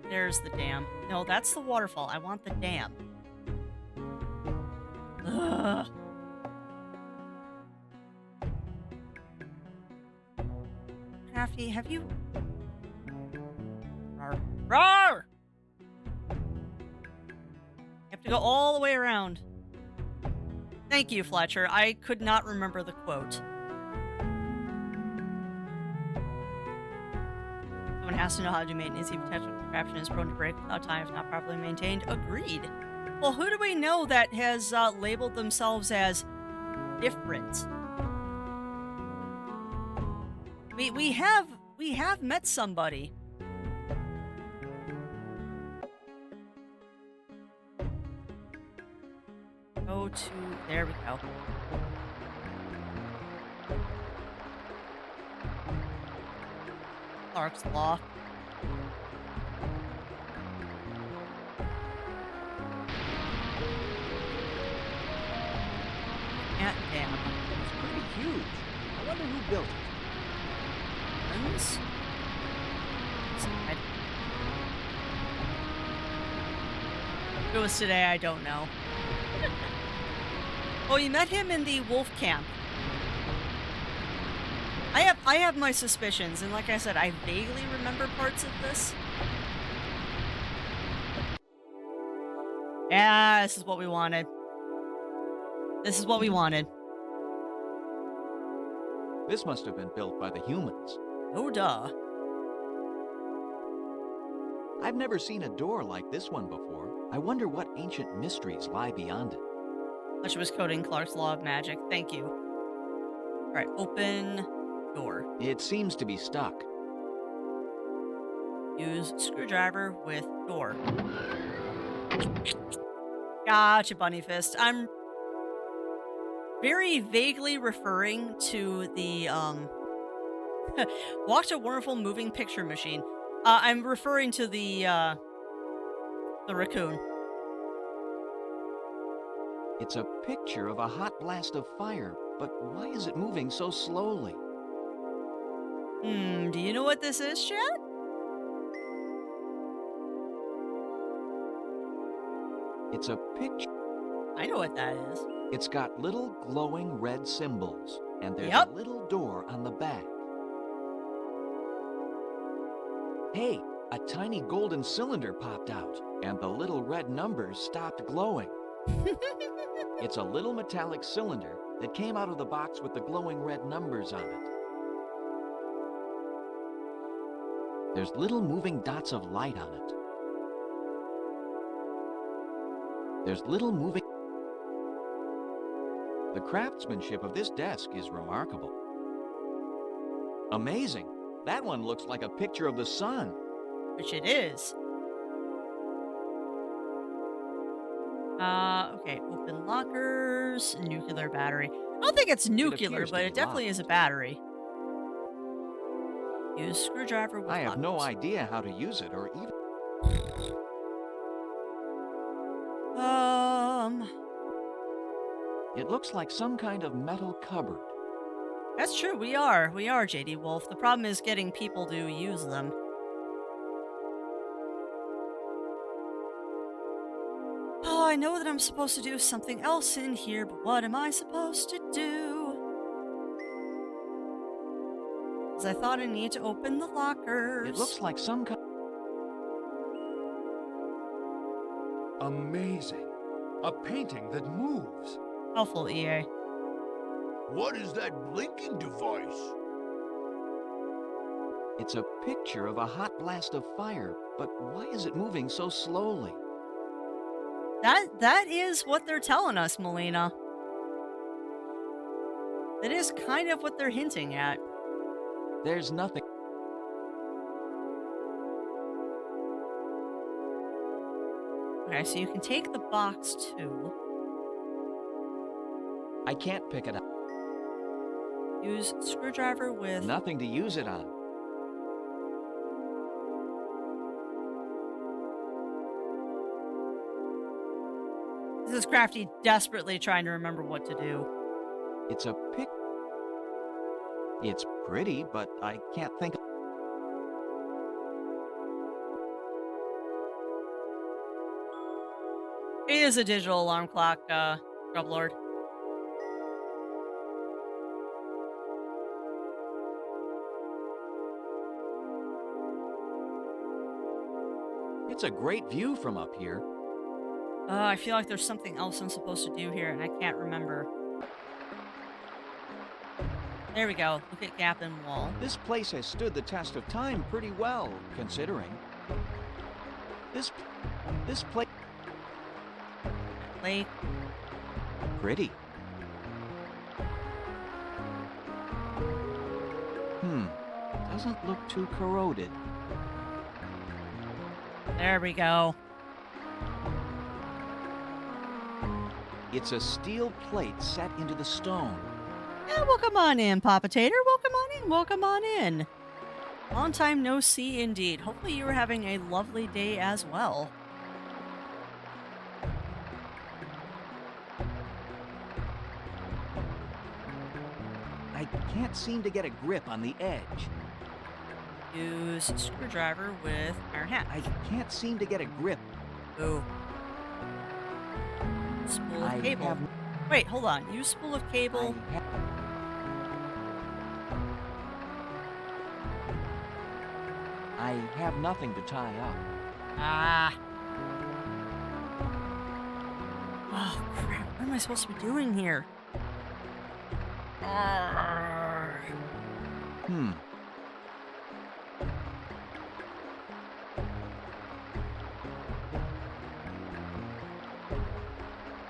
There's the dam. No, that's the waterfall. I want the dam. Ugh. Crafty, have you... Rawr. Rawr! You have to go all the way around. Thank you, Fletcher. I could not remember the quote. Someone has to know how to do maintenance. Even potential contraption is prone to break without time if not properly maintained. Agreed. Well, who do we know that has labeled themselves as different? We have met somebody. Go to... There we go. Clark's Law. Damn. It's pretty huge. I wonder who built it. Friends? If it was today, I don't know. Oh, you met him in the wolf camp. I have my suspicions, and like I said, I vaguely remember parts of this. Yeah, this is what we wanted. This is what we wanted. This must have been built by the humans. Oh, duh. I've never seen a door like this one before. I wonder what ancient mysteries lie beyond it. Which was coding Clark's Law of Magic. Thank you. Alright, open door. It seems to be stuck. Use screwdriver with door. Gotcha, Bunny Fist. I'm very vaguely referring to the, Watch a Wonderful Moving Picture Machine. I'm referring to the raccoon. It's a picture of a hot blast of fire, but why is it moving so slowly? Do you know what this is, Chad? It's a picture. I know what that is. It's got little glowing red symbols, and there's Yep. a little door on the back. Hey, a tiny golden cylinder popped out, and the little red numbers stopped glowing. It's a little metallic cylinder that came out of the box with the glowing red numbers on it. There's little moving dots of light on it. There's little moving... The craftsmanship of this desk is remarkable. Amazing! That one looks like a picture of the sun. Which it is. Okay, open lockers, nuclear battery. I don't think it's nuclear, appears to but be it definitely locked. is a battery. Use screwdriver with I have no lockers. idea how to use it or even... It looks like some kind of metal cupboard. That's true, we are, JD Wolf. The problem is getting people to use them. Oh, I know that I'm supposed to do something else in here, but what am I supposed to do? Because I thought I need to open the lockers. It looks like some kind... Amazing. A painting that moves. Helpful, EA. What is that blinking device? It's a picture of a hot blast of fire, but why is it moving so slowly? That is what they're telling us, Melina. That is kind of what they're hinting at. There's nothing. Okay, so you can take the box too. I can't pick it up. Use screwdriver with... Nothing to use it on. This is Crafty desperately trying to remember what to do. It's a pic. It's pretty, but I can't think. It is a digital alarm clock, Grub Lord. It's a great view from up here. I feel like there's something else I'm supposed to do here, and I can't remember. There we go. Look at gap in wall. This place has stood the test of time pretty well, considering. This place... Lake. Pretty. Doesn't look too corroded. There we go. It's a steel plate set into the stone. Yeah, welcome on in, Papa Tater. Welcome on in. Welcome on in. Long time no see indeed. Hopefully you were having a lovely day as well. I can't seem to get a grip on the edge. Use screwdriver with iron hat. I can't seem to get a grip. Ooh. Spool of cable. Wait, hold on. Use spool of cable. I have nothing to tie up. Ah. Oh, crap. What am I supposed to be doing here?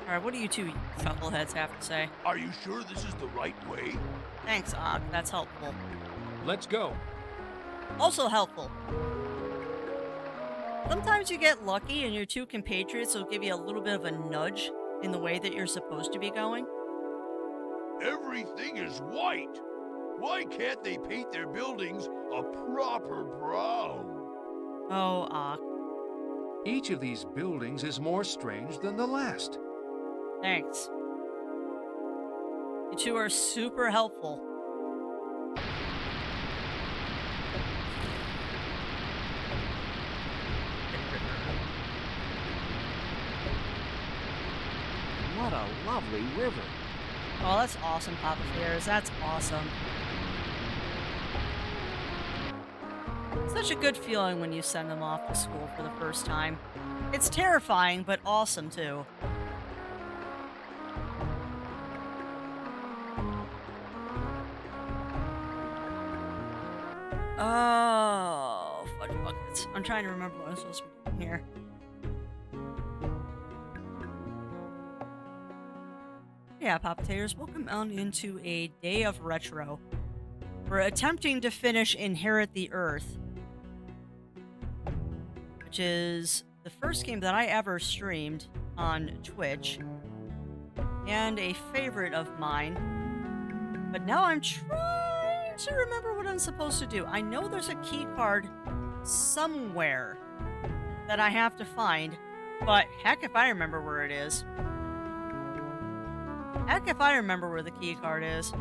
Alright, what do you two chuckleheads have to say? Are you sure this is the right way? Thanks, Og. That's helpful. Let's go. Also helpful. Sometimes you get lucky and your two compatriots will give you a little bit of a nudge in the way that you're supposed to be going. Everything is white. Why can't they paint their buildings a proper brown? Oh, Og. Each of these buildings is more strange than the last. Thanks. You two are super helpful. What a lovely river. Oh, that's awesome, Papa Fears. That's awesome. Such a good feeling when you send them off to school for the first time. It's terrifying, but awesome, too. Oh, fudge buckets. I'm trying to remember what I'm supposed to be doing here. Yeah, Papa Taters, welcome on into a day of retro. We're attempting to finish Inherit the Earth, which is the first game that I ever streamed on Twitch, and a favorite of mine. But now I'm trying to remember what I'm supposed to do. I know there's a key card somewhere that I have to find, but heck if I remember where it is. Heck if I remember where the key card is.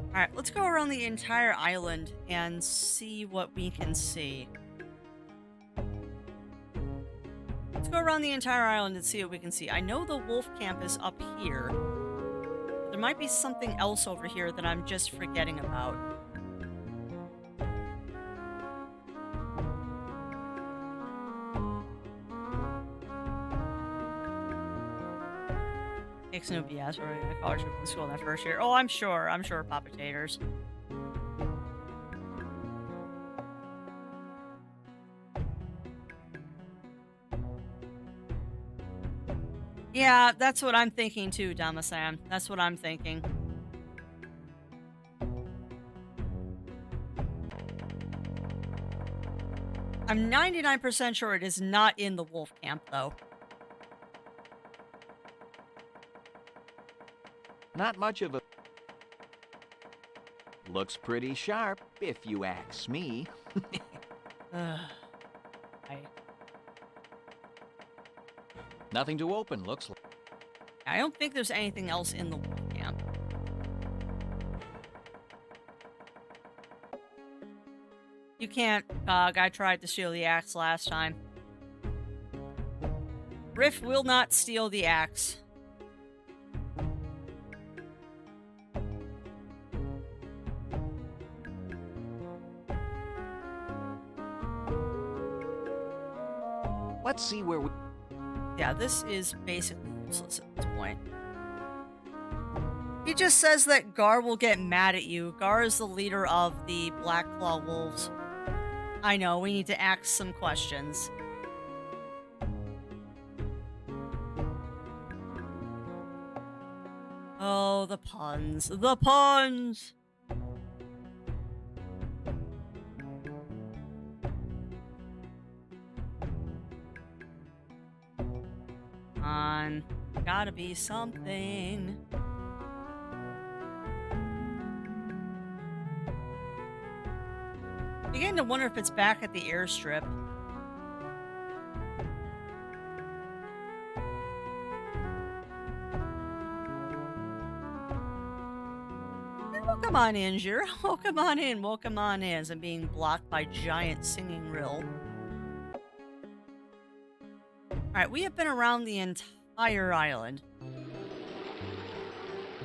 Alright, let's go around the entire island and see what we can see. Let's go around the entire island and see what we can see. I know the wolf camp is up here. There might be something else over here that I'm just forgetting about. Takes no BS. We're in a college school in that first year. Oh, I'm sure. I'm sure, Papa Taters. Yeah, that's what I'm thinking too, Dama-san. That's what I'm thinking. I'm 99% sure it is not in the wolf camp, though. Not much of a... Looks pretty sharp, if you ask me. Nothing to open, looks like. I don't think there's anything else in the wolf camp. You can't, I tried to steal the axe last time. Riff will not steal the axe. Let's see where we... Yeah, this is basically useless at this point. He just says that Gar will get mad at you. Gar is the leader of the Black Claw Wolves. I know, we need to ask some questions. Oh, the puns. The puns! On. Gotta be something. Beginning to wonder if it's back at the airstrip. Welcome on in, Jiro. Welcome on in. Welcome on in. As I'm being blocked by giant singing rill. Alright, we have been around the entire island.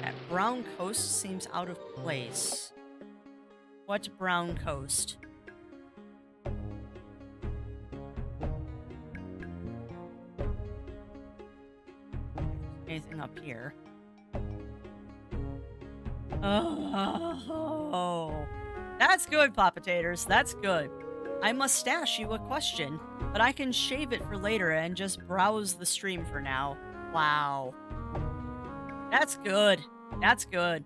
That brown coast seems out of place. What brown coast? Anything up here? Oh, that's good, Papa Taters. That's good. I must stash you a question, but I can shave it for later and just browse the stream for now. Wow. That's good. That's good.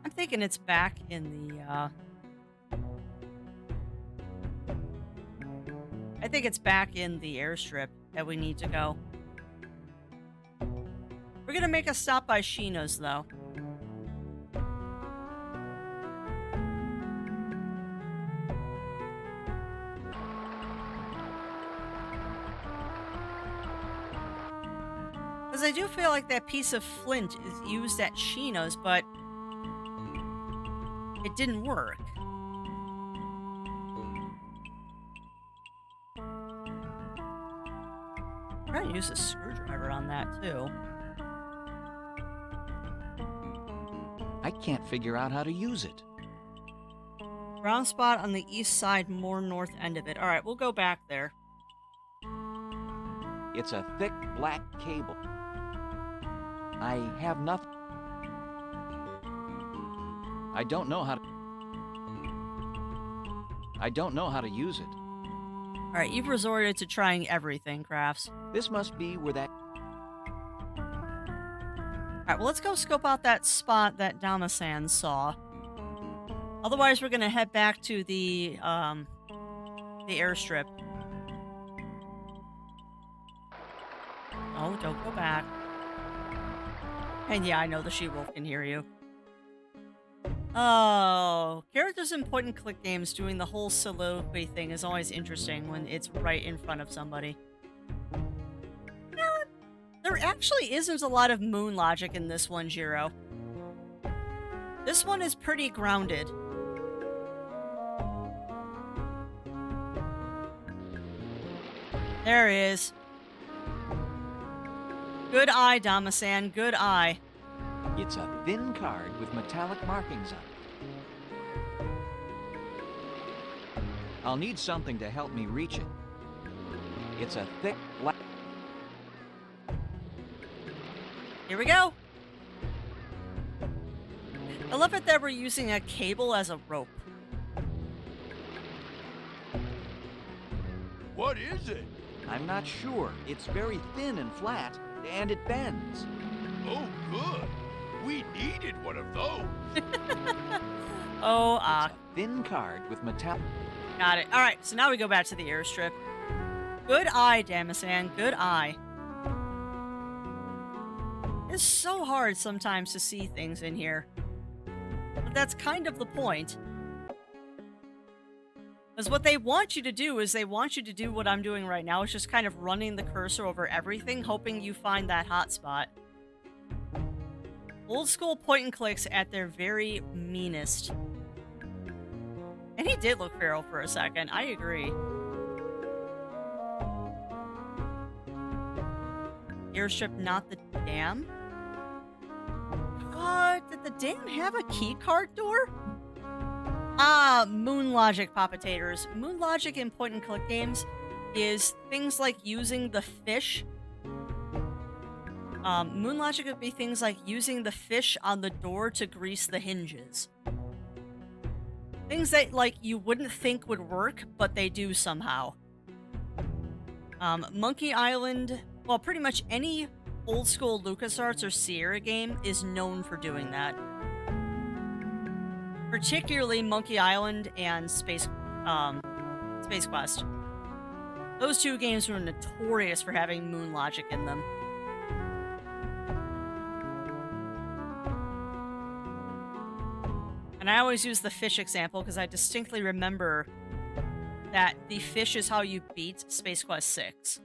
I'm thinking it's back in the, I think it's back in the airstrip that we need to go. We're gonna make a stop by Sheena's, though. Because I do feel like that piece of flint is used at Sheena's, but it didn't work. I'm trying to use a screwdriver on that, too. I can't figure out how to use it. Brown spot on the east side, more north end of it. Alright, we'll go back there. It's a thick black cable. I have nothing. I don't know how to use it. Alright, you've resorted to trying everything, Crafts. This must be where that... Alright, well, let's go scope out that spot that Dama-san saw. Otherwise, we're gonna head back to the airstrip. Oh, don't go back. And yeah, I know the she-wolf can hear you. Oh, characters in point-and-click games doing the whole soliloquy thing is always interesting when it's right in front of somebody. There actually isn't a lot of moon logic in this one, Jiro. This one is pretty grounded. There he is. Good eye, Damasan. Good eye. It's a thin card with metallic markings on it. I'll need something to help me reach it. It's a thick Here we go. I love it that we're using a cable as a rope. What is it? I'm not sure. It's very thin and flat, and it bends. Oh, good. We needed one of those. Oh, It's a thin card with metallic. got it. All right, so now we go back to the airstrip. Good eye, Damasan. Good eye. It's so hard sometimes to see things in here. But that's kind of the point. Because what they want you to do is they want you to do what I'm doing right now. It's just kind of running the cursor over everything, hoping you find that hot spot. Old school point and clicks at their very meanest. And he did look feral for a second. I agree. Airstrip, not the dam? Did the dam have a keycard door? Ah, Moon Logic Popitators. Moon Logic in point and click games is things like using the fish. Moon Logic would be things like using the fish on the door to grease the hinges. Things that, like, you wouldn't think would work, but they do somehow. Monkey Island, well, pretty much any old school LucasArts or Sierra game is known for doing that. Particularly Monkey Island and Space Quest. Those two games were notorious for having Moon Logic in them. And I always use the fish example because I distinctly remember that the fish is how you beat Space Quest 6.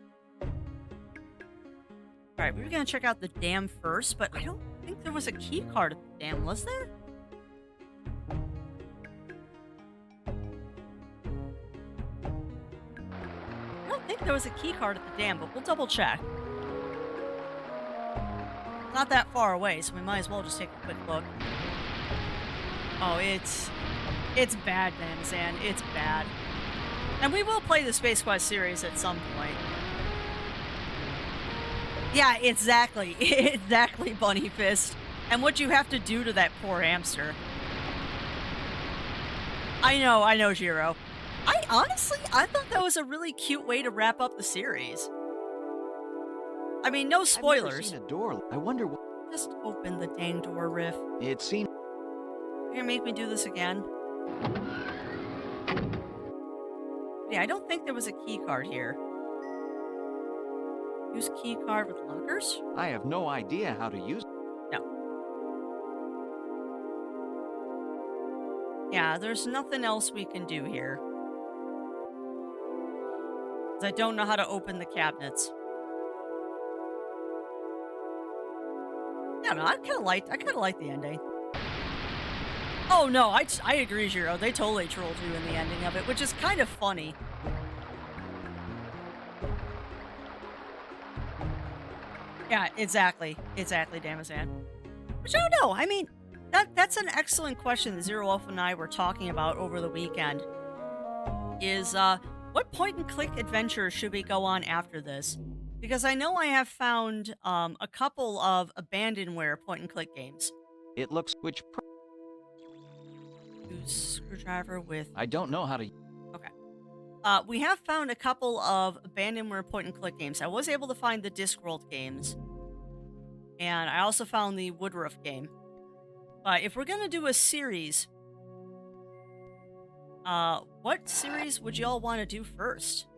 Alright, we were going to check out the dam first, but I don't think there was a key card at the dam, was there? I don't think there was a key card at the dam, but we'll double check. It's not that far away, so we might as well just take a quick look. Oh, it's bad, Damasan. It's bad. And we will play the Space Quest series at some point. Yeah, exactly. Exactly, Bunny Fist. And what you have to do to that poor hamster. I know, Jiro. I thought that was a really cute way to wrap up the series. I mean, no spoilers. I've never seen a door. I wonder what. Just open the dang door, Riff. It seemed. You're gonna make me do this again? Yeah, I don't think there was a key card here. Use key card with lockers? I have no idea how to use. No. Yeah, there's nothing else we can do here. 'Cause I don't know how to open the cabinets. Yeah, no, I kind of liked the ending. Oh no, I agree, Jiro. They totally trolled you in the ending of it, which is kind of funny. Yeah, exactly, Damasan. Which I don't know. I mean, that's an excellent question that Zero Wolf and I were talking about over the weekend. Is what point and click adventures should we go on after this? Because I know I have found a couple of abandonware point and click games. It looks which. Use screwdriver with. I don't know how to. Okay. We have found a couple of abandonware point and click games. I was able to find the Discworld games, and I also found the Woodruff game. But if we're gonna do a series, what series would y'all want to do first?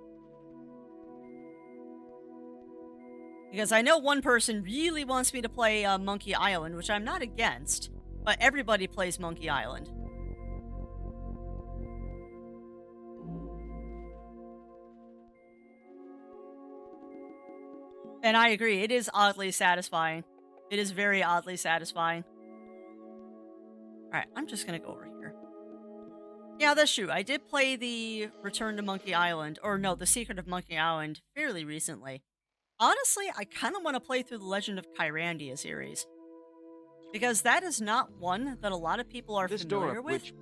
Because I know one person really wants me to play Monkey Island, which I'm not against, but everybody plays Monkey Island. And I agree, it is oddly satisfying. It is very oddly satisfying. Alright, I'm just gonna go over here. Yeah, that's true. I did play the Return to Monkey Island, or no, the Secret of Monkey Island fairly recently. Honestly, I kind of want to play through the Legend of Kyrandia series. Because that is not one that a lot of people are This door familiar up with. which...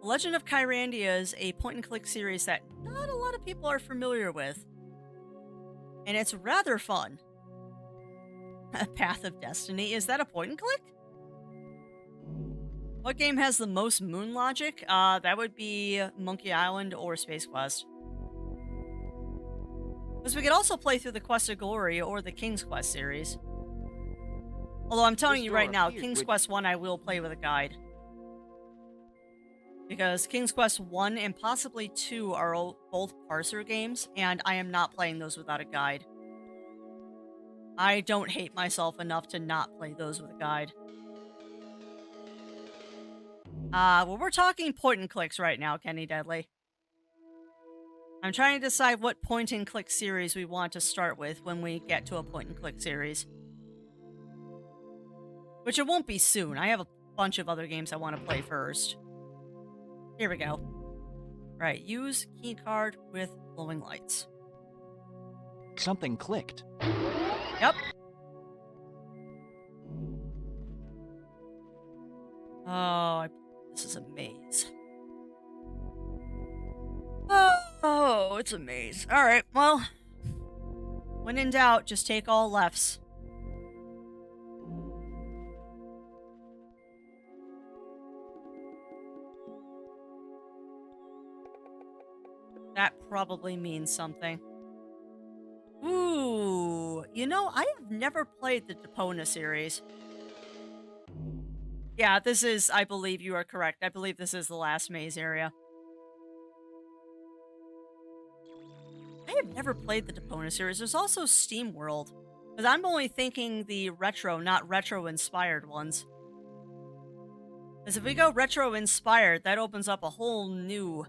The Legend of Kyrandia is a point-and-click series that not a lot of people are familiar with. And it's rather fun. Path of Destiny, is that a point-and-click? What game has the most moon logic? That would be Monkey Island or Space Quest. Because we could also play through the Quest of Glory or the King's Quest series. Although I'm telling you right now, King's Quest 1 I will play with a guide. Because King's Quest 1 and possibly 2 are both parser games, and I am not playing those without a guide. I don't hate myself enough to not play those with a guide. Well, we're talking point and clicks right now, Kenny Deadly. I'm trying to decide what point and click series we want to start with when we get to a point and click series. Which it won't be soon. I have a bunch of other games I want to play first. Here we go. Right, use keycard with glowing lights. Something clicked. Yep. Oh, this is a maze. Oh, it's a maze. Alright, well. When in doubt, just take all lefts. That probably means something. Ooh, you know, I have never played the Depona series. Yeah, this is, I believe you are correct. I believe this is the last maze area. I have never played the Depona series. There's also Steam World. Because I'm only thinking the retro, not retro-inspired ones. Because if we go retro-inspired, that opens up a whole new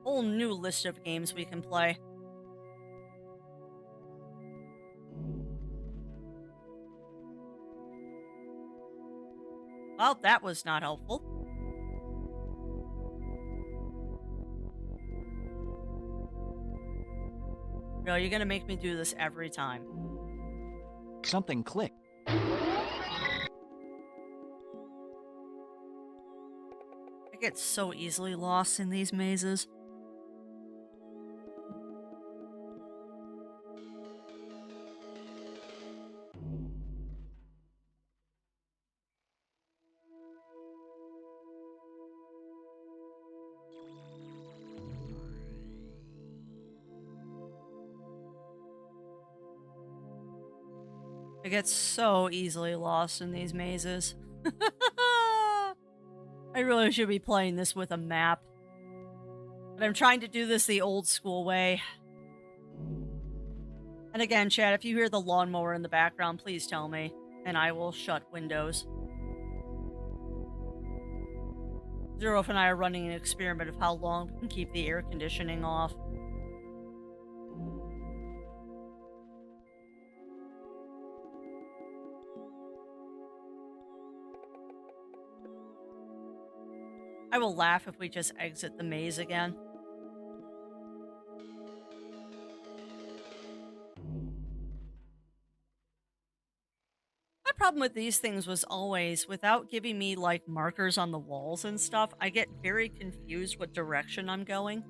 list of games we can play. Well, that was not helpful. No, you're gonna make me do this every time. Something clicked. I get so easily lost in these mazes. I get so easily lost in these mazes. I really should be playing this with a map. But I'm trying to do this the old school way. And again, chat, if you hear the lawnmower in the background, please tell me, and I will shut windows. Zerof and I are running an experiment of how long we can keep the air conditioning off. I will laugh if we just exit the maze again. My problem with these things was always, without giving me, like, markers on the walls and stuff, I get very confused what direction I'm going.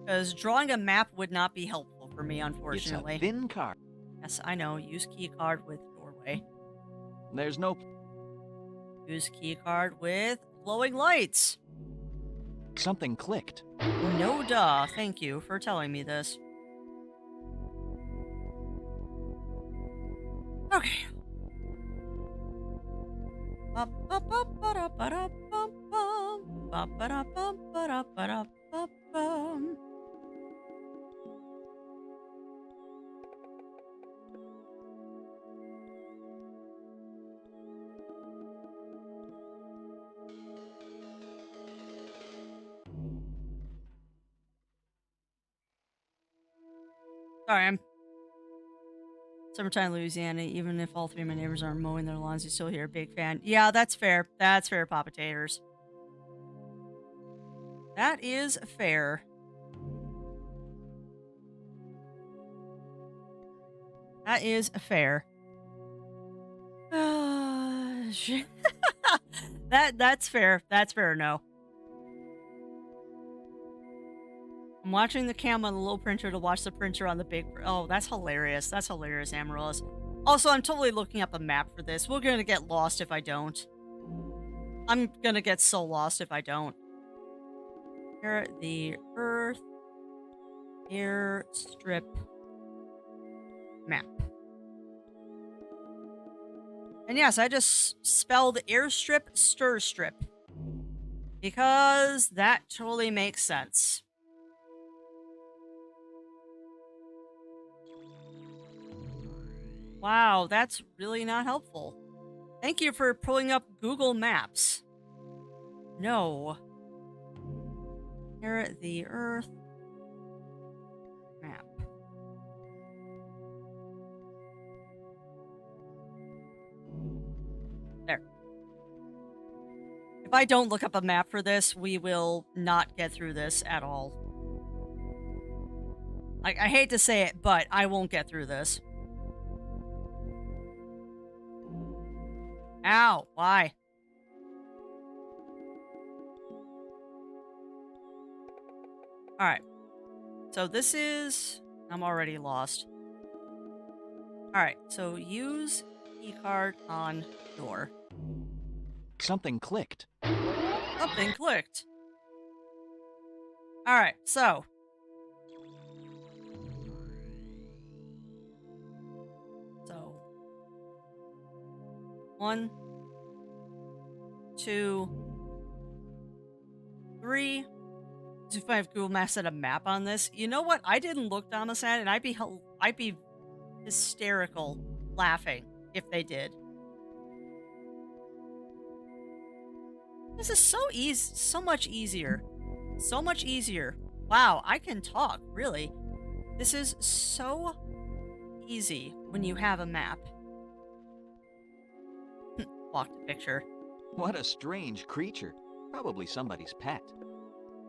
Because drawing a map would not be helpful for me, unfortunately. It's a thin card. Yes, I know. Use keycard with doorway. There's no... Use keycard with glowing lights. Something clicked. No duh. Thank you for telling me this. Okay. Sorry, I'm Summertime, Louisiana. Even if all three of my neighbors aren't mowing their lawns, you still hear a big fan. Yeah, that's fair. That's fair, Papa Taters. That is fair. That is fair. That's fair. That's fair. No. I'm watching the cam on the little printer to watch the printer on the big. Oh, that's hilarious. That's hilarious, Amaryllis. Also, I'm totally looking up a map for this. We're gonna get lost if I don't. I'm gonna get so lost if I don't. Here, the Earth Airstrip map. And yes, I just spelled airstrip stir strip. Because that totally makes sense. Wow, that's really not helpful. Thank you for pulling up Google Maps. No. Here, the Earth map. There. If I don't look up a map for this, we will not get through this at all. I hate to say it, but I won't get through this. Ow, why? Alright. So this is... I'm already lost. Alright, so use keycard on door. Something clicked. Something clicked. Alright, so... One, two, three. See if I have Google Maps had a map on this. You know what? I didn't look, Damasan, and I'd be hysterical laughing if they did. This is so easy, so much easier. So much easier. Wow, I can talk, really. This is so easy when you have a map. Blocked the picture. What a strange creature. Probably somebody's pet.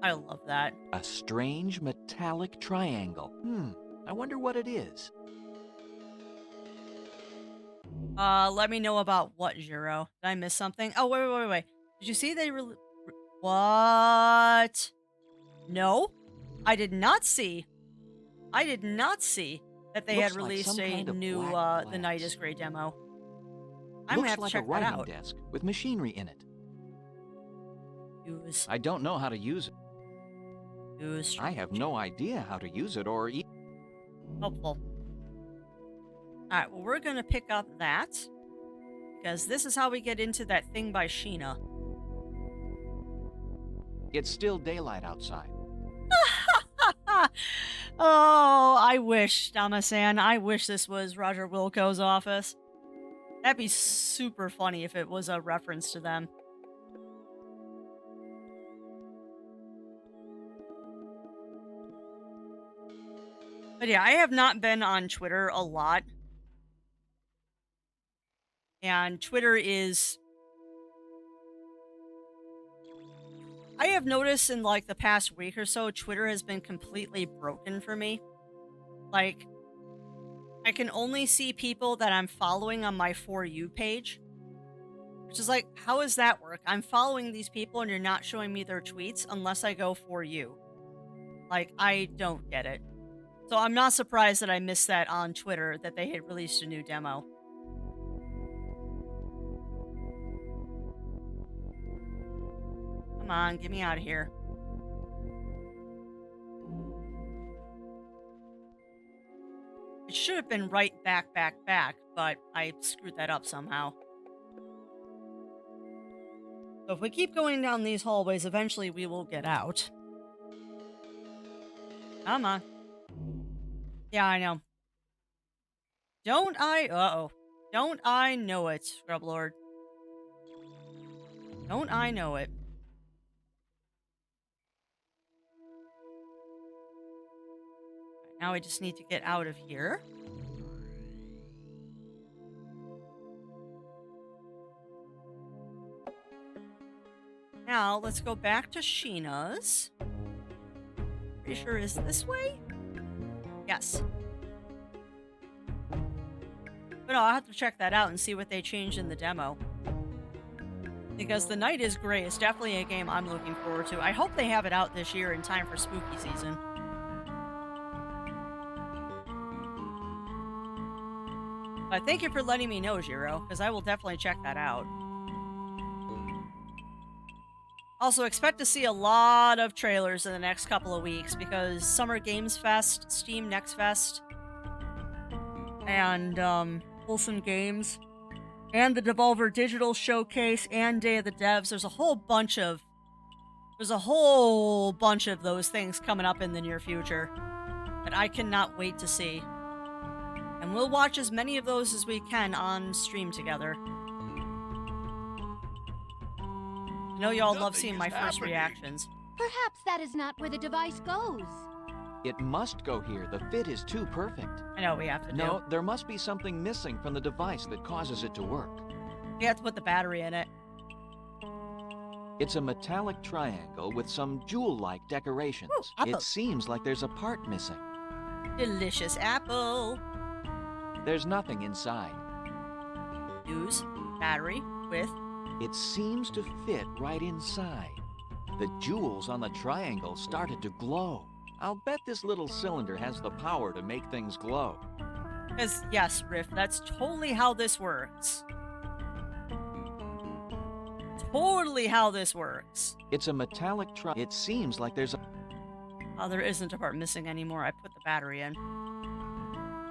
I love that. A strange metallic triangle. I wonder what it is. Let me know about what, Jiro? Did I miss something? Oh, wait. Did you see they what? No, I did not see. I did not see that they Looks had released like some a kind of new black The Night is Grey demo. I'm Looks gonna have like to check a that writing out. desk with machinery in it. Use. I don't know how to use it. Use. I have no idea how to use it or Helpful. Alright, well, we're gonna pick up that. Because this is how we get into that thing by Sheena. It's still daylight outside. Oh, I wish, Damasan, I wish this was Roger Wilco's office. That'd be super funny if it was a reference to them. But yeah, I have not been on Twitter a lot. And Twitter is... I have noticed in like the past week or so, Twitter has been completely broken for me. Like, I can only see people that I'm following on my For You page. Which is like, how does that work? I'm following these people and you're not showing me their tweets unless I go For You. Like, I don't get it. So I'm not surprised that I missed that on Twitter, that they had released a new demo. Come on, get me out of here. It should have been right back, but I screwed that up somehow. So if we keep going down these hallways, eventually we will get out. Come on. Yeah, I know. Don't I? Uh-oh. Don't I know it, Scrublord? Don't I know it? Now I just need to get out of here. Now, let's go back to Sheena's. Pretty sure is this way? Yes. But I'll have to check that out and see what they changed in the demo. Because The Night is Grey is definitely a game I'm looking forward to. I hope they have it out this year in time for spooky season. But thank you for letting me know, Jiro, because I will definitely check that out. Also, expect to see a lot of trailers in the next couple of weeks because Summer Games Fest, Steam Next Fest, and Wholesome Games, and the Devolver Digital Showcase, and Day of the Devs. There's a whole bunch of those things coming up in the near future that I cannot wait to see. And we'll watch as many of those as we can on stream together. I know y'all love seeing my first reactions. Perhaps that is not where the device goes. It must go here. The fit is too perfect. I know what we have to do. No, there must be something missing from the device that causes it to work. We have to put the battery in it. It's a metallic triangle with some jewel-like decorations. Ooh, it seems like there's a part missing. Delicious apple. There's nothing inside. Use battery with... It seems to fit right inside. The jewels on the triangle started to glow. I'll bet this little cylinder has the power to make things glow. Because, yes, Riff, that's totally how this works. Totally how this works. It's a metallic It seems like there's a... Oh, there isn't a part missing anymore. I put the battery in.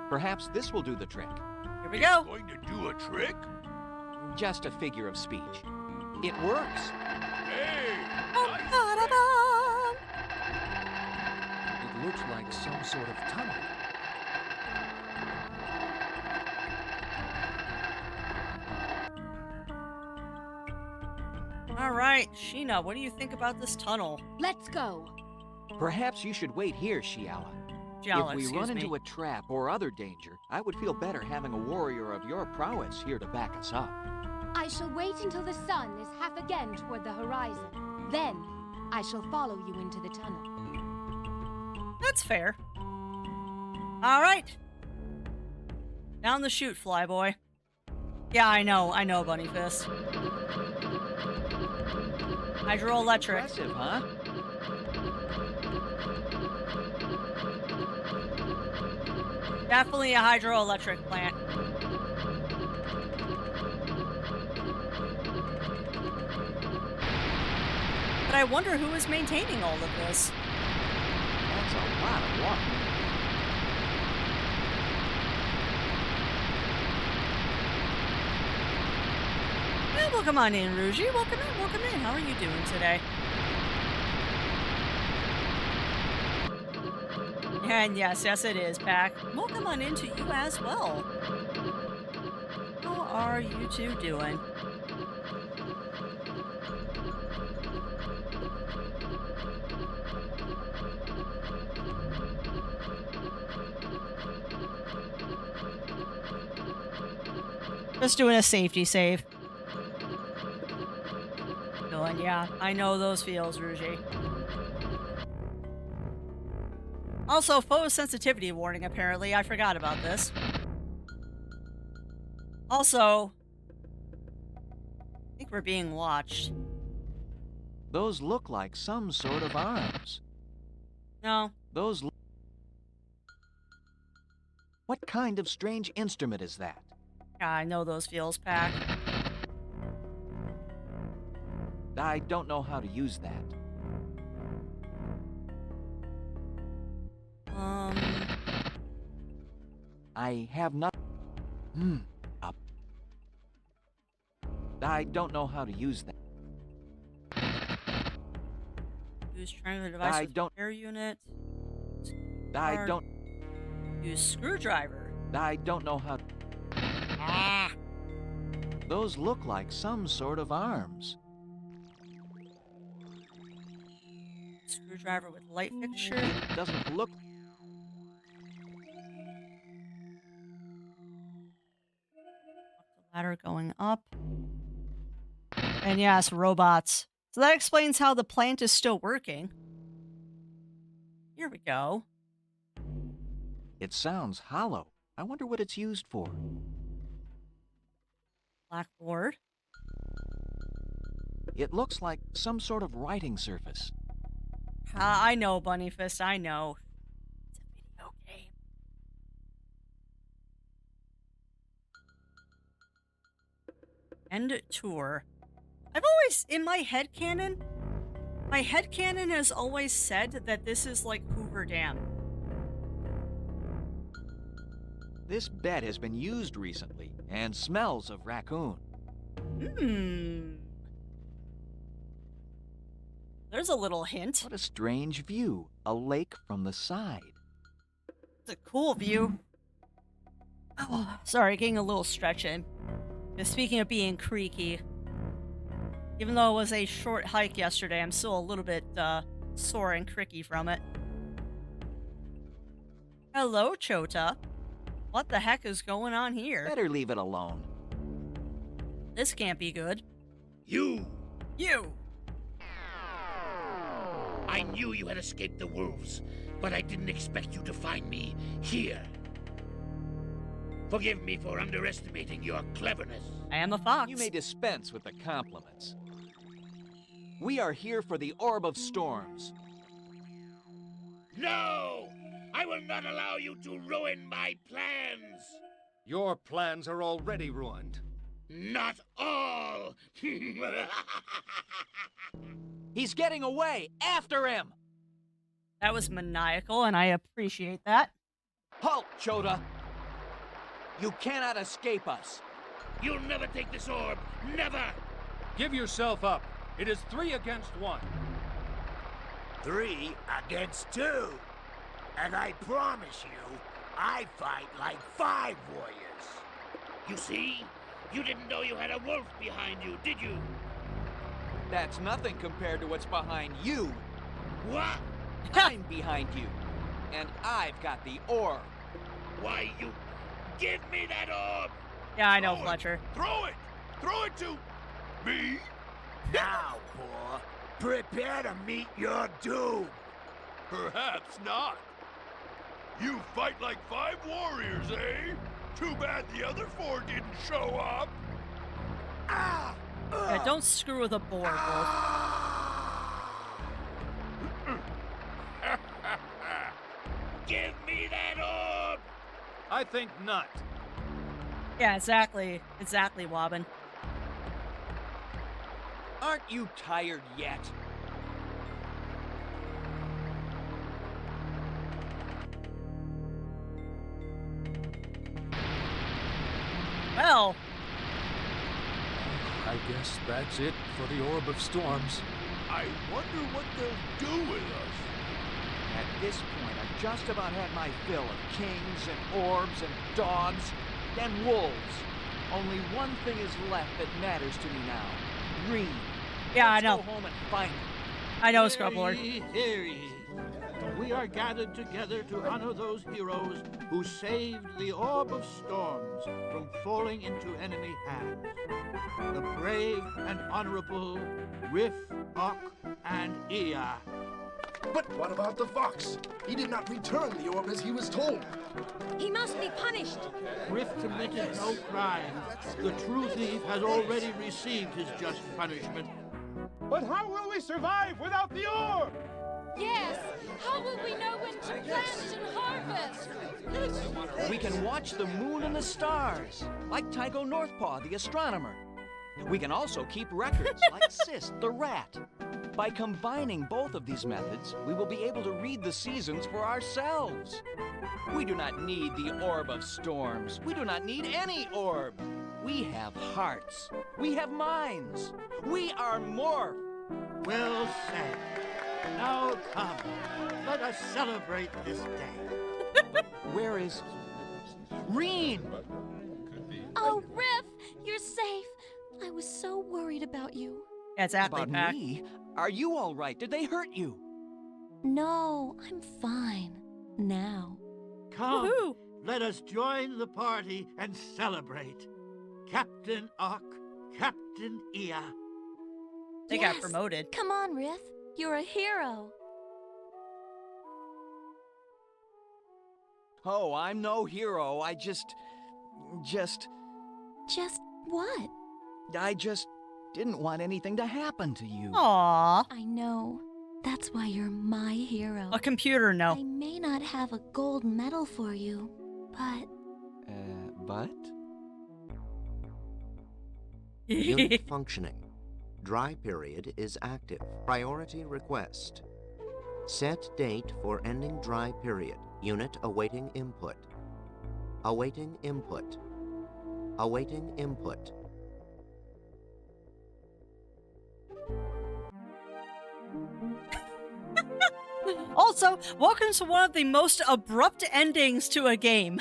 Perhaps this will do the trick. Here we go. Going to do a trick? Just a figure of speech. It works. Hey! It looks like some sort of tunnel. All right, Sheena, what do you think about this tunnel? Let's go. Perhaps you should wait here, Shiala. Shiala, if we excuse run me. into a trap or other danger, I would feel better having a warrior of your prowess here to back us up. I shall wait until the sun is half again toward the horizon. Then, I shall follow you into the tunnel. That's fair. All right. Down the chute, Flyboy. Yeah, I know, Bunny Fist. Hydroelectric. Impressive, huh? Definitely a hydroelectric plant. But I wonder who is maintaining all of this. That's a lot of water. Well, welcome on in, Ruji. Welcome in, welcome in. How are you doing today? And yes, it is, Pack. Welcome on into you as well. How are you two doing? Just doing a safety save. Going, yeah, I know those feels, Ruji. Also, photosensitivity warning, apparently. I forgot about this. Also, I think we're being watched. Those look like some sort of arms. No. Those... What kind of strange instrument is that? Yeah, I know those feels, Pack. I don't know how to use that. I have not... Up. I don't know how to use that. Use triangular device I with don't... air unit. I don't... Use screwdriver. I don't know how... Ah! Those look like some sort of arms. Screwdriver with light fixture. It doesn't look... Ladder going up. And yes, robots. So that explains how the plant is still working. Here we go. It sounds hollow. I wonder what it's used for. Blackboard. It looks like some sort of writing surface. I know, Bunnyfist, I know. It's a video game. End tour. I've always, in my headcanon has always said that this is like Hoover Dam. This bed has been used recently and smells of raccoon. There's a little hint. What a strange view. A lake from the side. It's a cool view. Oh, sorry, getting a little stretch in. But speaking of being creaky, even though it was a short hike yesterday, I'm still a little bit sore and cricky from it. Hello, Chota. What the heck is going on here? Better leave it alone. This can't be good. You! I knew you had escaped the wolves, but I didn't expect you to find me here. Forgive me for underestimating your cleverness. I am a fox. You may dispense with the compliments. We are here for the Orb of Storms. No! I will not allow you to ruin my plans! Your plans are already ruined. Not all! He's getting away! After him! That was maniacal, and I appreciate that. Halt, Chota! You cannot escape us. You'll never take this orb! Never! Give yourself up. It is 3 against 1. 3 against 2. And I promise you, I fight like 5 warriors. You see? You didn't know you had a wolf behind you, did you? That's nothing compared to what's behind you. What? I'm behind you. And I've got the orb. Why, you... Give me that orb! Yeah, I know, Fletcher. Throw it! Throw it to... me? Now, boy, prepare to meet your doom. Perhaps not. You fight like 5 warriors, eh? Too bad the other 4 didn't show up. Yeah, don't screw with a board, Wolf. Give me that orb! I think not. Yeah, exactly. Exactly, Wobbin. Aren't you tired yet? Well, I guess that's it for the Orb of Storms. I wonder what they'll do with us. At this point, I've just about had my fill of kings and orbs and dogs and wolves. Only one thing is left that matters to me now. Reed. yeah, Let's I know. go home and find him. I know, Scrublord. Hear ye. We are gathered together to honor those heroes who saved the Orb of Storms from falling into enemy hands. The brave and honorable Riff, Ock, and Ea. But what about the fox? He did not return the orb as he was told. He must be punished. Riff committed no crime. The true thief has already received his just punishment. But how will we survive without the orb? Yes. How will we know when to plant and harvest? We can watch the moon and the stars, like Tycho Northpaw, the astronomer. We can also keep records, like Sis, the rat. By combining both of these methods, we will be able to read the seasons for ourselves. We do not need the Orb of Storms. We do not need any orb. We have hearts. We have minds. We are Morph. Well said. Now come, let us celebrate this day. Where is Reen? Oh, Riff, you're safe. I was so worried about you. Exactly, About Pac. me? Are you all right? Did they hurt you? No, I'm fine. Now. Come, Woohoo! let us join the party and celebrate. Captain Ock, Captain Ea. They got promoted. Come on, Rith. You're a hero. Oh, I'm no hero. I just Just what? I just didn't want anything to happen to you. Aww. I know. That's why you're my hero. A computer, no. I may not have a gold medal for you, but... But? Unit functioning. Dry period is active. Priority request. Set date for ending dry period. Unit awaiting input. Awaiting input. Awaiting input. Also, welcome to one of the most abrupt endings to a game.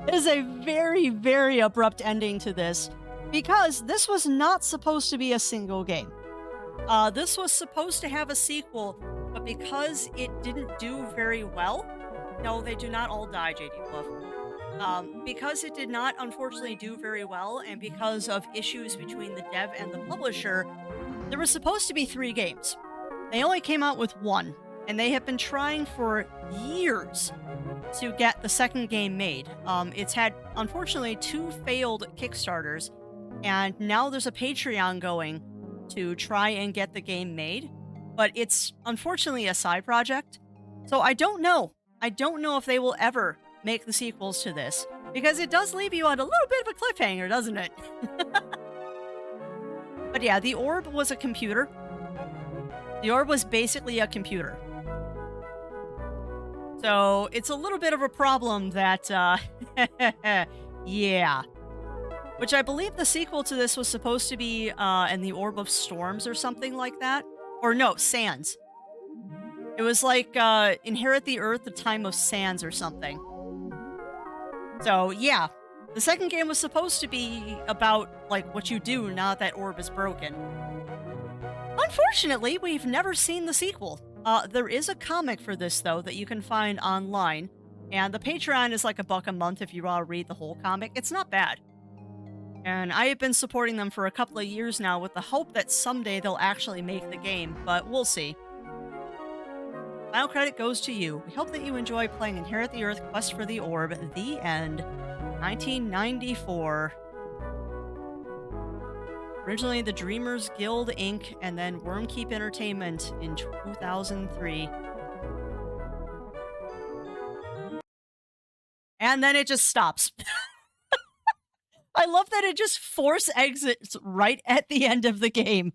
It is a very, very abrupt ending to this, because this was not supposed to be a single game. This was supposed to have a sequel, but because it didn't do very well, no, they do not all die, JD Wolf. Because it did not, unfortunately, do very well, and because of issues between the dev and the publisher, there were supposed to be 3 games. They only came out with 1, and they have been trying for years to get the second game made. It's had, unfortunately, 2 failed Kickstarters, and now there's a Patreon going to try and get the game made, but it's unfortunately a side project, so I don't know. I don't know if they will ever make the sequels to this, because it does leave you on a little bit of a cliffhanger, doesn't it? But yeah, the orb was a computer. The orb was basically a computer. So it's a little bit of a problem that, yeah. Which I believe the sequel to this was supposed to be in the Orb of Storms or something like that. Or no, Sands. It was like Inherit the Earth, the Time of Sands or something. So yeah, the second game was supposed to be about like what you do now that orb is broken. Unfortunately, we've never seen the sequel. There is a comic for this, though, that you can find online, and the Patreon is like $1 a month if you want to read the whole comic. It's not bad. And I have been supporting them for a couple of years now with the hope that someday they'll actually make the game, but we'll see. Final credit goes to you. We hope that you enjoy playing Inherit the Earth Quest for the Orb, The End, 1994. Originally the Dreamers Guild Inc. and then Wormkeep Entertainment in 2003. And then it just stops. I love that it just force exits right at the end of the game.